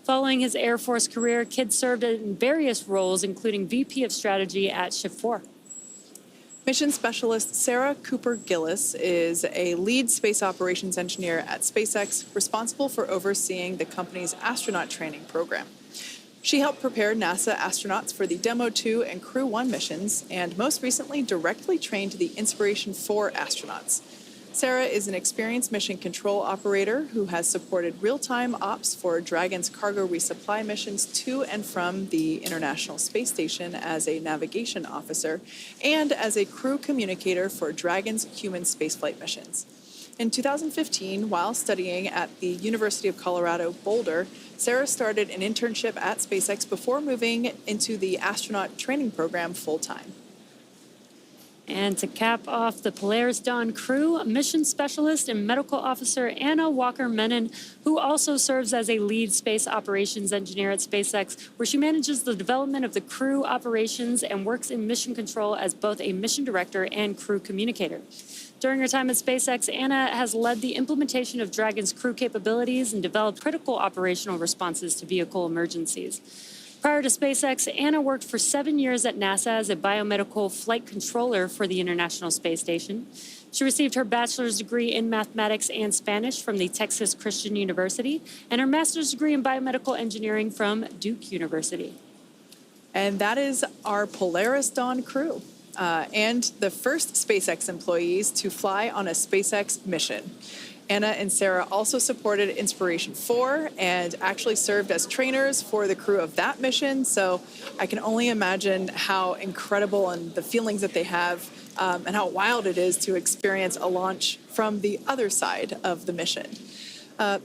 Following his Air Force career, Kid served in various roles, including VP of Strategy at Shift 4. Mission specialist Sarah Cooper-Gillis is a lead space operations engineer at SpaceX, responsible for overseeing the company's astronaut training program. She helped prepare NASA astronauts for the Demo 2 and Crew 1 missions, and most recently directly trained the Inspiration 4 astronauts. Sarah is an experienced mission control operator who has supported real-time ops for Dragon's cargo resupply missions to and from the International Space Station as a navigation officer and as a crew communicator for Dragon's human spaceflight missions. In 2015, while studying at the University of Colorado Boulder, Sarah started an internship at SpaceX before moving into the astronaut training program full-time. And to cap off the Polaris Dawn crew, mission specialist and medical officer Anna Walker-Menon, who also serves as a lead space operations engineer at SpaceX, where she manages the development of the crew operations and works in mission control as both a mission director and crew communicator. During her time at SpaceX, Anna has led the implementation of Dragon's crew capabilities and developed critical operational responses to vehicle emergencies. Prior to SpaceX, Anna worked for 7 years at NASA as a biomedical flight controller for the International Space Station. She received her bachelor's degree in mathematics and Spanish from the Texas Christian University and her master's degree in biomedical engineering from Duke University. And that is our Polaris Dawn crew and the first SpaceX employees to fly on a SpaceX mission. Anna and Sarah also supported Inspiration 4 and actually served as trainers for the crew of that mission. So I can only imagine how incredible and the feelings that they have and how wild it is to experience a launch from the other side of the mission.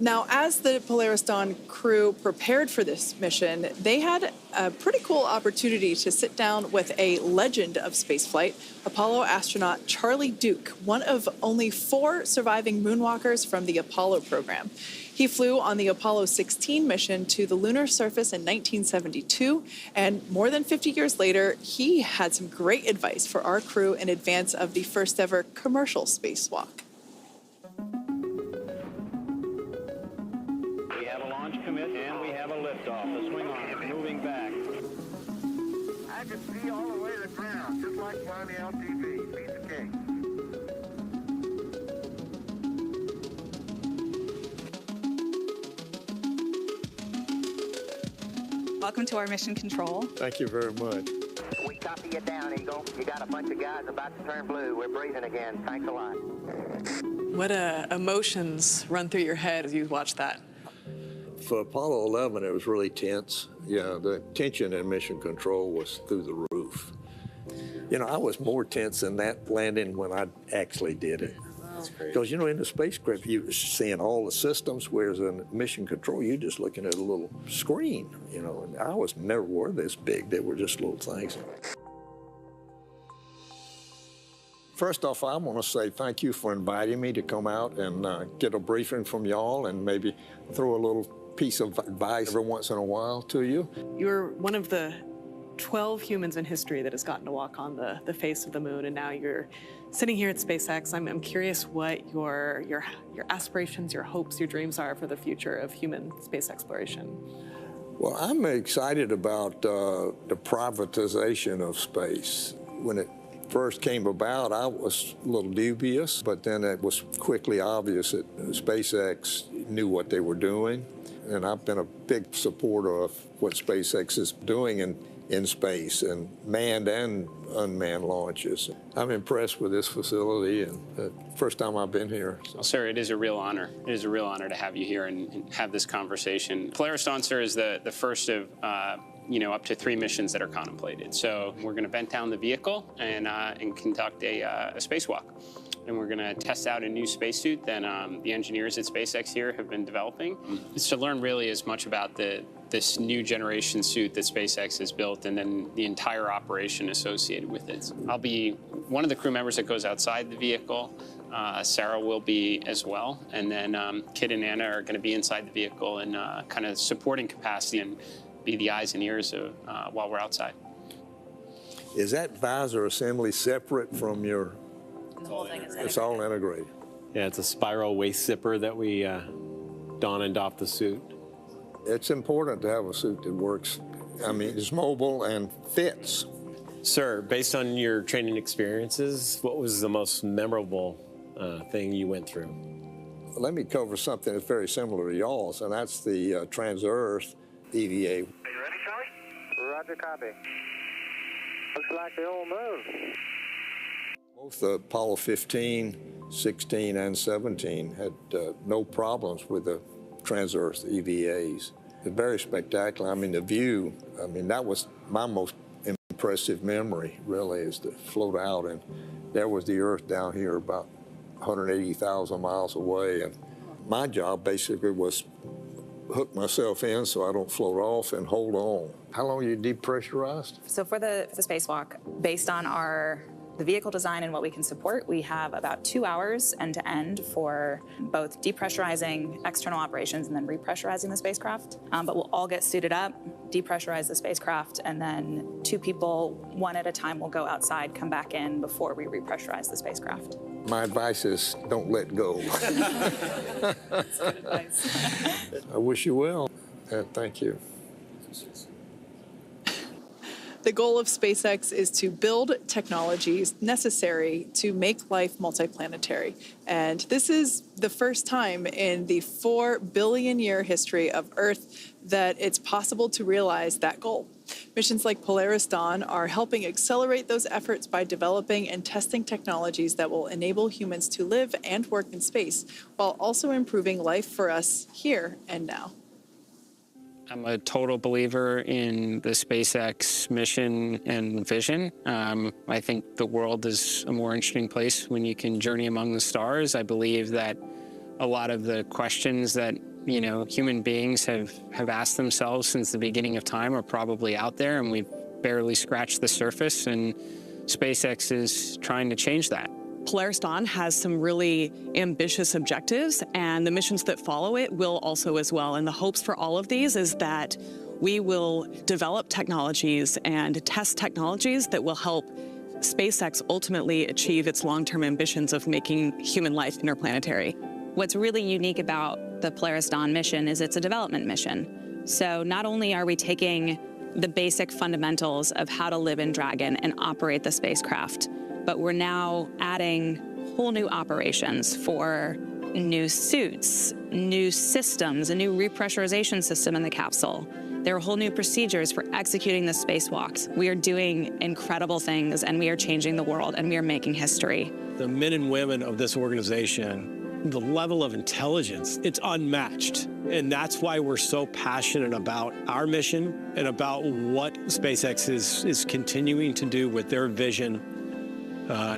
Now, as the Polaris Dawn crew prepared for this mission, they had a pretty cool opportunity to sit down with a legend of spaceflight, Apollo astronaut Charlie Duke, one of only 4 surviving moonwalkers from the Apollo program. He flew on the Apollo 16 mission to the lunar surface in 1972, and more than 50 years later, he had some great advice for our crew in advance of the first ever commercial spacewalk. We have a launch commit and we have a liftoff. The swing arm is moving back. I can see all the way to the ground, just like on the LTV. Piece of cake. Welcome to our mission control. Thank you very much. We copy you down, Eagle. You got a bunch of guys about to turn blue. We're breathing again. Thanks a lot. What emotions run through your head as you watch that? For Apollo 11, it was really tense. Yeah, the tension in mission control was through the roof. You know, I was more tense in that landing when I actually did it. Because, you know, in the spacecraft, you're seeing all the systems, whereas in mission control, you're just looking at a little screen, you know. And I was never were this big. They were just little things. First off, I want to say thank you for inviting me to come out and get a briefing from y'all and maybe throw a little piece of advice every once in a while to you. You're one of the 12 humans in history that has gotten to walk on the face of the moon, and now you're sitting here at SpaceX. I'm curious what your aspirations, your hopes, your dreams are for the future of human space exploration. Well, I'm excited about the privatization of space. When it first came about, I was a little dubious, but then it was quickly obvious that SpaceX knew what they were doing. And I've been a big supporter of what SpaceX is doing in space, and manned and unmanned launches. I'm impressed with this facility, and the first time I've been here. Well, sir, it is a real honor. It is a real honor to have you here and have this conversation. Polaris Dawn, sir, is the first of up to 3 missions that are contemplated. So we're going to bent down the vehicle and conduct a spacewalk. And we're going to test out a new spacesuit that the engineers at SpaceX here have been developing. It's to learn really as much about this new generation suit that SpaceX has built, and then the entire operation associated with it. I'll be one of the crew members that goes outside the vehicle. Sarah will be as well. And then Kit and Anna are going to be inside the vehicle in kind of supporting capacity and be the eyes and ears of, while we're outside. Is that visor assembly separate from your... The whole thing is integrated. It's all integrated. Yeah, it's a spiral waist zipper that we don and doff the suit. It's important to have a suit that works. I mean, it's mobile and fits. Sir, based on your training experiences, what was the most memorable thing you went through? Let me cover something that's very similar to y'all's, and that's the Trans-Earth EVA. Are you ready, Charlie? Roger, copy. Looks like the old moon. Both Apollo 15, 16, and 17 had no problems with the Trans-Earth EVAs. It's very spectacular. I mean, the view, that was my most impressive memory, really, is to float out, and there was the Earth down here about 180,000 miles away. And my job basically was hook myself in so I don't float off and hold on. How long are you depressurized? So for the spacewalk, based on the vehicle design and what we can support, we have about 2 hours end-to-end for both depressurizing external operations and then repressurizing the spacecraft. But we'll all get suited up, depressurize the spacecraft, and then 2 people, one at a time, will go outside, come back in before we repressurize the spacecraft. My advice is don't let go. That's good advice. I wish you well, and thank you. The goal of SpaceX is to build technologies necessary to make life multiplanetary. And this is the first time in the 4 billion-year history of Earth that it's possible to realize that goal. Missions like Polaris Dawn are helping accelerate those efforts by developing and testing technologies that will enable humans to live and work in space, while also improving life for us here and now. I'm a total believer in the SpaceX mission and vision. I think the world is a more interesting place when you can journey among the stars. I believe that a lot of the questions that human beings have asked themselves since the beginning of time are probably out there, and we've barely scratched the surface, and SpaceX is trying to change that. Polaris Dawn has some really ambitious objectives, and the missions that follow it will also as well. And the hopes for all of these is that we will develop technologies and test technologies that will help SpaceX ultimately achieve its long-term ambitions of making human life interplanetary. What's really unique about the Polaris Dawn mission is it's a development mission. So not only are we taking the basic fundamentals of how to live in Dragon and operate the spacecraft, but we're now adding whole new operations for new suits, new systems, a new repressurization system in the capsule. There are whole new procedures for executing the spacewalks. We are doing incredible things, and we are changing the world, and we are making history. The men and women of this organization, the level of intelligence, it's unmatched. And that's why we're so passionate about our mission and about what SpaceX is continuing to do with their vision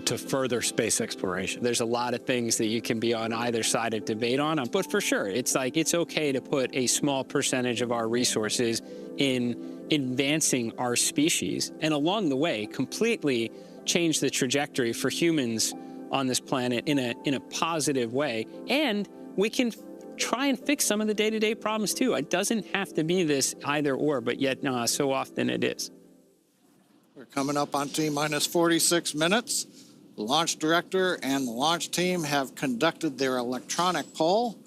to further space exploration. There's a lot of things that you can be on either side of debate on, but for sure, it's okay to put a small percentage of our resources in advancing our species, and along the way, completely change the trajectory for humans on this planet in a positive way. And we can try and fix some of the day-to-day problems too. It doesn't have to be this either or, but yet so often it is. We're coming up on T-minus 46 minutes. The launch director and the launch team have conducted their electronic poll.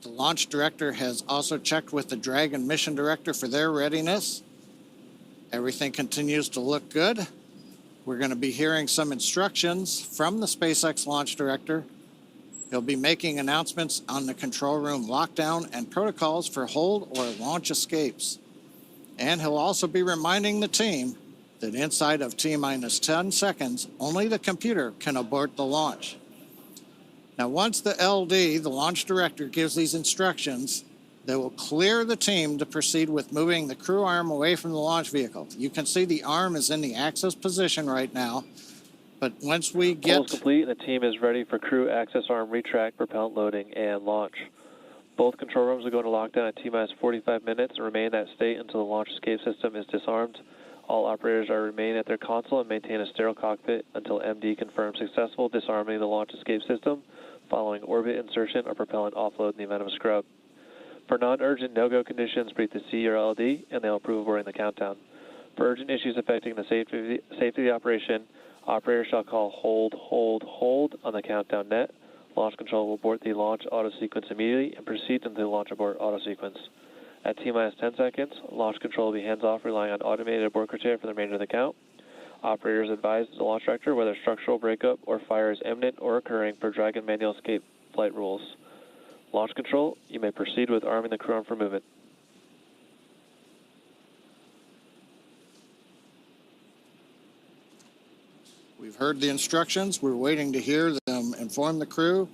The launch director has also checked with the Dragon mission director for their readiness. Everything continues to look good. We're going to be hearing some instructions from the SpaceX launch director. He'll be making announcements on the control room lockdown and protocols for hold or launch escapes. And he'll also be reminding the team that inside of T-minus 10 seconds, only the computer can abort the launch. Now, once the LD, the launch director, gives these instructions, they will clear the team to proceed with moving the crew arm away from the launch vehicle. You can see the arm is in the access position right now, but once we get... Poll is complete, and the team is ready for crew access arm retract, propellant loading, and launch. Both control rooms will go into lockdown at T-minus 45 minutes and remain in that state until the launch escape system is disarmed. All operators are remain at their console and maintain a sterile cockpit until MD confirms successful disarming of the launch escape system following orbit insertion or propellant offload in the event of a scrub. For non-urgent no-go conditions, brief the C or LD, and they'll approve aboarding the countdown. For urgent issues affecting the safety of the operation, operators shall call hold on the countdown net. Launch control will abort the launch auto sequence immediately and proceed into the launch abort auto sequence. At T-minus 10 seconds, launch control will be hands-off, relying on automated abort criteria for the remainder of the count. Operators advise the launch director whether structural breakup or fire is imminent or occurring per Dragon manual escape flight rules. Launch control, you may proceed with arming the crew arm for movement. We've heard the instructions. We're waiting to hear them inform the crew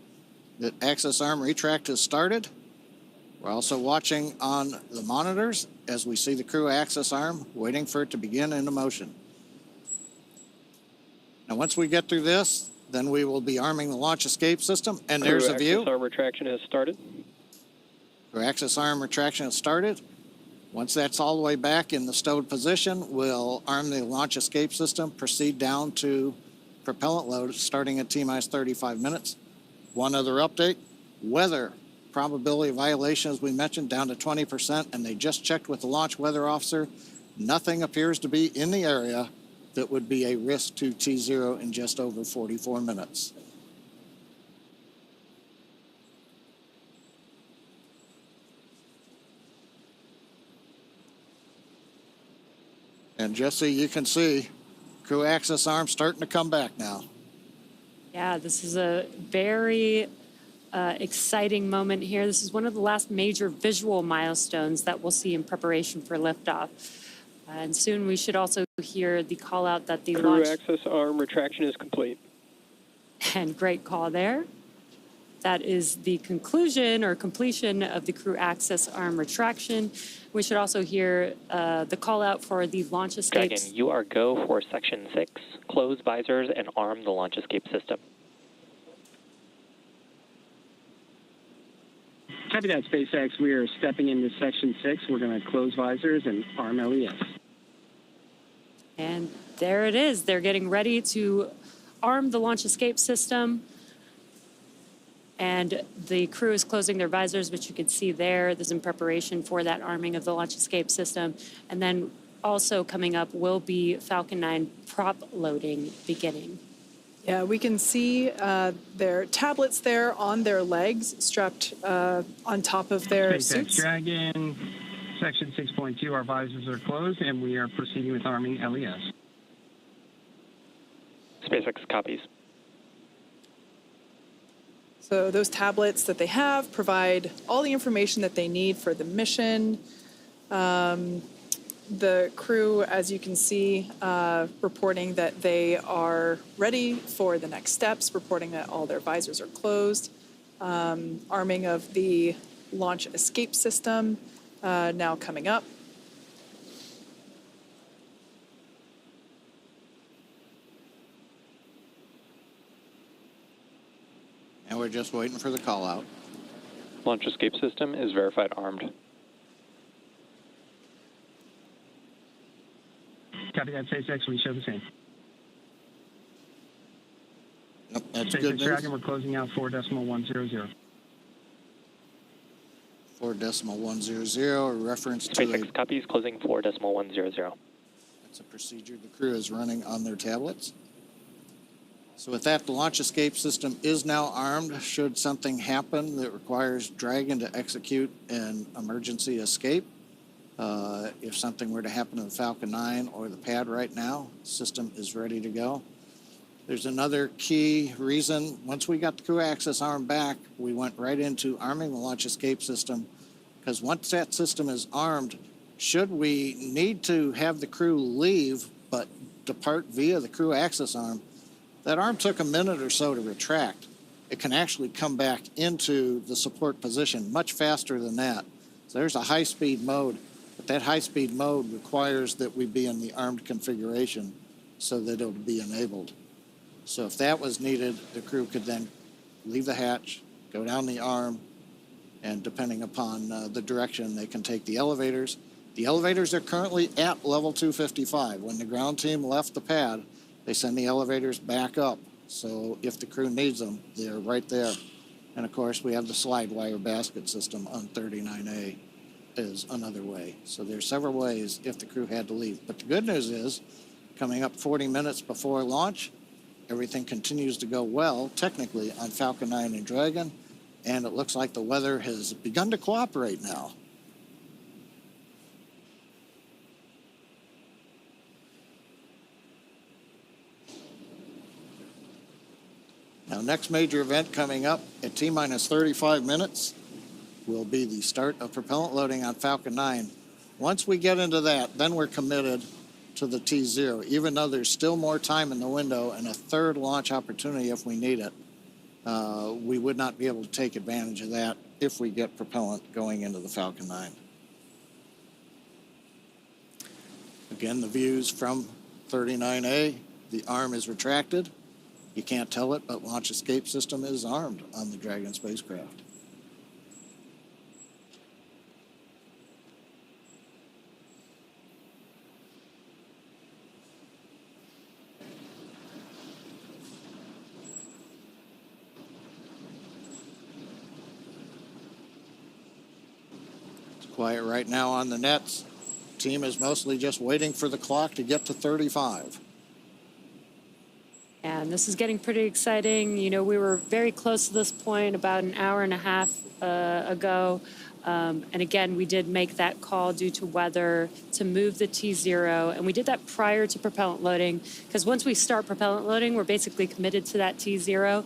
that access arm retract has started. We're also watching on the monitors as we see the crew access arm, waiting for it to begin into motion. Now, once we get through this, then we will be arming the launch escape system. And there's a view. Access arm retraction has started. Crew access arm retraction has started. Once that's all the way back in the stowed position, we'll arm the launch escape system, proceed down to propellant load starting at T-minus 35 minutes. One other update, weather probability of violation, as we mentioned, down to 20%, and they just checked with the launch weather officer. Nothing appears to be in the area that would be a risk to T0 in just over 44 minutes. And Jesse, you can see crew access arm starting to come back now. Yeah, this is a very exciting moment here. This is one of the last major visual milestones that we'll see in preparation for liftoff. And soon we should also hear the call out that the Crew launch... access arm retraction is complete. And great call there. That is the conclusion or completion of the crew access arm retraction. We should also hear the call out for the launch escapes. Dragon, you are go for Section 6. Close visors and arm the launch escape system. Copy that, SpaceX. We are stepping into Section 6. We're going to close visors and arm LES. And there it is. They're getting ready to arm the launch escape system. And the crew is closing their visors, which you can see there. This is in preparation for that arming of the launch escape system. And then also coming up will be Falcon 9 prop loading beginning. Yeah, we can see their tablets there on their legs, strapped on top of their SpaceX suits. Dragon, Section 6.2, our visors are closed, and we are proceeding with arming LES. SpaceX copies. So those tablets that they have provide all the information that they need for the mission. The crew, as you can see, reporting that they are ready for the next steps, reporting that all their visors are closed. Arming of the launch escape system now coming up. And we're just waiting for the call out. Launch escape system is verified armed. Copy that, SpaceX. We show the same. Yep, that's SpaceX good news. Dragon, we're closing out 4.100. 4.100, a reference to SpaceX copies closing 4.100. It's a procedure the crew is running on their tablets. So with that, the launch escape system is now armed should something happen that requires Dragon to execute an emergency escape. If something were to happen to the Falcon 9 or the pad right now, the system is ready to go. There's another key reason. Once we got the crew access arm back, we went right into arming the launch escape system, because once that system is armed, should we need to have the crew leave but depart via the crew access arm, that arm took a minute or so to retract. It can actually come back into the support position much faster than that. So there's a high-speed mode, but that high-speed mode requires that we be in the armed configuration so that it'll be enabled. So if that was needed, the crew could then leave the hatch, go down the arm, and depending upon the direction, they can take the elevators. The elevators are currently at level 255. When the ground team left the pad, they send the elevators back up. So if the crew needs them, they're right there. And of course, we have the slide wire basket system on 39A is another way. So there's several ways if the crew had to leave. But the good news is, coming up 40 minutes before launch, everything continues to go well, technically, on Falcon 9 and Dragon, and it looks like the weather has begun to cooperate now. Now, next major event coming up at T-minus 35 minutes will be the start of propellant loading on Falcon 9. Once we get into that, then we're committed to the T0, even though there's still more time in the window and a third launch opportunity if we need it. We would not be able to take advantage of that if we get propellant going into the Falcon 9. Again, the views from 39A, the arm is retracted. You can't tell it, but launch escape system is armed on the Dragon spacecraft. It's quiet right now on the nets. Team is mostly just waiting for the clock to get to 35. And this is getting pretty exciting. You know, we were very close to this point about an hour and a half ago. And again, we did make that call due to weather to move the T0. And we did that prior to propellant loading, because once we start propellant loading, we're basically committed to that T0,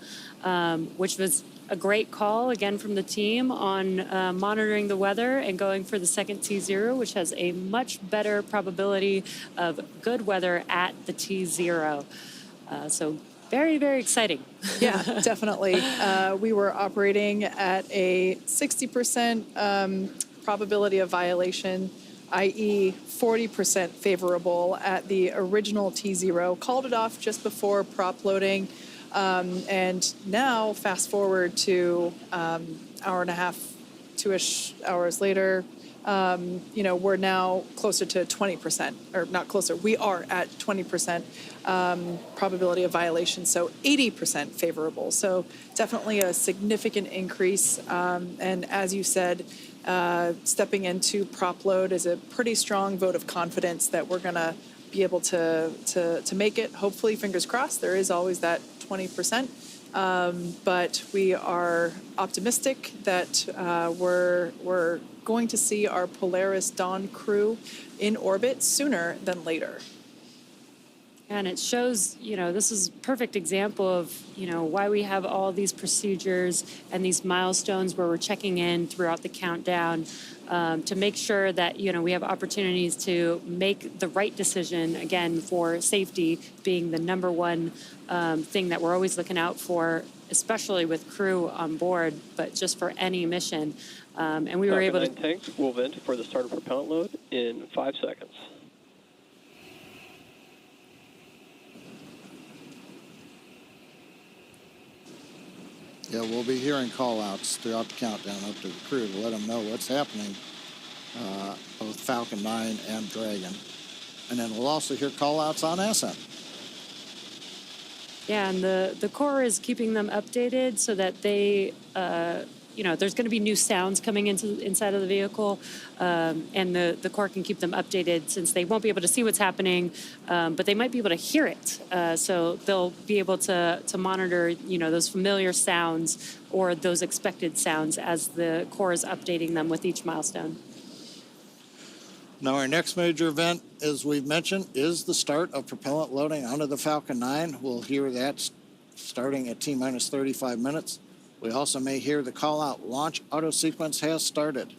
which was a great call, again, from the team on monitoring the weather and going for the second T0, which has a much better probability of good weather at the T0. So very, very exciting. Yeah, definitely. We were operating at a 60% probability of violation, i.e. 40% favorable at the original T0. Called it off just before prop loading. And now, fast forward to hour and a half, 2-ish hours later, you know, we're now closer to 20%, or not closer, we are at 20% probability of violation, so 80% favorable. So definitely a significant increase. And as you said, stepping into prop load is a pretty strong vote of confidence that we're going to be able to make it. Hopefully, fingers crossed, there is always that 20%. But we are optimistic that we're going to see our Polaris Dawn crew in orbit sooner than later. And it shows, you know, this is a perfect example of, you know, why we have all these procedures and these milestones where we're checking in throughout the countdown to make sure that, you know, we have opportunities to make the right decision, again, for safety being the number one thing that we're always looking out for, especially with crew on board, but just for any mission. And we were able to... tanks will vent for the start of propellant load in 5 seconds. Yeah, we'll be hearing call-outs throughout the countdown up to the crew to let them know what's happening, both Falcon 9 and Dragon. And then we'll also hear call-outs on SM. Yeah, and the Corps is keeping them updated so that they there's going to be new sounds coming inside of the vehicle, and the core can keep them updated since they won't be able to see what's happening, but they might be able to hear it. So they'll be able to monitor, those familiar sounds or those expected sounds as the core is updating them with each milestone. Now, our next major event, as we've mentioned, is the start of propellant loading onto the Falcon 9. We'll hear that starting at T-minus 35 minutes. We also may hear the call-out launch auto sequence has started.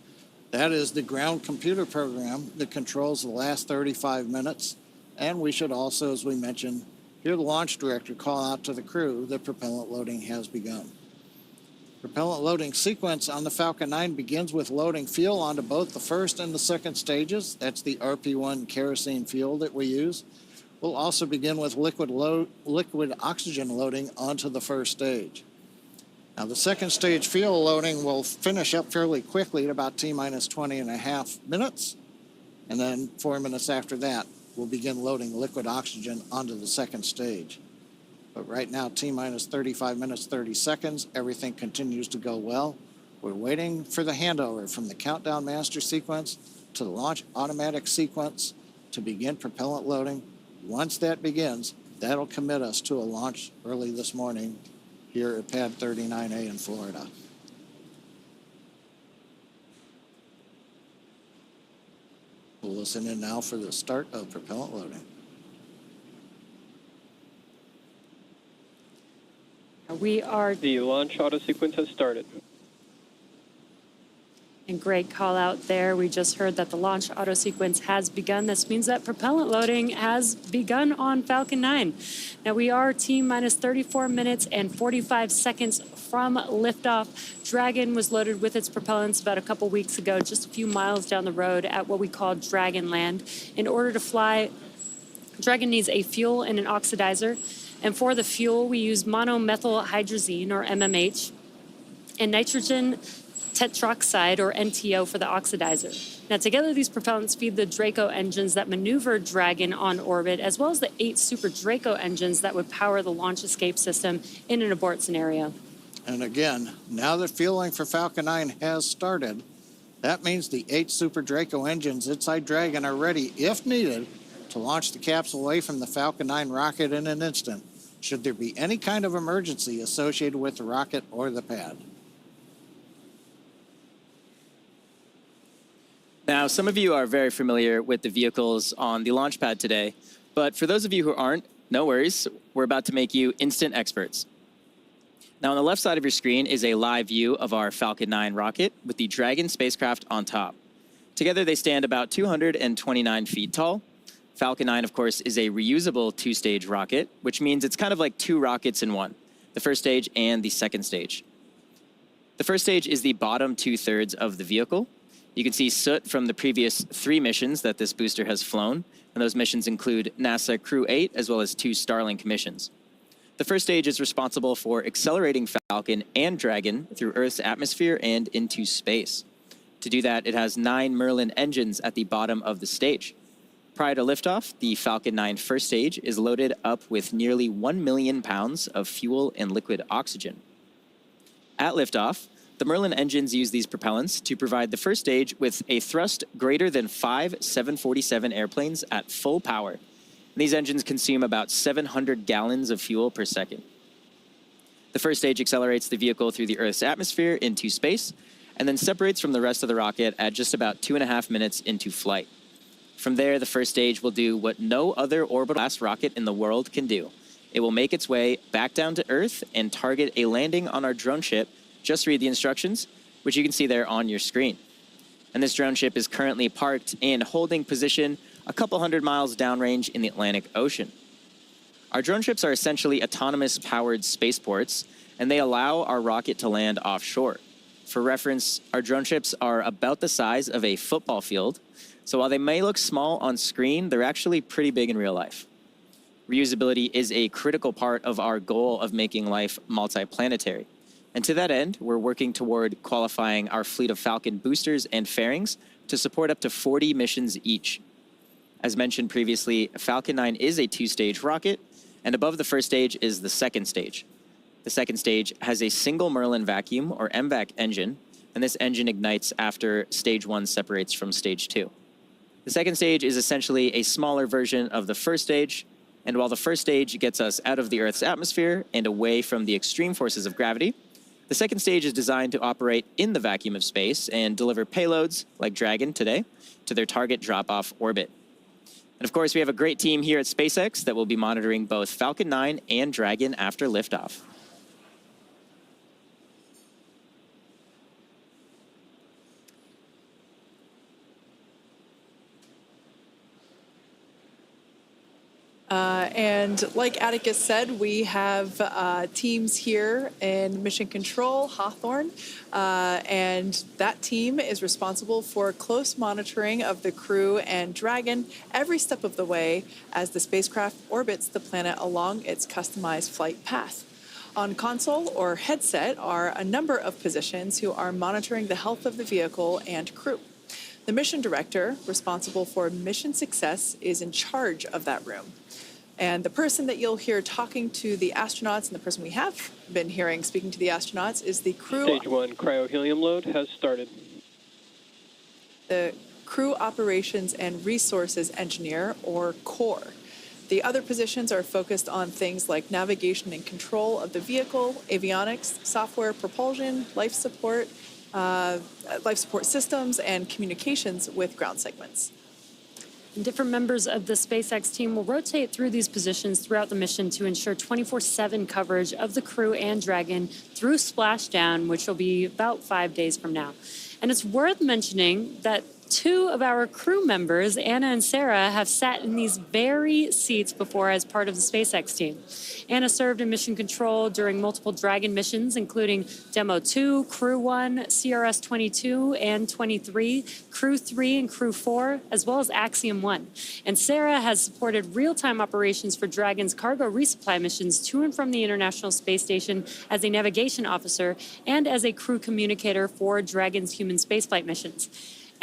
That is the ground computer program that controls the last 35 minutes. And we should also, as we mentioned, hear the launch director call out to the crew that propellant loading has begun. Propellant loading sequence on the Falcon 9 begins with loading fuel onto both the first and the second stages. That's the RP1 kerosene fuel that we use. We'll also begin with liquid oxygen loading onto the first stage. Now, the second stage fuel loading will finish up fairly quickly at about T-minus 20.5 minutes. And then 4 minutes after that, we'll begin loading liquid oxygen onto the second stage. But right now, T-minus 35 minutes, 30 seconds. Everything continues to go well. We're waiting for the handover from the countdown master sequence to the launch automatic sequence to begin propellant loading. Once that begins, that'll commit us to a launch early this morning here at Pad 39A in Florida. We'll listen in now for the start of propellant loading. The launch auto sequence has started. And great call out there. We just heard that the launch auto sequence has begun. This means that propellant loading has begun on Falcon 9. Now we are T-minus 34 minutes and 45 seconds from liftoff. Dragon was loaded with its propellants about a couple weeks ago, just a few miles down the road at what we call Dragon Land. In order to fly, Dragon needs a fuel and an oxidizer. And for the fuel, we use monomethylhydrazine, or MMH, and nitrogen tetroxide, or NTO, for the oxidizer. Now, together, these propellants feed the Draco engines that maneuver Dragon on orbit, as well as the 8 Super Draco engines that would power the launch escape system in an abort scenario. And again, now that fueling for Falcon 9 has started, that means the 8 Super Draco engines inside Dragon are ready, if needed, to launch the capsule away from the Falcon 9 rocket in an instant, should there be any kind of emergency associated with the rocket or the pad. Now, some of you are very familiar with the vehicles on the launch pad today, but for those of you who aren't, no worries. We're about to make you instant experts. Now, on the left side of your screen is a live view of our Falcon 9 rocket with the Dragon spacecraft on top. Together, they stand about 229 feet tall. Falcon 9, of course, is a reusable 2-stage rocket, which means it's kind of like 2 rockets in one, the first stage and the second stage. The first stage is the bottom 2/3 of the vehicle. You can see soot from the previous 3 missions that this booster has flown, and those missions include NASA Crew 8 as well as 2 Starlink missions. The first stage is responsible for accelerating Falcon and Dragon through Earth's atmosphere and into space. To do that, it has 9 Merlin engines at the bottom of the stage. Prior to liftoff, the Falcon 9 first stage is loaded up with nearly 1 million pounds of fuel and liquid oxygen. At liftoff, the Merlin engines use these propellants to provide the first stage with a thrust greater than 5 747 airplanes at full power. These engines consume about 700 gallons of fuel per second. The first stage accelerates the vehicle through the Earth's atmosphere into space, and then separates from the rest of the rocket at just about 2.5 minutes into flight. From there, the first stage will do what no other orbital-class rocket in the world can do. It will make its way back down to Earth and target a landing on our drone ship. Just read the instructions, which you can see there on your screen. And this drone ship is currently parked in holding position a couple hundred miles downrange in the Atlantic Ocean. Our drone ships are essentially autonomous powered spaceports, and they allow our rocket to land offshore. For reference, our drone ships are about the size of a football field, so while they may look small on screen, they're actually pretty big in real life. Reusability is a critical part of our goal of making life multiplanetary. And to that end, we're working toward qualifying our fleet of Falcon boosters and fairings to support up to 40 missions each. As mentioned previously, Falcon 9 is a 2-stage rocket, and above the first stage is the second stage. The second stage has a single Merlin vacuum, or MVAC engine, and this engine ignites after stage 1 separates from stage 2. The second stage is essentially a smaller version of the first stage, and while the first stage gets us out of the Earth's atmosphere and away from the extreme forces of gravity, the second stage is designed to operate in the vacuum of space and deliver payloads, like Dragon today, to their target drop-off orbit. And of course, we have a great team here at SpaceX that will be monitoring both Falcon 9 and Dragon after liftoff. And like Atticus said, we have teams here in Mission Control, Hawthorne, and that team is responsible for close monitoring of the crew and Dragon every step of the way as the spacecraft orbits the planet along its customized flight path. On console or headset are a number of positions who are monitoring the health of the vehicle and crew. The mission director, responsible for mission success, is in charge of that room. And the person that you'll hear talking to the astronauts, and the person we have been hearing speaking to the astronauts, is the crew. Stage 1 cryo-helium load has started. The Crew Operations and Resources Engineer, or CORE. The other positions are focused on things like navigation and control of the vehicle, avionics, software, propulsion, life support systems, and communications with ground segments. Different members of the SpaceX team will rotate through these positions throughout the mission to ensure 24/7 coverage of the crew and Dragon through splashdown, which will be about 5 days from now. And it's worth mentioning that 2 of our crew members, Anna and Sarah, have sat in these very seats before as part of the SpaceX team. Anna served in mission control during multiple Dragon missions, including Demo 2, Crew 1, CRS 22 and 23, Crew 3 and Crew 4, as well as Axiom 1. And Sarah has supported real-time operations for Dragon's cargo resupply missions to and from the International Space Station as a navigation officer and as a crew communicator for Dragon's human spaceflight missions.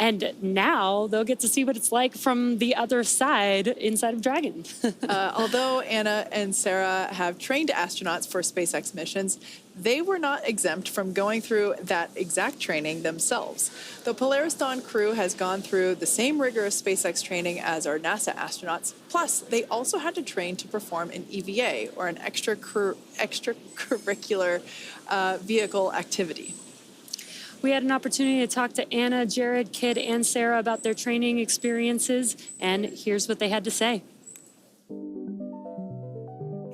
And now they'll get to see what it's like from the other side inside of Dragon. Although Anna and Sarah have trained astronauts for SpaceX missions, they were not exempt from going through that exact training themselves. The Polaris Dawn crew has gone through the same rigorous SpaceX training as our NASA astronauts. Plus, they also had to train to perform an EVA, or an extracurricular vehicle activity. We had an opportunity to talk to Anna, Jared, Kid, and Sarah about their training experiences, and here's what they had to say.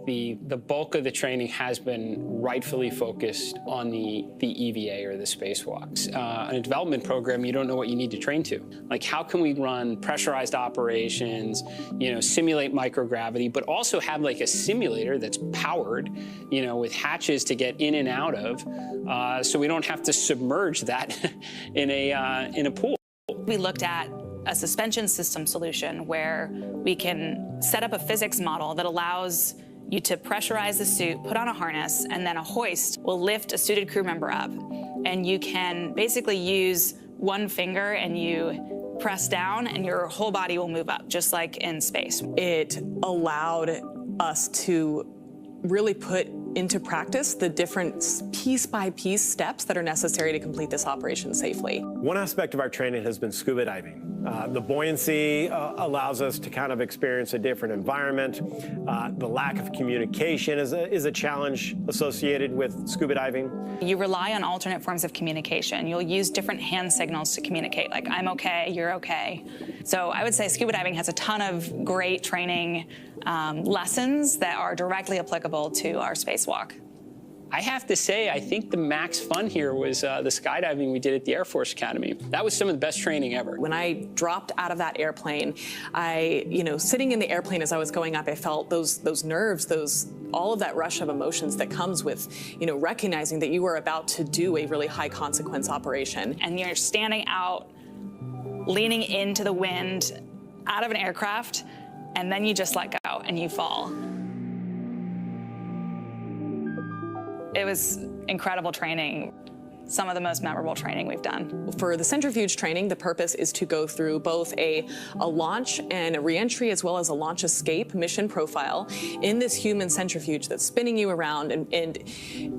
The bulk of the training has been rightfully focused on the EVA, or the spacewalks. In a development program, you don't know what you need to train to. Like, how can we run pressurized operations, simulate microgravity, but also have like a simulator that's powered, with hatches to get in and out of, so we don't have to submerge that in a pool. We looked at a suspension system solution where we can set up a physics model that allows you to pressurize the suit, put on a harness, and then a hoist will lift a suited crew member up. And you can basically use one finger and you press down and your whole body will move up, just like in space. It allowed us to really put into practice the different piece-by-piece steps that are necessary to complete this operation safely. One aspect of our training has been scuba diving. The buoyancy allows us to kind of experience a different environment. The lack of communication is a challenge associated with scuba diving. You rely on alternate forms of communication. You'll use different hand signals to communicate, like I'm okay, you're okay. So I would say scuba diving has a ton of great training lessons that are directly applicable to our spacewalk. I have to say, I think the max fun here was the skydiving we did at the Air Force Academy. That was some of the best training ever. When I dropped out of that airplane, sitting in the airplane as I was going up, I felt those nerves, all of that rush of emotions that comes with, recognizing that you are about to do a really high consequence operation. And you're standing out, leaning into the wind, out of an aircraft, and then you just let go and you fall. It was incredible training. some of the most memorable training we've done. For the centrifuge training, the purpose is to go through both a launch and a reentry as well as a launch escape mission profile in this human centrifuge that's spinning you around and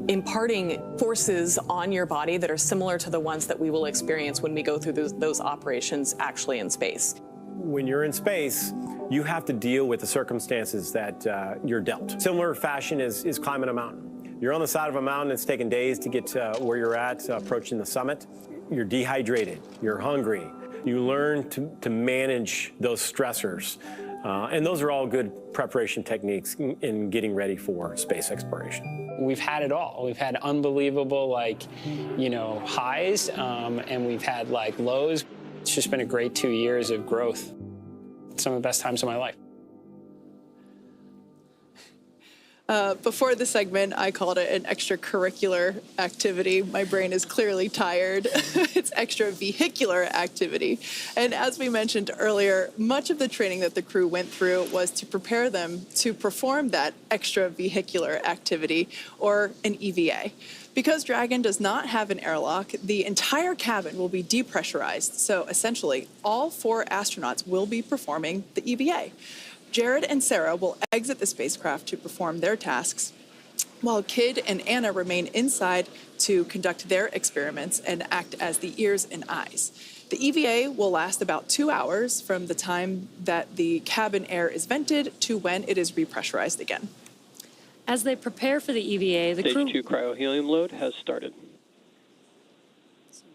imparting forces on your body that are similar to the ones that we will experience when we go through those operations actually in space. When you're in space, you have to deal with the circumstances that you're dealt. Similar fashion is climbing a mountain. You're on the side of a mountain, it's taken days to get to where you're at, approaching the summit. You're dehydrated, you're hungry. You learn to manage those stressors. And those are all good preparation techniques in getting ready for space exploration. We've had it all. We've had unbelievable, highs, and we've had, lows. It's just been a great 2 years of growth. Some of the best times of my life. Before the segment, I called it an extracurricular activity. My brain is clearly tired. It's extravehicular activity. And as we mentioned earlier, much of the training that the crew went through was to prepare them to perform that extravehicular activity, or an EVA. Because Dragon does not have an airlock, the entire cabin will be depressurized. So essentially, all 4 astronauts will be performing the EVA. Jared and Sarah will exit the spacecraft to perform their tasks, while Kid and Anna remain inside to conduct their experiments and act as the ears and eyes. The EVA will last about 2 hours from the time that the cabin air is vented to when it is repressurized again. As they prepare for the EVA, the crew... Stage 2 cryohelium load has started.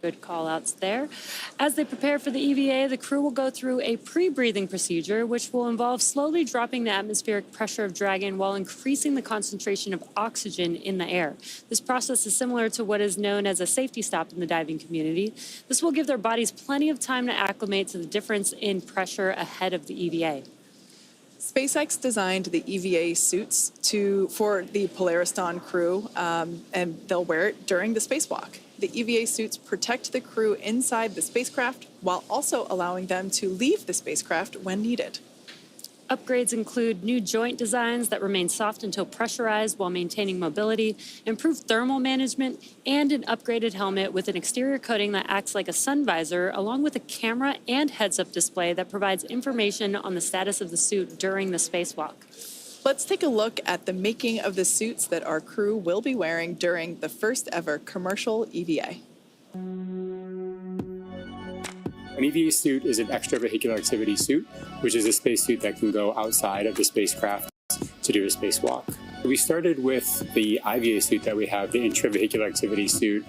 Good call-outs there. As they prepare for the EVA, the crew will go through a pre-breathing procedure, which will involve slowly dropping the atmospheric pressure of Dragon while increasing the concentration of oxygen in the air. This process is similar to what is known as a safety stop in the diving community. This will give their bodies plenty of time to acclimate to the difference in pressure ahead of the EVA. SpaceX designed the EVA suits for the Polaris crew, and they'll wear it during the spacewalk. The EVA suits protect the crew inside the spacecraft while also allowing them to leave the spacecraft when needed. Upgrades include new joint designs that remain soft until pressurized while maintaining mobility, improved thermal management, and an upgraded helmet with an exterior coating that acts like a sun visor, along with a camera and heads-up display that provides information on the status of the suit during the spacewalk. Let's take a look at the making of the suits that our crew will be wearing during the first ever commercial EVA. An EVA suit is an extravehicular activity suit, which is a spacesuit that can go outside of the spacecraft to do a spacewalk. We started with the IVA suit that we have, the intravehicular activity suit,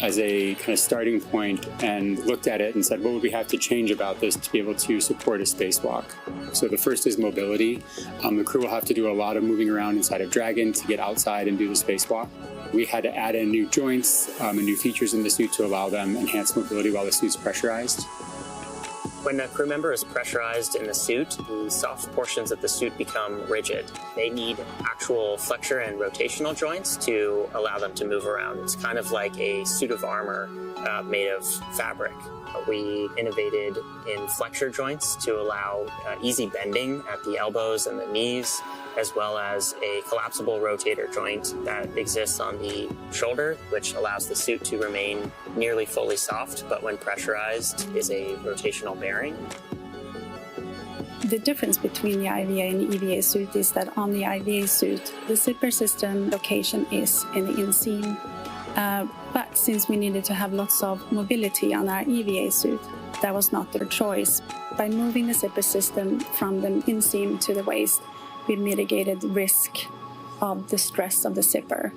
as a kind of starting point, and looked at it and said, what would we have to change about this to be able to support a spacewalk? So the first is mobility. The crew will have to do a lot of moving around inside of Dragon to get outside and do the spacewalk. We had to add in new joints and new features in the suit to allow them enhanced mobility while the suit's pressurized. When a crew member is pressurized in the suit, the soft portions of the suit become rigid. They need actual flexure and rotational joints to allow them to move around. It's kind of like a suit of armor made of fabric. We innovated in flexure joints to allow easy bending at the elbows and the knees, as well as a collapsible rotator joint that exists on the shoulder, which allows the suit to remain nearly fully soft, but when pressurized is a rotational bearing. The difference between the IVA and the EVA suit is that on the IVA suit, the zipper system location is in the inseam. But since we needed to have lots of mobility on our EVA suit, that was not their choice. By moving the zipper system from the inseam to the waist, we mitigated the risk of the stress of the zipper.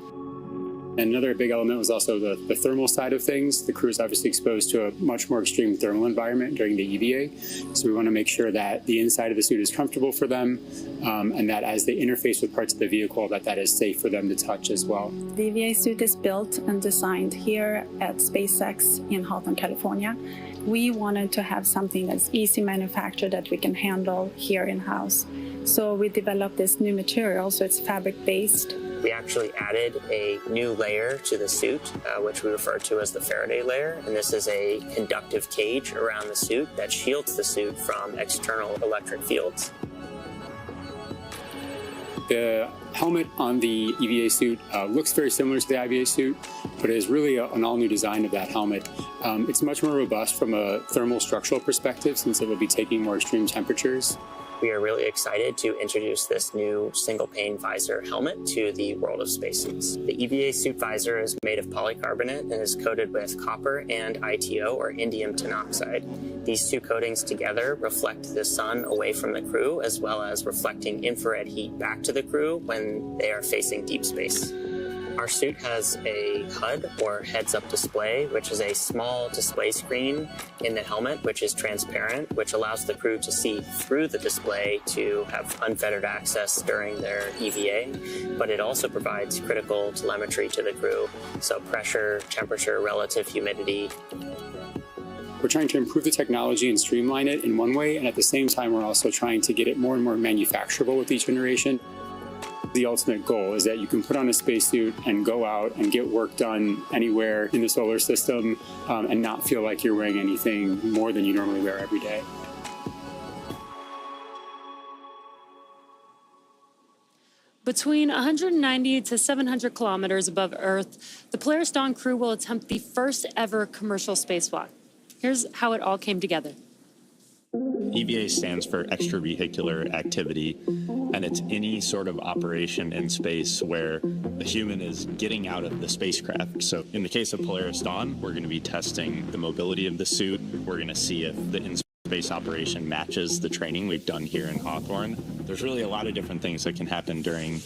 Another big element was also the thermal side of things. The crew is obviously exposed to a much more extreme thermal environment during the EVA, so we want to make sure that the inside of the suit is comfortable for them, and that as they interface with parts of the vehicle, that is safe for them to touch as well. The EVA suit is built and designed here at SpaceX in Houghton, California. We wanted to have something that's easy manufactured that we can handle here in-house. So we developed this new material, so it's fabric-based. We actually added a new layer to the suit, which we refer to as the Faraday layer. And this is a conductive cage around the suit that shields the suit from external electric fields. The helmet on the EVA suit looks very similar to the IVA suit, but it is really an all-new design of that helmet. It's much more robust from a thermal structural perspective since it will be taking more extreme temperatures. We are really excited to introduce this new single-pane visor helmet to the world of spacesuits. The EVA suit visor is made of polycarbonate and is coated with copper and ITO, or indium tenoxide. These two coatings together reflect the sun away from the crew, as well as reflecting infrared heat back to the crew when they are facing deep space. Our suit has a HUD, or heads-up display, which is a small display screen in the helmet, which is transparent, which allows the crew to see through the display to have unfettered access during their EVA, but it also provides critical telemetry to the crew, so pressure, temperature, relative humidity. We're trying to improve the technology and streamline it in one way, and at the same time, we're also trying to get it more and more manufacturable with each generation. The ultimate goal is that you can put on a spacesuit and go out and get work done anywhere in the solar system and not feel like you're wearing anything more than you normally wear every day. Between 190 to 700 kilometers above Earth, the Polaris Dawn crew will attempt the first ever commercial spacewalk. Here's how it all came together. EVA stands for extravehicular activity, and it's any sort of operation in space where a human is getting out of the spacecraft. So in the case of Polaris Dawn, we're going to be testing the mobility of the suit. We're going to see if the in-space operation matches the training we've done here in Hawthorne. There's really a lot of different things that can happen during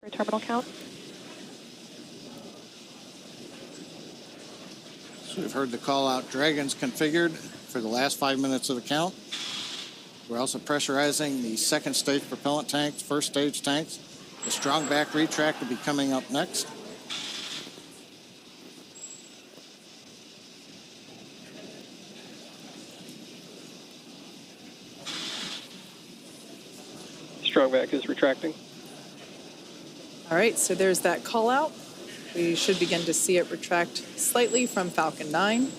For terminal count. So we've heard the call out. Dragon's configured for the last 5 minutes of the count. We're also pressurizing the second stage propellant tanks, first stage tanks. The strong back retract will be coming up next. Strong back is retracting. All right, so there's that call out. We should begin to see it retract slightly from Falcon 9.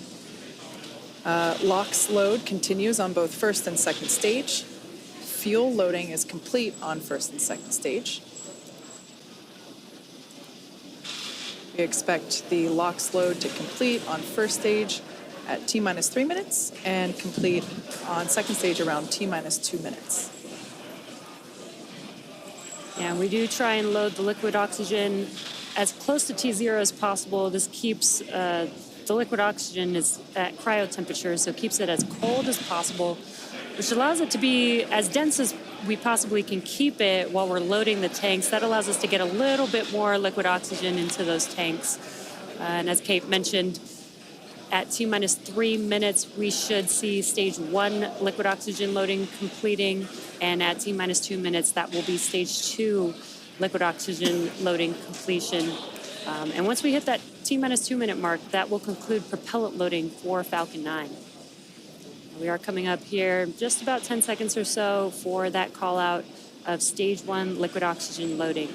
LOX load continues on both first and second stage. Fuel loading is complete on first and second stage. We expect the LOX load to complete on first stage at T-minus 3 minutes and complete on second stage around T-minus 2 minutes. Yeah, we do try and load the liquid oxygen as close to T0 as possible. This keeps the liquid oxygen is at cryo temperature, so keeps it as cold as possible, which allows it to be as dense as we possibly can keep it while we're loading the tanks. That allows us to get a little bit more liquid oxygen into those tanks. And as Kate mentioned, at T-minus 3 minutes, we should see stage 1 liquid oxygen loading completing. And at T-minus 2 minutes, that will be stage 2 liquid oxygen loading completion. And once we hit that T-minus 2 minute mark, that will conclude propellant loading for Falcon 9. We are coming up here just about 10 seconds or so for that call out of stage 1 liquid oxygen loading.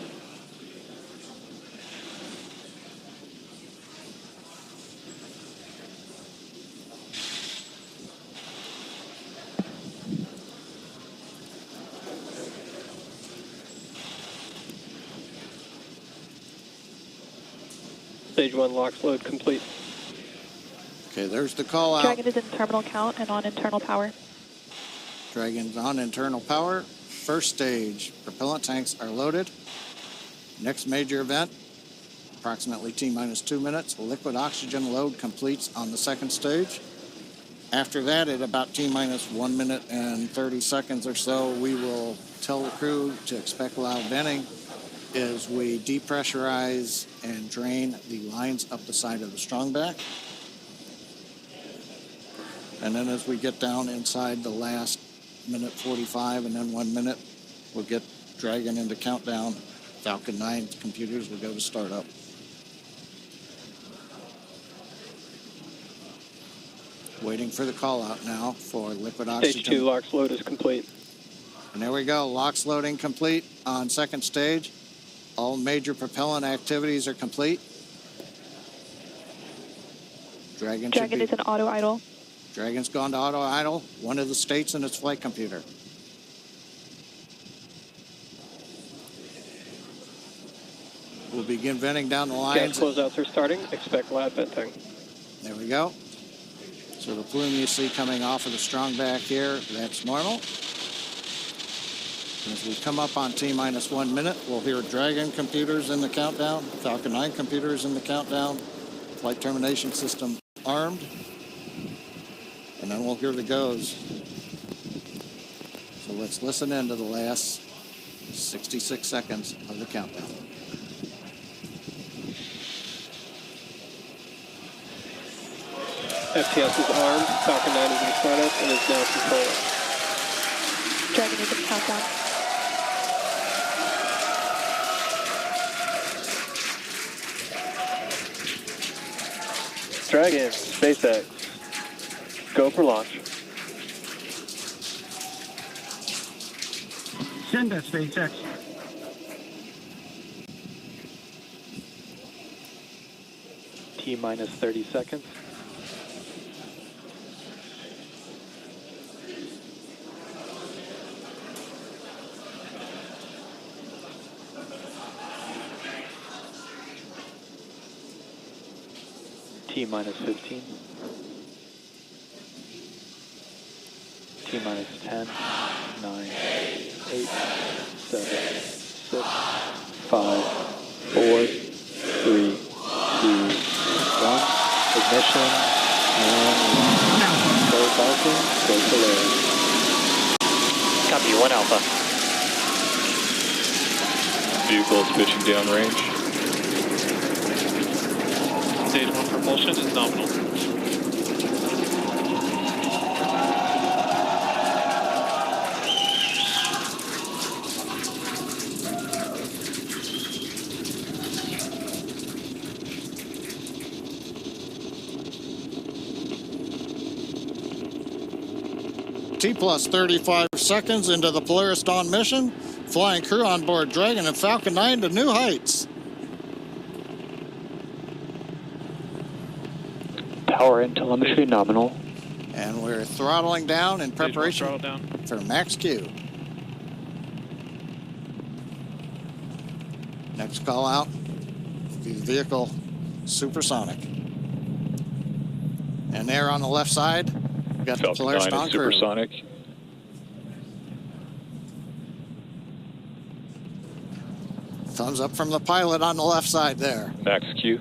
Stage 1 LOX load complete. Okay, there's the call out. Dragon is in terminal count and on internal power. Dragon's on internal power. First stage, propellant tanks are loaded. Next major event, approximately T-minus 2 minutes, liquid oxygen load completes on the second stage. After that, at about T-minus 1 minute and 30 seconds or so, we will tell the crew to expect loud venting as we depressurize and drain the lines up the side of the strong back. And then as we get down inside the last minute 45 and then 1 minute, we'll get Dragon into countdown. Falcon 9 computers will go to startup. Waiting for the call out now for liquid oxygen. Stage 2 LOX load is complete. And there we go, LOX loading complete on second stage. All major propellant activities are complete. Dragon is in auto idle. Dragon's gone to auto idle, one of the states in its flight computer. We'll begin venting down the lines. Gas closeouts are starting. Expect loud venting. There we go. So the plume you see coming off of the strong back here, that's normal. As we come up on T-minus 1 minute, we'll hear Dragon computers in the countdown, Falcon 9 computers in the countdown, flight termination system armed, and then we'll hear the goes. So let's listen in to the last 66 seconds of the countdown. FTS is armed, Falcon 9 is in startup and is now controlling. Dragon is in countdown. Dragon, SpaceX, go for launch. Send that, SpaceX. T-minus 30 seconds. T-minus 15. T-minus 10, 9, 8, 7, 6, 5, 4, 3, 2, 1. Ignition and go Falcon, go Polaris. Copy, 1 Alpha. Vehicle is pitching downrange. Stage 1 propulsion is nominal. T plus 35 seconds into the Polaris Dawn mission, flying crew on board Dragon and Falcon 9 to new heights. Power and telemetry nominal. And we're throttling down in preparation Throttle down. for max Q. Next call out, the vehicle supersonic. And there on the left side, we've got the Polaris Falcon 9 Dawn is crew. supersonic. Thumbs up from the pilot on the left side there. Max Q.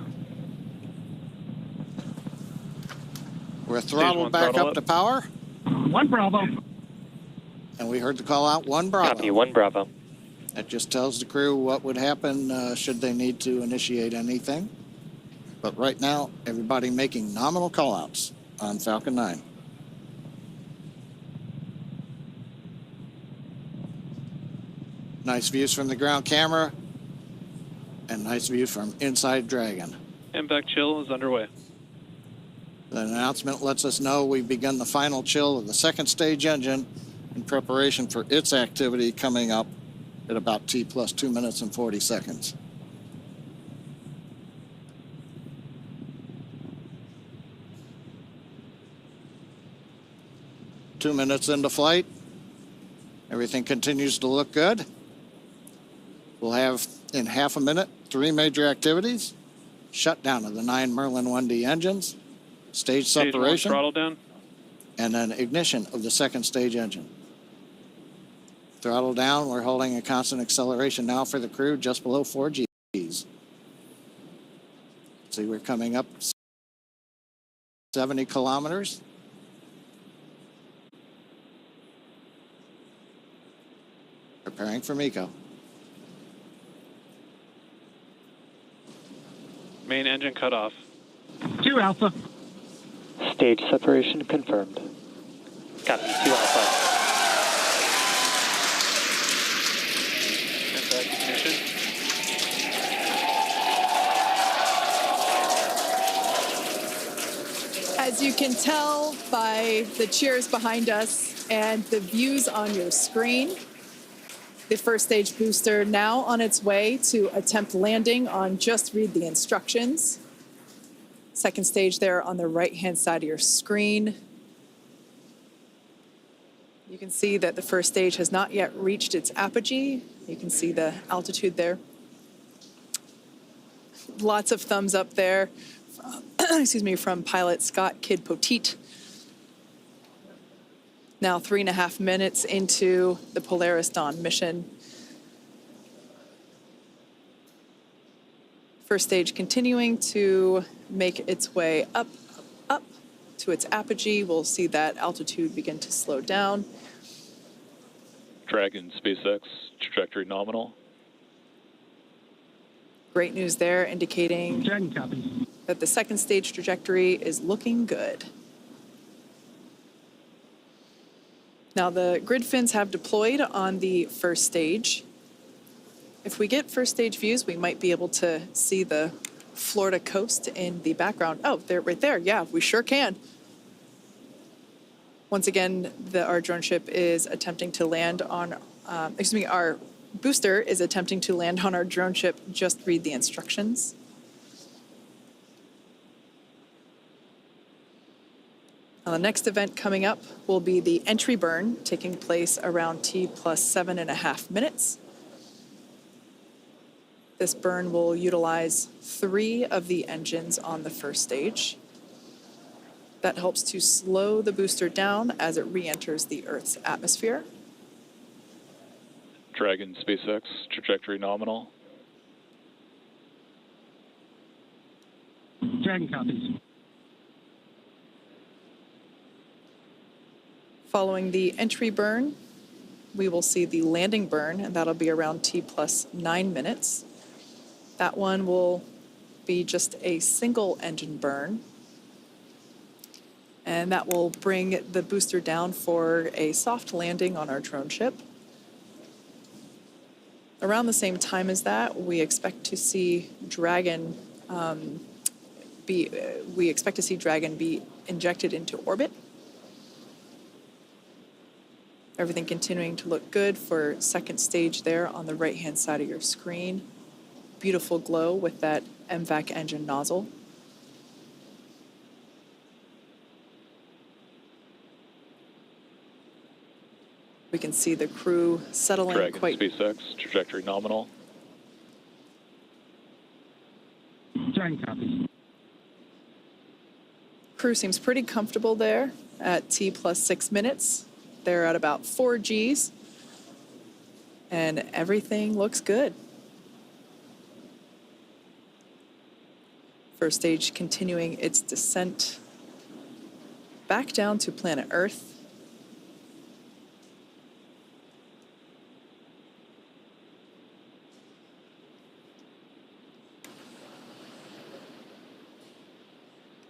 We're throttled back up to power. 1 Bravo. And we heard the call out 1 Bravo. Copy, 1 Bravo. That just tells the crew what would happen should they need to initiate anything. But right now, everybody making nominal callouts on Falcon 9. Nice views from the ground camera and nice view from inside Dragon. MVAC chill is underway. The announcement lets us know we've begun the final chill of the second stage engine in preparation for its activity coming up at about T plus 2 minutes and 40 seconds. Two minutes into flight. Everything continues to look good. We'll have in half a minute 3 major activities: shutdown of the 9 Merlin 1D engines, stage Stage 1 separation, throttle down. and then ignition of the second stage engine. Throttle down, we're holding a constant acceleration now for the crew just below 4 Gs. See, we're coming up 70 kilometers. Preparing for MECO. Main engine cut off. 2 Alpha. Stage separation confirmed. Copy, 2 Alpha. MVAC ignition. As you can tell by the cheers behind us and the views on your screen, the first stage booster now on its way to attempt landing on Just Read the Instructions. Second stage there on the right-hand side of your screen. You can see that the first stage has not yet reached its apogee. You can see the altitude there. Lots of thumbs up there from, from pilot Scott Kid Poteet. Now 3.5 minutes into the Polaris Dawn mission. First stage continuing to make its way up to its apogee. We'll see that altitude begin to slow down. Dragon SpaceX trajectory nominal. Great news there, indicating that the second stage trajectory is looking good. Now the grid fins have deployed on the first stage. If we get first stage views, we might be able to see the Florida coast in the background. Oh, they're right there. Yeah, we sure can. Once again, our drone ship is attempting to land on, our booster is attempting to land on our drone ship. Just read the instructions. Now, the next event coming up will be the entry burn, taking place around T plus 7.5 minutes. This burn will utilize 3 of the engines on the first stage. That helps to slow the booster down as it re-enters the Earth's atmosphere. Dragon SpaceX trajectory nominal. Dragon copies. Following the entry burn, we will see the landing burn, and that'll be around T plus 9 minutes. That one will be just a single engine burn, and that will bring the booster down for a soft landing on our drone ship. Around the same time as that, we expect to see Dragon be injected into orbit. Everything continuing to look good for second stage there on the right-hand side of your screen. Beautiful glow with that MVAC engine nozzle. We can see the crew settling Dragon quite... SpaceX, trajectory nominal. Dragon copies. Crew seems pretty comfortable there at T plus 6 minutes. They're at about 4 Gs, and everything looks good. First stage continuing its descent back down to planet Earth.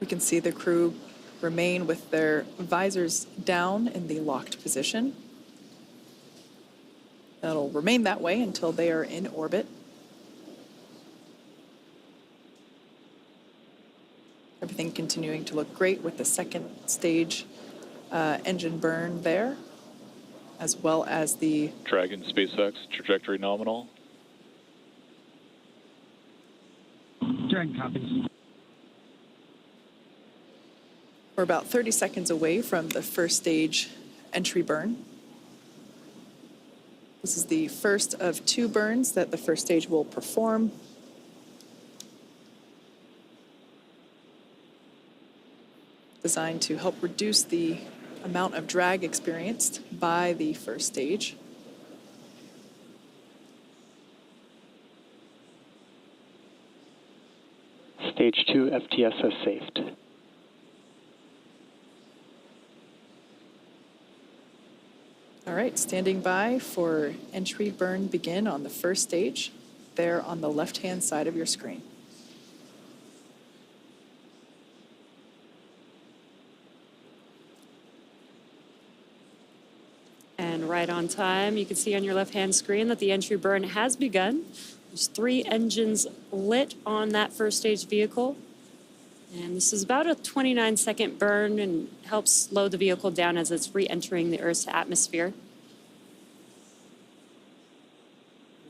We can see the crew remain with their visors down in the locked position. That'll remain that way until they are in orbit. Everything continuing to look great with the second stage engine burn there, as well as the... Dragon SpaceX, trajectory nominal. Dragon copies. We're about 30 seconds away from the first stage entry burn. This is the first of 2 burns that the first stage will perform. Designed to help reduce the amount of drag experienced by the first stage. Stage 2 FTS has saved. All right, standing by for entry burn begin on the first stage, there on the left-hand side of your screen. And right on time, you can see on your left-hand screen that the entry burn has begun. There's 3 engines lit on that first stage vehicle. And this is about a 29-second burn and helps slow the vehicle down as it's re-entering the Earth's atmosphere.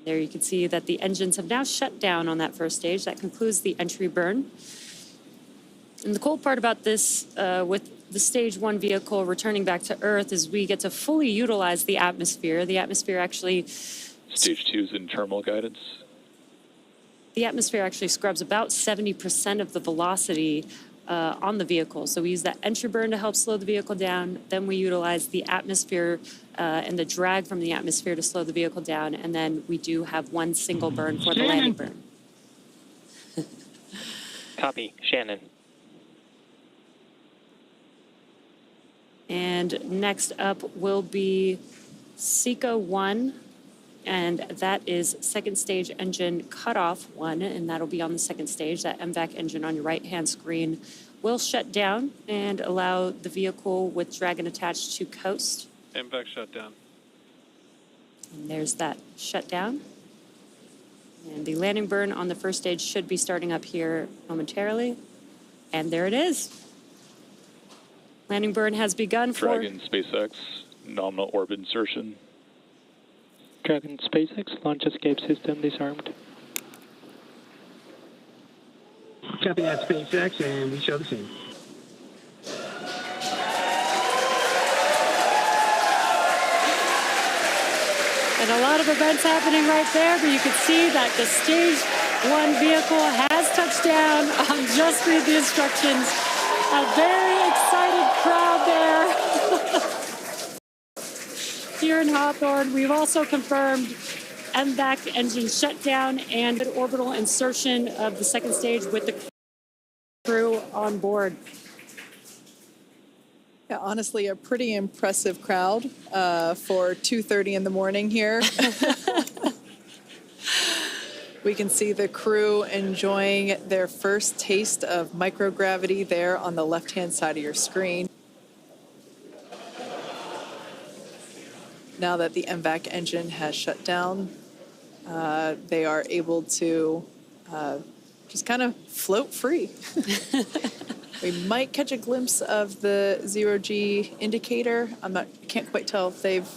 There you can see that the engines have now shut down on that first stage. That concludes the entry burn. And the cool part about this, with the stage 1 vehicle returning back to Earth, is we get to fully utilize the atmosphere. The atmosphere actually... Stage 2 is in terminal guidance. The atmosphere actually scrubs about 70% of the velocity on the vehicle. So we use that entry burn to help slow the vehicle down. Then we utilize the atmosphere and the drag from the atmosphere to slow the vehicle down. And then we do have 1 single burn for the landing burn. Copy. Shannon. And next up will be SECA 1. And that is second stage engine cutoff 1, and that'll be on the second stage. That MVAC engine on your right-hand screen will shut down and allow the vehicle with Dragon attached to coast. MVAC shut down. And there's that shutdown. And the landing burn on the first stage should be starting up here momentarily. And there it is. Landing burn has begun for... Dragon SpaceX, nominal orbit insertion. Dragon SpaceX, launch escape system disarmed. Copy that, SpaceX, and we show the same. And a lot of events happening right there, but you can see that the stage 1 vehicle has touched down. Just read the instructions. A very excited crowd there. Here in Hawthorne, we've also confirmed MVAC engine shutdown and orbital insertion of the second stage with the crew on board. Yeah, honestly, a pretty impressive crowd for 2:30 in the morning here. We can see the crew enjoying their first taste of microgravity there on the left-hand side of your screen. Now that the MVAC engine has shut down, they are able to just kind of float free. We might catch a glimpse of the zero-G indicator. Can't quite tell if they've.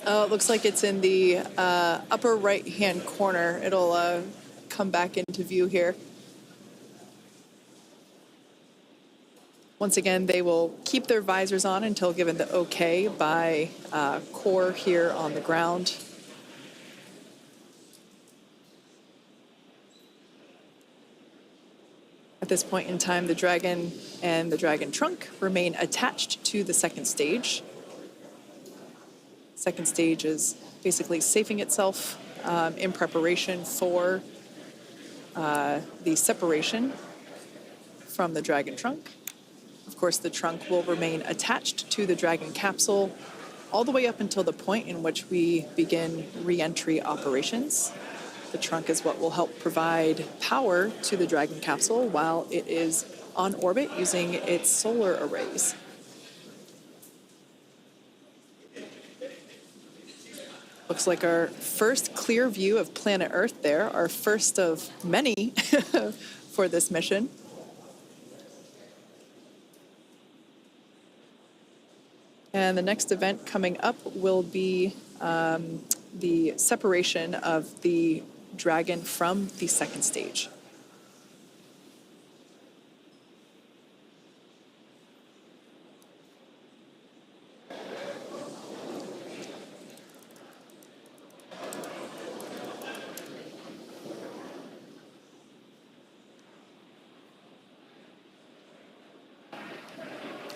Oh, it looks like it's in the upper right-hand corner. It'll come back into view here. Once again, they will keep their visors on until given the okay by core here on the ground. At this point in time, the Dragon and the Dragon trunk remain attached to the second stage. Second stage is basically safing itself in preparation for the separation from the Dragon trunk. Of course, the trunk will remain attached to the Dragon capsule all the way up until the point in which we begin re-entry operations. The trunk is what will help provide power to the Dragon capsule while it is on orbit using its solar arrays. Looks like our first clear view of planet Earth there, our first of many for this mission. And the next event coming up will be the separation of the Dragon from the second stage.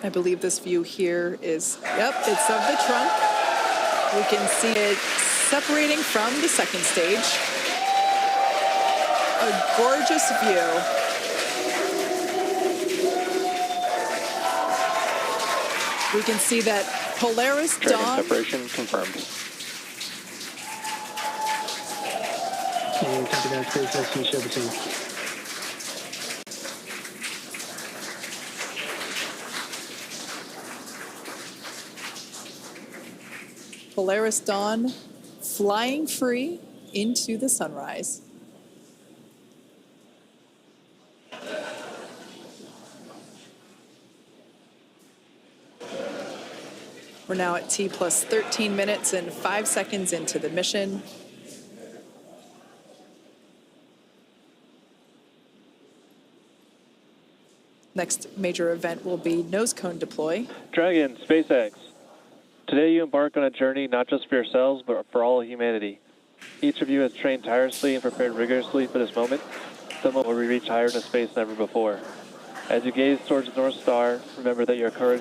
I believe this view here is, yep, it's of the trunk. We can see it separating from the second stage. A gorgeous view. We can see that Polaris Dragon Dawn. separation confirmed. And copy that, SpaceX, and show the team. Polaris Dawn flying free into the sunrise. We're now at T plus 13 minutes and 5 seconds into the mission. Next major event will be nose cone deploy. Dragon, SpaceX. Today you embark on a journey not just for yourselves, but for all of humanity. Each of you has trained tirelessly and prepared rigorously for this moment, the moment where we reach higher into space than ever before. As you gaze towards the North Star, remember that your courage